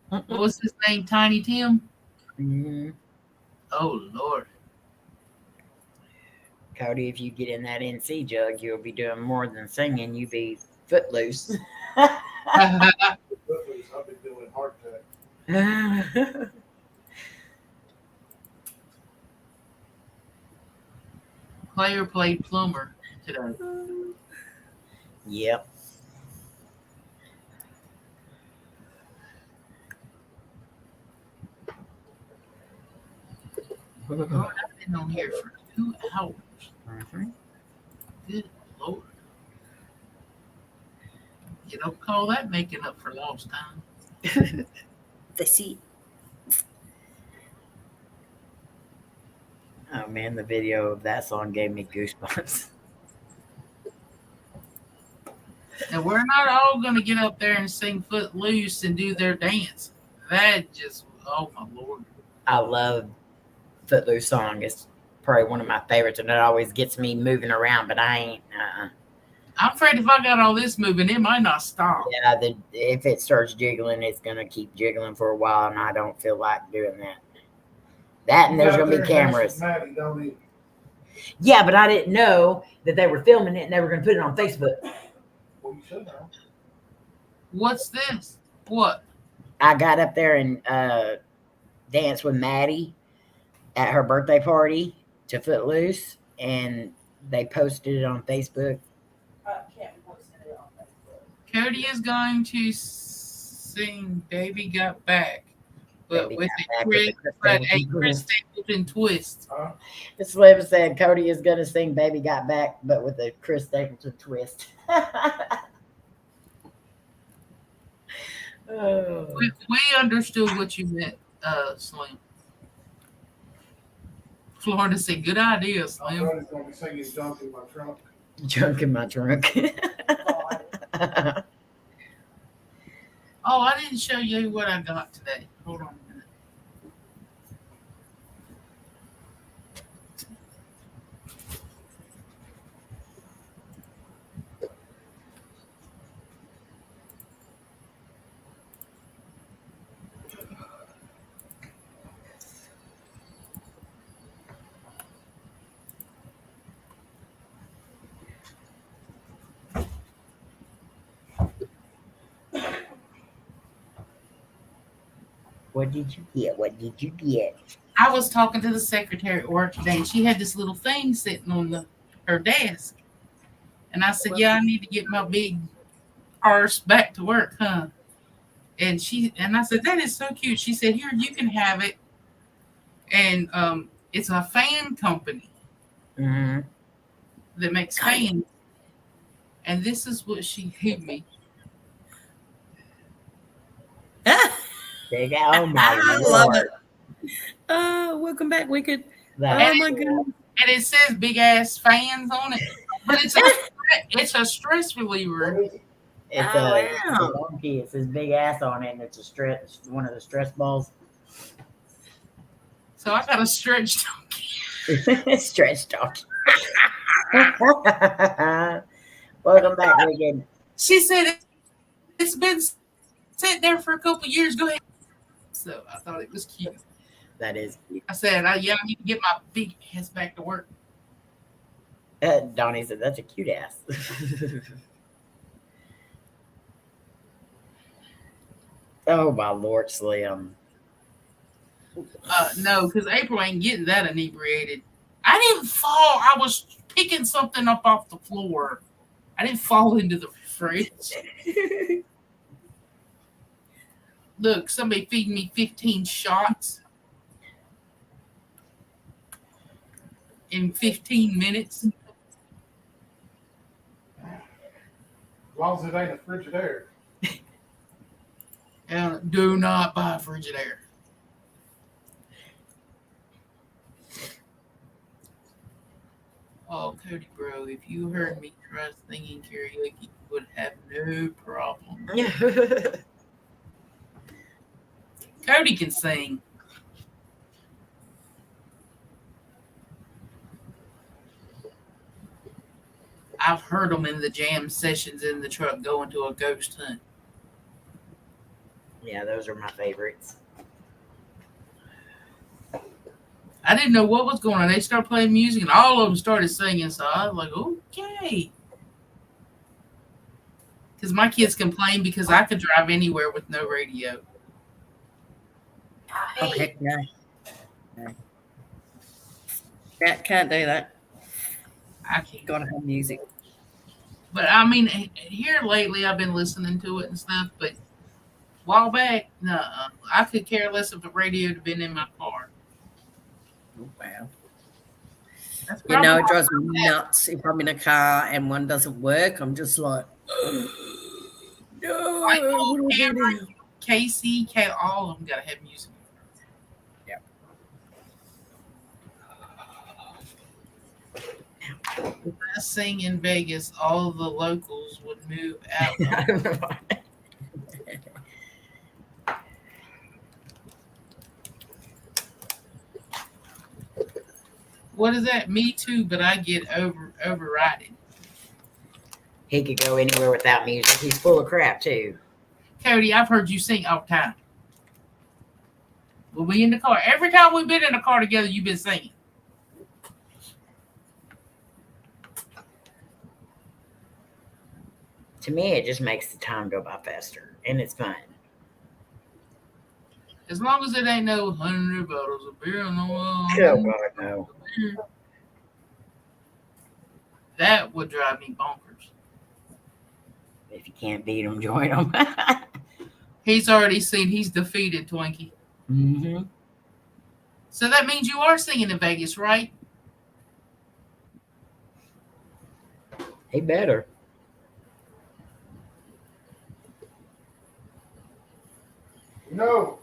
What was his name? Tiny Tim? Mm-hmm. Oh, Lord. Cody, if you get in that NC jug, you'll be doing more than singing. You be footloose. I've been doing hardtack. Player played plumber today. Yep. Oh, I've been on here for 2 hours. Mm-hmm. Good Lord. You don't call that making up for lost time. They see. Oh man, the video of that song gave me goosebumps. And we're not all going to get up there and sing Footloose and do their dance. That just, oh my Lord. I love Footloose song. It's probably one of my favorites, and it always gets me moving around. But I ain't. I'm afraid if I got all this moving, it might not stop. Yeah, if it starts jiggling, it's gonna keep jiggling for a while, and I don't feel like doing that. That and there's gonna be cameras. Maddie, don't he? Yeah, but I didn't know that they were filming it and they were gonna put it on Facebook. Well, you should know. What's this? What? I got up there and danced with Maddie at her birthday party to Footloose, and they posted it on Facebook. Cody is going to sing Baby Got Back, but Baby with Got a Back with Chris Stapleton twist. This Slim said Cody is gonna sing Baby Got Back, but with a Chris Stapleton twist. Oh. We understood what you meant, Slim. Florida said, good idea, I'm Slim. going to be singing Junk in my trunk. Junk in my trunk. Oh, I didn't show you what I got today. Hold on a minute. What did you get? What did you get? I was talking to the secretary at work today, and she had this little thing sitting on her desk. And I said, yeah, I need to get my big arse back to work, huh? And I said, that is so cute. She said, here, you can have it. And it's a fan company that makes fans. And this is what she gave me. Big oh my I love it. Welcome back, Wicked. That, Oh my goodness. And it says big ass fans on it. But it's a stress reliever. it's Oh, a wow. donkey. It says big ass on it, and it's one of the stress balls. So I got a stretch donkey. Stretch donkey. Welcome back, Wicked. She said it's been sitting there for a couple of years. Go ahead. So I thought it was cute. That is cute. I said, I need to get my big ass back to work. Donnie said, that's a cute ass. Oh, my Lord, Slim. No, because April ain't getting that inebriated. I didn't fall. I was picking something up off the floor. I didn't fall into the fridge. Look, somebody feeding me 15 shots in 15 minutes. As long as it ain't a Frigidaire. And do not buy Frigidaire. Oh, Cody, bro, if you heard me try singing karaoke, you would have no problem. Cody can sing. I've heard them in the jam sessions in the truck going to a ghost hunt. Yeah, those are my favorites. I didn't know what was going on. They started playing music and all of them started singing. So I was like, okay. Because my kids complain because I could drive anywhere with no radio. Oh, heck no. No. Can't do that. I can't. Gotta have music. But I mean, here lately I've been listening to it and stuff. But a while back, no, I could care less if the radio had been in my car. Oh, wow. That's You know, it probably drives me nuts if I'm in a car and one doesn't work. I'm just like, no. Like, what do I do Cameron, now? Casey, all of them got to have music. Yeah. sing in Vegas, all the locals would move out. What is that? Me too, but I get overridden. He could go anywhere without music. He's full of crap too. Cody, I've heard you sing all the time. We'll be in the car. Every time we've been in the car together, you've been singing. To me, it just makes the time go by faster, and it's fun. As long as it ain't no 100 bottles of beer on the wall. Oh, God, no. That would drive me bonkers. If you can't beat them, join them. He's already seen he's defeated, Twinkie. Mm-hmm. So that means you are singing in Vegas, right? He better. No.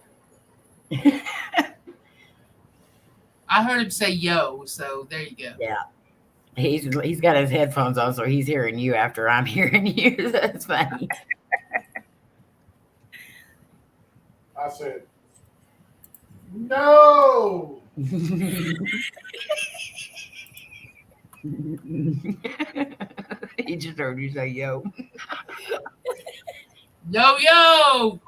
I heard him say yo, so there you go. Yeah. He's got his headphones on, so he's hearing you after I'm hearing you. That's funny. I said, no. He just heard you say yo. Yo, yo.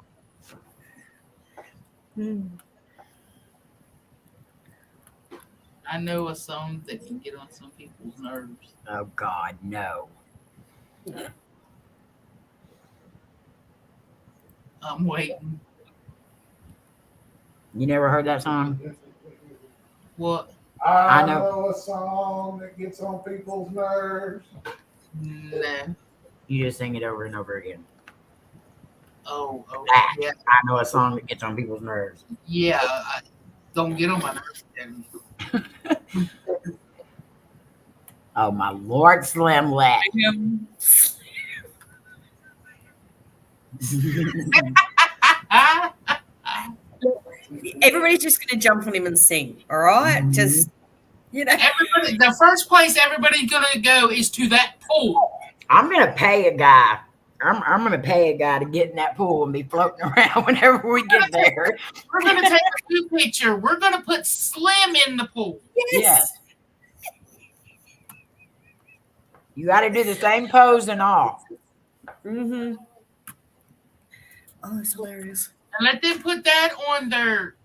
I know a song that can get on some people's nerves. Oh, God, no. I'm waiting. You never heard that song? What? I know a song that gets on people's nerves. Nah. You just sing it over and over again. Oh, yeah. I know a song that gets on people's nerves. Yeah, I don't get on my nerves. Oh, my Lord, Slim Lat. Everybody's just going to jump on him and sing. All right? Just, Everybody, the first place everybody's going to go is to that pool. I'm going to pay a guy. I'm going to pay a guy to get in that pool and be floating around whenever we get there. We're going to take a new picture. We're going to put Slim in the pool. Yes. You got to do the same pose and all. Mm-hmm. Oh, it's hilarious. And let them put that on their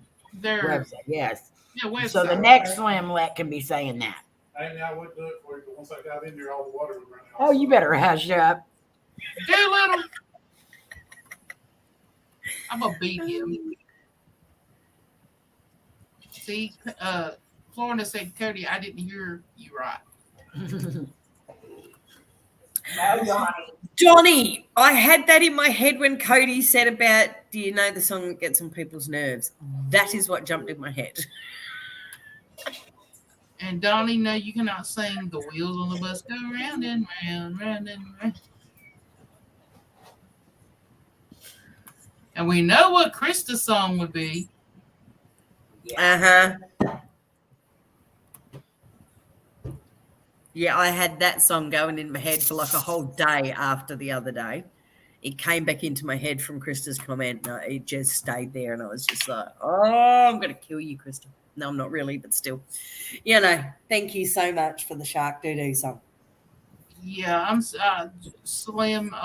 Website, yes. Yeah, website. So the next Slim Let can be saying that. Hey, now I would do it for you, but once I got in there, all the water would run out. Oh, you better hush up. Doolittle. I'm going to beat him. See, Florida said, Cody, I didn't hear you right. Johnny, I had that in my head when Cody said about, do you know the song that gets on people's nerves? That is what jumped in my head. And Donnie, no, you cannot sing The Wheels on the Bus Go round and round, round and round. And we know what Krista's song would be. Uh-huh. Yeah, I had that song going in my head for like a whole day after the other day. It came back into my head from Krista's comment. No, it just stayed there, and I was just like, oh, I'm going to kill you, Krista. No, I'm not really, but still. Thank you so much for the Shark Doo-Doo song. Yeah, I'm Slim.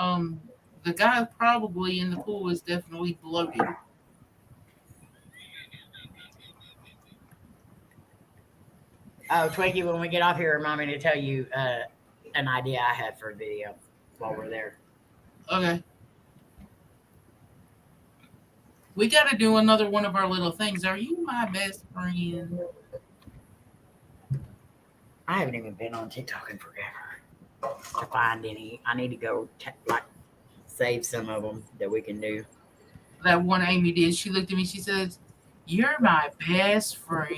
The guy probably in the pool is definitely bloated. Oh, Twinkie, when we get off here, remind me to tell you an idea I had for a video while we're there. Okay. We got to do another one of our little things. Are you my best friend? I haven't even been on TikTok in forever to find any. I need to go save some of them that we can do. That one Amy did. She looked at me. She says, "You're my best friend."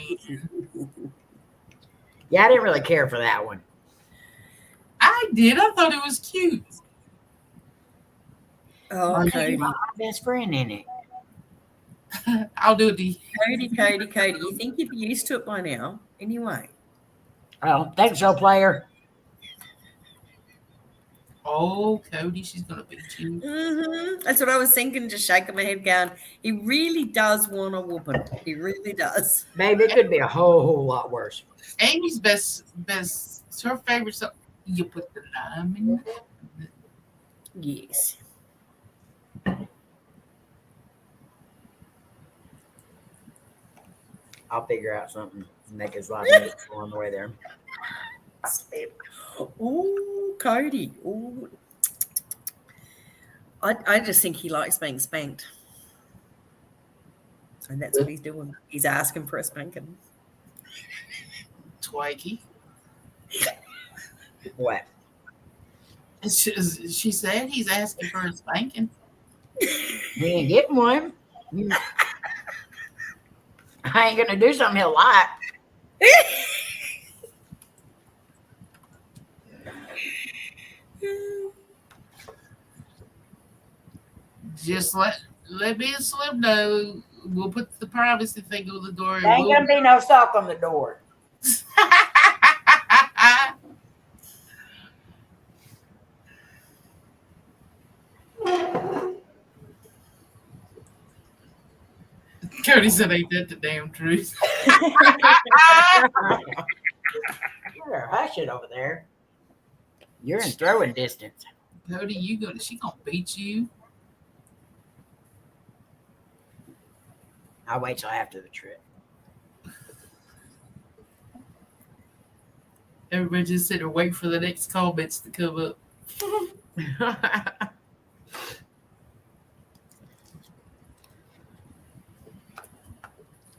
Yeah, I didn't really care for that one. I did. I thought it was cute. Oh, Cody. My best friend in it. I'll do it. Cody. You think you'd be used to it by now? Anyway. Oh, thanks, show player. Oh, Cody, she's gonna beat you. That's what I was thinking, just shaking my head going, he really does want a whooping. He really does. Baby, it could be a whole lot worse. Amy's best, her favorite song. You put the lime in. Yes. I'll figure out something to make his life miserable on the way there. Oh, Cody. Oh, I just think he likes being spanked. And that's what he's doing. He's asking for a spanking. Twikey. What? She said he's asking for a spanking. He ain't getting one. I ain't gonna do something he'll like. Just let me and Slim know. We'll put the privacy thing on the door. There ain't gonna be no sock on the door. Cody said, "Ain't that the damn truth?" You're hush it over there. You're in throwing distance. Cody, she gonna beat you. I'll wait till after the trip. Everybody just sit there wait for the next comments to come up.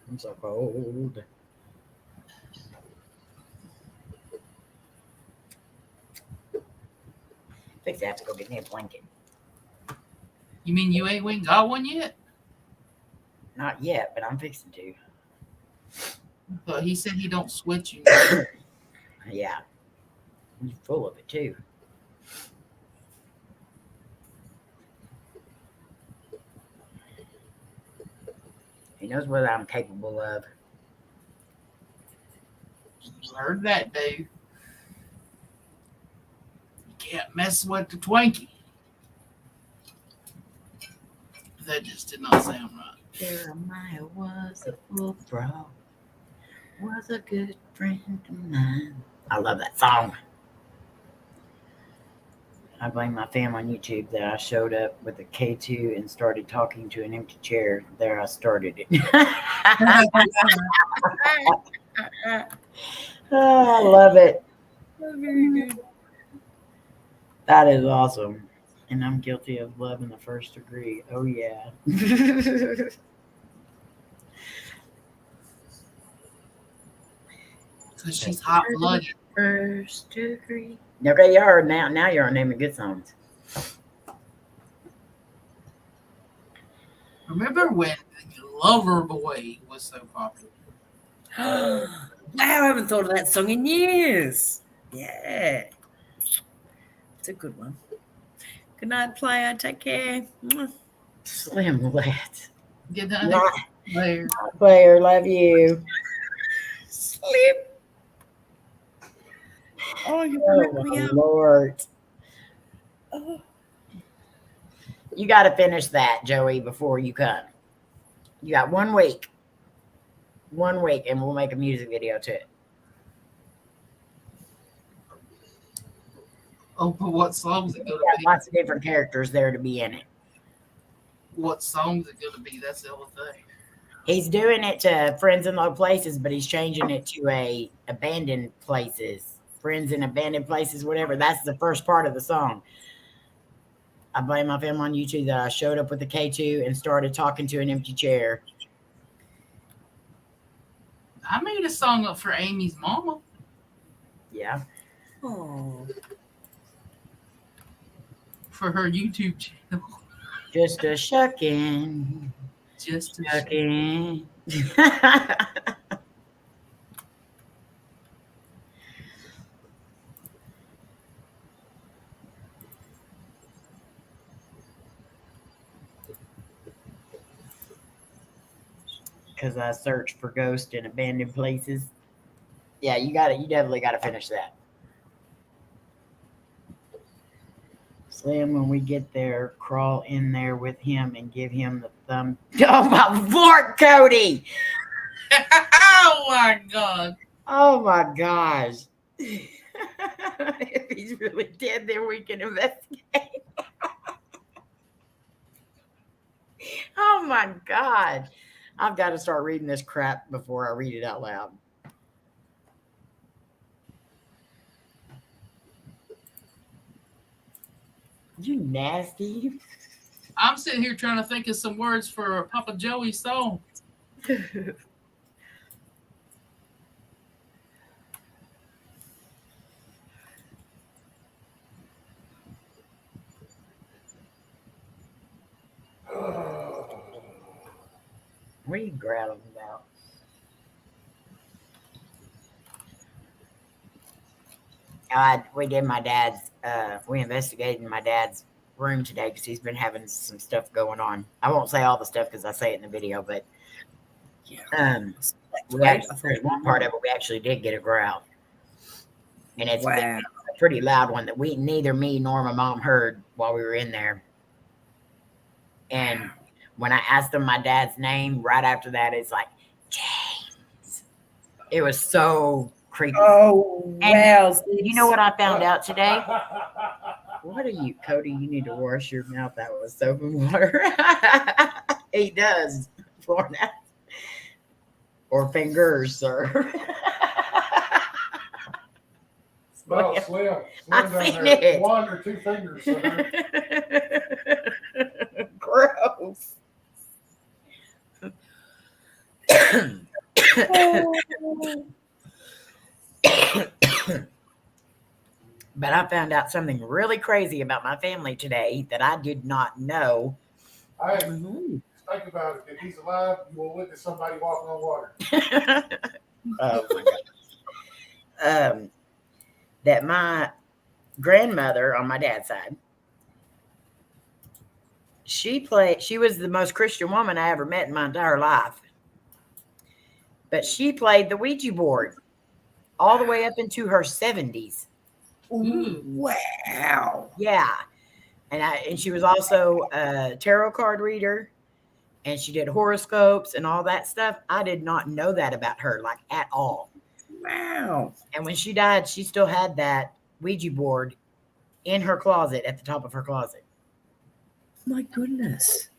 I'm so cold. Fix have to go get me a blanket. You mean you ain't got one yet? Not yet, but I'm fixing to. But he said he don't sweat you. Yeah. You're full of it too. He knows what I'm capable of. Heard that, Dave. You can't mess with the Twinkie. That just did not sound right. Jeremiah was a fool frog, was a good friend of mine. I love that song. I blame my fam on YouTube that I showed up with a K2 and started talking to an empty chair. There I started it. Oh, I love it. That is awesome. And I'm guilty of love in the first degree. Oh, yeah. Because she's hot blooded. First degree. Okay, you are now. Now you're naming good songs. Remember when Lover Boy was so popular? Wow, I haven't thought of that song in years. Yeah. It's a good one. Good night, player. Take care. Slim Let. Get that Not there. player. Love you. Slim. Oh, you broke Oh, me my up. Lord. Oh. You got to finish that, Joey, before you come. You got 1 week. 1 week, and we'll make a music video to it. Oh, but what song's it We gonna got be? lots of different characters there to be in it. What song's it gonna be? That's the other thing. He's doing it to Friends in Low Places, but he's changing it to a abandoned places. Friends in abandoned places, whatever. That's the first part of the song. I blame my fam on YouTube that I showed up with the K2 and started talking to an empty chair. I made a song up for Amy's mama. Yeah. Oh. For her YouTube channel. Just a shucking. Just to Shucking. Because I searched for ghosts in abandoned places. Yeah, you got it. You definitely got to finish that. Slim, when we get there, crawl in there with him and give him the thumb. Oh my Lord, Cody! Oh my God. Oh my gosh. If he's really dead, then we can investigate. Oh my God. I've got to start reading this crap before I read it out loud. You nasty. I'm sitting here trying to think of some words for Papa Joey's song. What are you growling about? We did my dad's, we investigated my dad's room today because he's been having some stuff going on. I won't say all the stuff because I say it in the video, but one part of it, we actually did get a growl. And it's Wow. a pretty loud one that neither me nor my mom heard while we were in there. And when I asked him my dad's name, right after that, it's like, James. It was so creepy. Oh, wow. You know what I found out today? What are you, Cody? You need to wash your mouth out with soap and water. He does, Florida. Or fingers, sir. Well, Slim I've down seen there. it. 1 or 2 fingers. Sir. Gross. But I found out something really crazy about my family today that I did not know. Hey, think about it. If he's alive, you will witness somebody walking on water. Oh my God. That my grandmother on my dad's side, she was the most Christian woman I ever met in my entire life. But she played the Ouija board all the way up into her 70s. Ooh, wow. Yeah. And she was also a tarot card reader, and she did horoscopes and all that stuff. I did not know that about her, like, at all. Wow. And when she died, she still had that Ouija board in her closet, at the top of her closet. My goodness.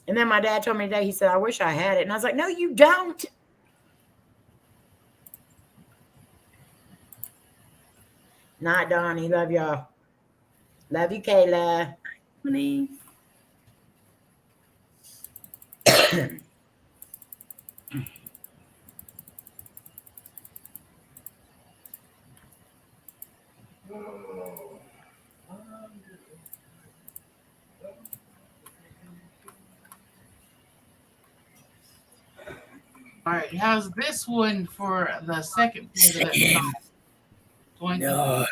And then my dad told me today, he said, I wish I had it. And I was like, no, you don't. Night, Donnie. Love y'all. Love you, Kayla. Honey. All right, how's this one for the second part of that song? Twinkie? No.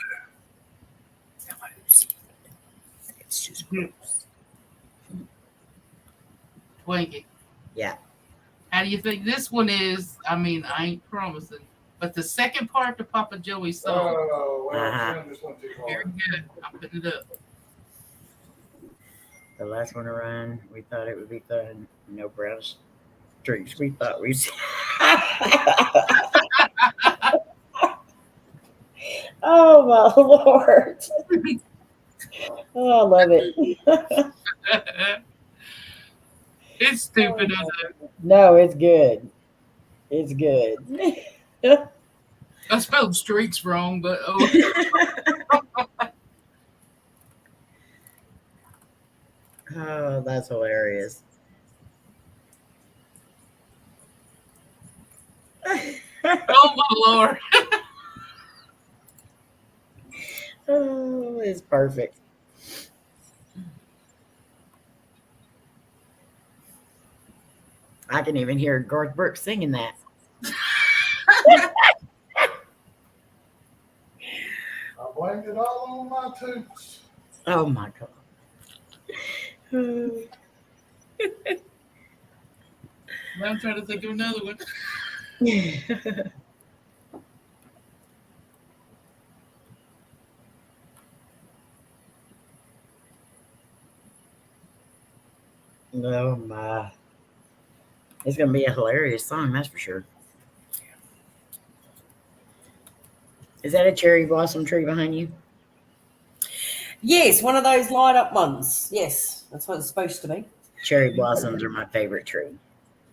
It's just gross. Twinkie. Yeah. How do you think this one is? I mean, I ain't promising, but the second part to Papa Joey's song, Oh, well, Uh-huh. Slim just went too very far. good. I'm putting it up. The last one to run, we thought it would be fun. No brown streaks. We thought we. Oh my Lord! Oh, I love it. It's stupid. Isn't it? No, it's good. It's good. I spelled streaks wrong, but Oh, that's hilarious. oh my Lord. Oh, it's perfect. I can even hear Garth Brooks singing that. I blamed it all on my toots. Oh my God. I'm trying to think of another one. No, my. It's going to be a hilarious song, that's for sure. Is that a cherry blossom tree behind you? Yes, one of those light up ones. Yes, that's what it's supposed to be. Cherry blossoms are my favorite tree.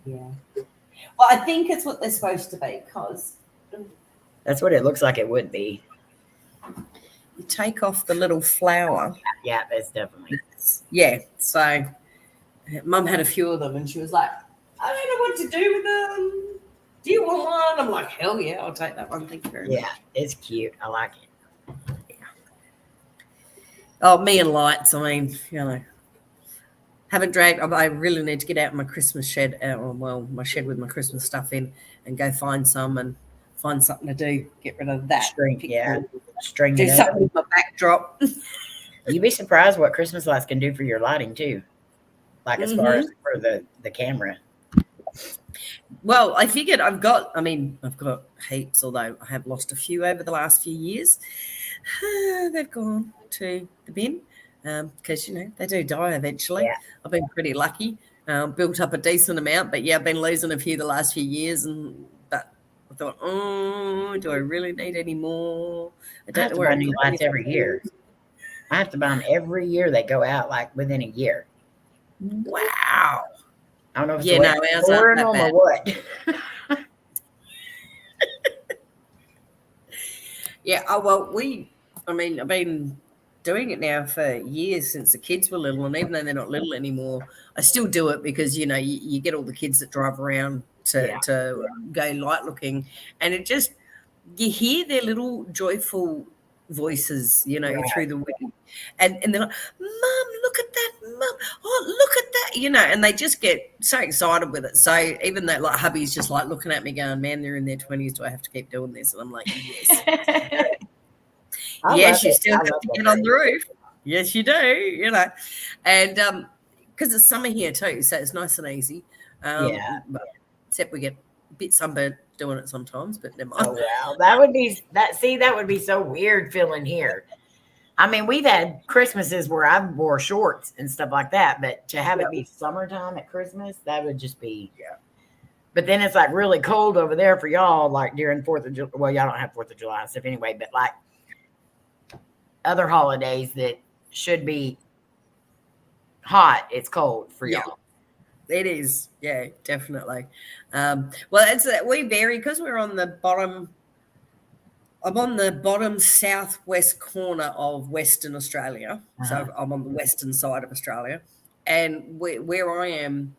Yeah. Well, I think it's what they're supposed to be because That's what it looks like it would be. you take off the little flower. Yeah, that's definitely. Yeah. So, Mum had a few of them, and she was like, "I don't know what to do with them. Do you want one?" I'm like, "Hell yeah, I'll take that one. Thank you very much." Yeah, it's cute. I like it. Oh, me and lights. I mean, haven't dragged. I really need to get out my Christmas shed. My shed with my Christmas stuff in, and go find something to do. Get rid of that. String Do it up. something with my backdrop. You'd be surprised what Christmas lights can do for your lighting too. Like as far as for the camera. Well, I figured I've got heaps, although I have lost a few over the last few years. They've gone to the bin because, they do die eventually. Yeah. I've been pretty lucky, built up a decent amount, but yeah, I've been losing a few the last few years. But I thought, do I really need any more? I have to buy new lights every year. I have to buy them every year. They go out like within a year. Wow. I don't know if it's paranormal or what. Yeah. Oh, well, I've been doing it now for years since the kids were little. And even though they're not little anymore, I still do it because, you get all the kids that drive around to go light looking. And it just, you hear their little joyful voices, through the wind. And they're like, "Mum, look at that, Mum. Oh, look at that," and they just get so excited with it. So even though like hubby's just like looking at me going, "Man, they're in their 20s. Do I have to keep doing this?" And I'm like, "Yes." Yes, you still have to get on the roof. Yes, you do, And because it's summer here too, so it's nice and easy. But except we get a bit sunburnt doing it sometimes, but never mind. Oh wow. That would be so weird feeling here. I mean, we've had Christmases where I wore shorts and stuff like that, but to have it be summertime at Christmas, that would just be. Yeah. But then it's like really cold over there for y'all, like during 4th of July. Well, y'all don't have 4th of July and stuff anyway, but like other holidays that should be hot, it's cold for y'all. It is. Yeah, definitely. Well, we vary because we're on the bottom. I'm on the bottom southwest corner of Western Australia. So I'm on the western side of Australia. And where I am,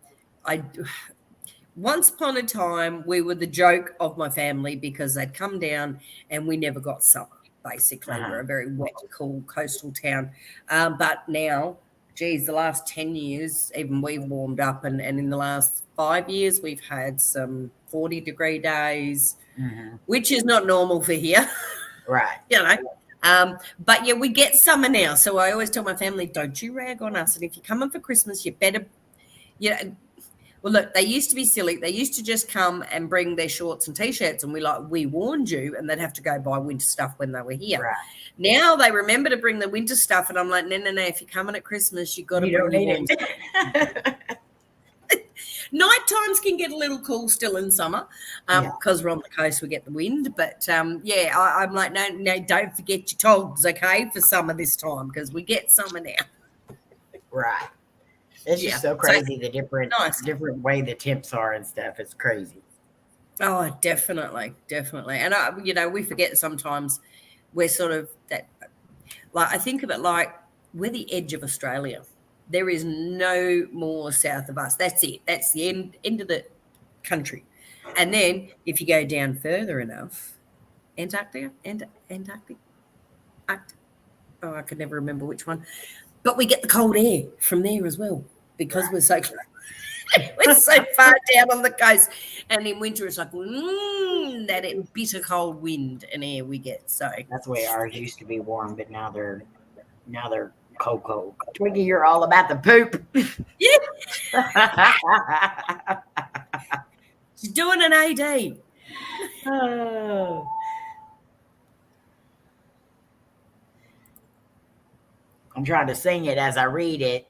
once upon a time, we were the joke of my family because they'd come down and we never got summer, basically. We're a very wet, cool coastal town. But now, geez, the last 10 years, even we've warmed up. And in the last 5 years, we've had some 40-degree days, which is not normal for here. Right. But yeah, we get summer now. So I always tell my family, don't you rag on us. And if you're coming for Christmas, you better, well, look, they used to be silly. They used to just come and bring their shorts and T-shirts and we warned you, and they'd have to go buy winter stuff when they were here. Right. Now they remember to bring the winter stuff, and I'm like, no. If you're coming at Christmas, you've got to bring your it. Night times can get a little cool still in summer because we're on the coast, we get the wind. But, I'm like, no, don't forget your togs, okay, for summer this time because we get summer now. Right. It's just so crazy, the different way the temps are and stuff. It's crazy. Oh, definitely. And, we forget sometimes we're sort of that, like, I think of it like we're the edge of Australia. There is no more south of us. That's it. That's the end of the country. And then if you go down further enough, Antarctica. Oh, I could never remember which one. But we get the cold air from there as well because we're so far down on the coast. And in winter, it's like that bitter cold wind and air we get. So that's the way ours used to be warm, but now they're cold. Twiggy, you're all about the poop. Yeah. She's doing an AD. Oh. I'm trying to sing it as I read it.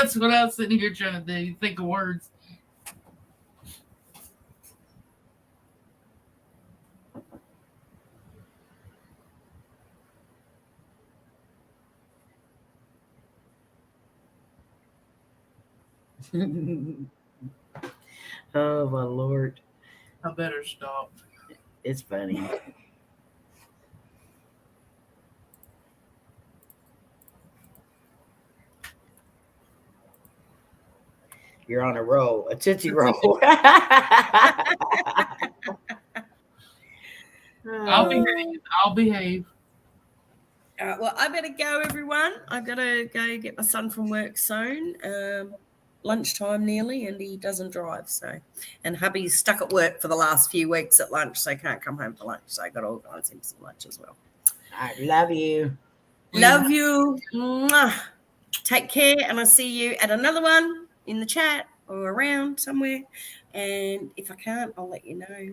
That's what I was sitting here trying to do. Think of words. Oh my Lord. I better stop. It's funny. You're on a roll, a tootsie roll. I'll behave. I'll behave. All right, well, I better go, everyone. I've got to go get my son from work soon. Lunchtime nearly, and he doesn't drive. So, and hubby's stuck at work for the last few weeks at lunch, so can't come home for lunch. So I got to organise him some lunch as well. All right, love you. Love you. Mwah. Take care, and I'll see you at another one in the chat or around somewhere. And if I can't, I'll let you know.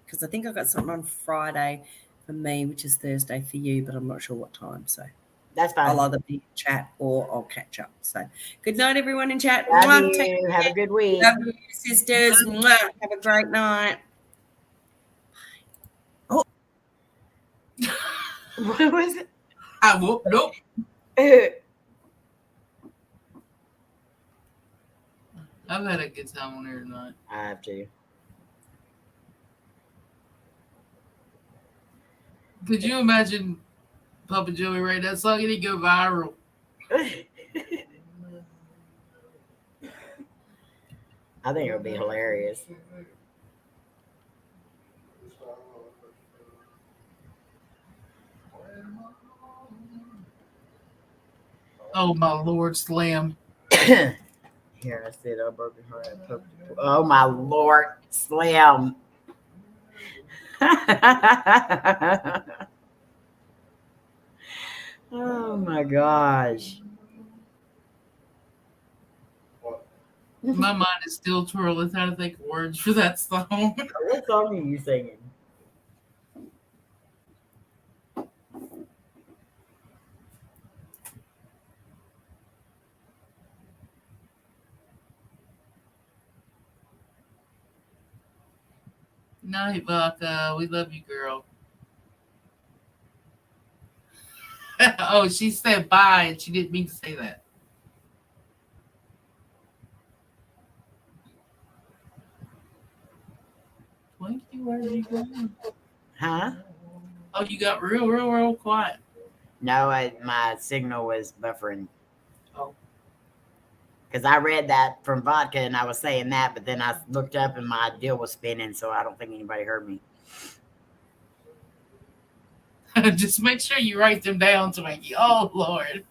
Because I think I've got something on Friday for me, which is Thursday for you, but I'm not sure what time. So That's fine. I'll either be in chat or I'll catch up. So good night, everyone in chat. Love Mwah. you. Have a good week. Love you, sisters. Mwah. Have a great night. Oh. What was it? I whoop. Nope. I've had a good time on here tonight. I have to. Could you imagine Papa Joey write that song and he'd go viral? I think it would be hilarious. Oh my Lord, Slam. Here, I said, oh, broken heart. Oh my Lord, Slam. Oh my gosh. My mind is still twirling trying to think of words for that song. What song are you singing? Night, Vodka. We love you, girl. Oh, she said bye and she didn't mean to say that. Twinkie, where are you going? Huh? Oh, you got real quiet. No, my signal was buffering. Oh. Because I read that from Vodka and I was saying that, but then I looked up and my deal was spinning, so I don't think anybody heard me. Just make sure you write them down, Twinkie. Oh, Lord.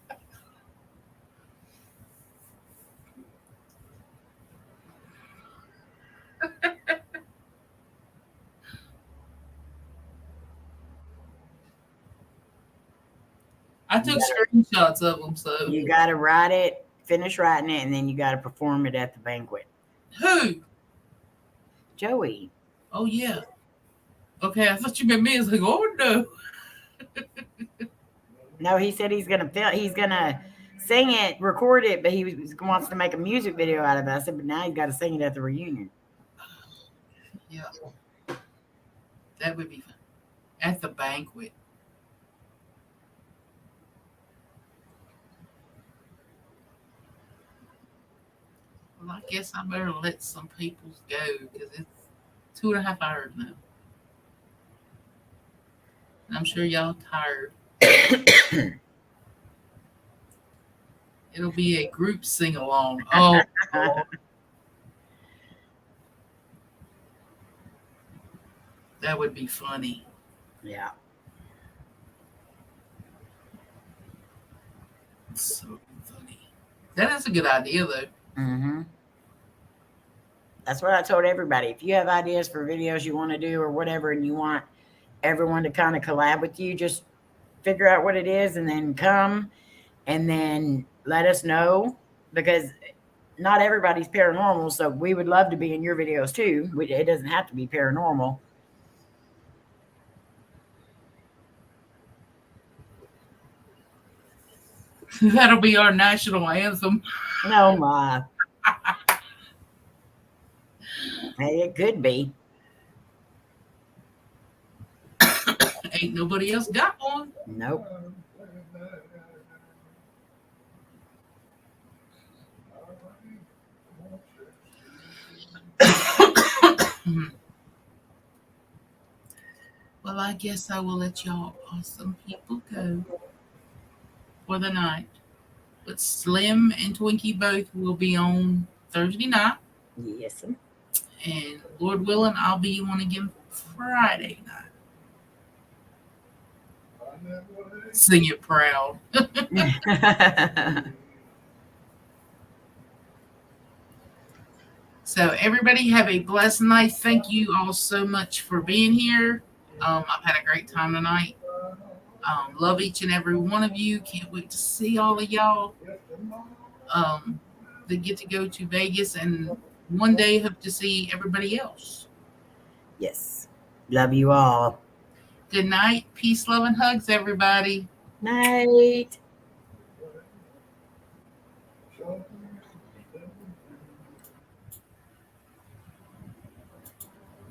I took screenshots of them, so. You got to write it, finish writing it, and then you got to perform it at the banquet. Who? Joey. Oh, yeah. Okay, I thought you meant me. I was like, oh, no. No, he said he's gonna sing it, record it, but he wants to make a music video out of it. I said, but now he's got to sing it at the reunion. Yeah, that would be fun. At the banquet. Well, I guess I better let some people go because it's 2.5 hours now. I'm sure y'all tired. It'll be a group sing along. Oh, that would be funny. Yeah. So funny. That is a good idea, though. Mm-hmm. That's what I told everybody. If you have ideas for videos you want to do or whatever, and you want everyone to kind of collab with you, just figure out what it is and then come and then let us know, because not everybody's paranormal. So we would love to be in your videos too. It doesn't have to be paranormal. That'll be our national anthem. No, my. Hey, it could be. Ain't nobody else got one. Nope. Well, I guess I will let y'all awesome people go for the night. But Slim and Twinkie both will be on Thursday night. Yes. And Lord willing, I'll be on again Friday night. Sing it proud. So everybody have a blessed night. Thank you all so much for being here. I've had a great time tonight. Love each and every one of you. Can't wait to see all of y'all. That get to go to Vegas and one day hope to see everybody else. Yes. Love you all. Good night. Peace, love, and hugs, everybody. Night.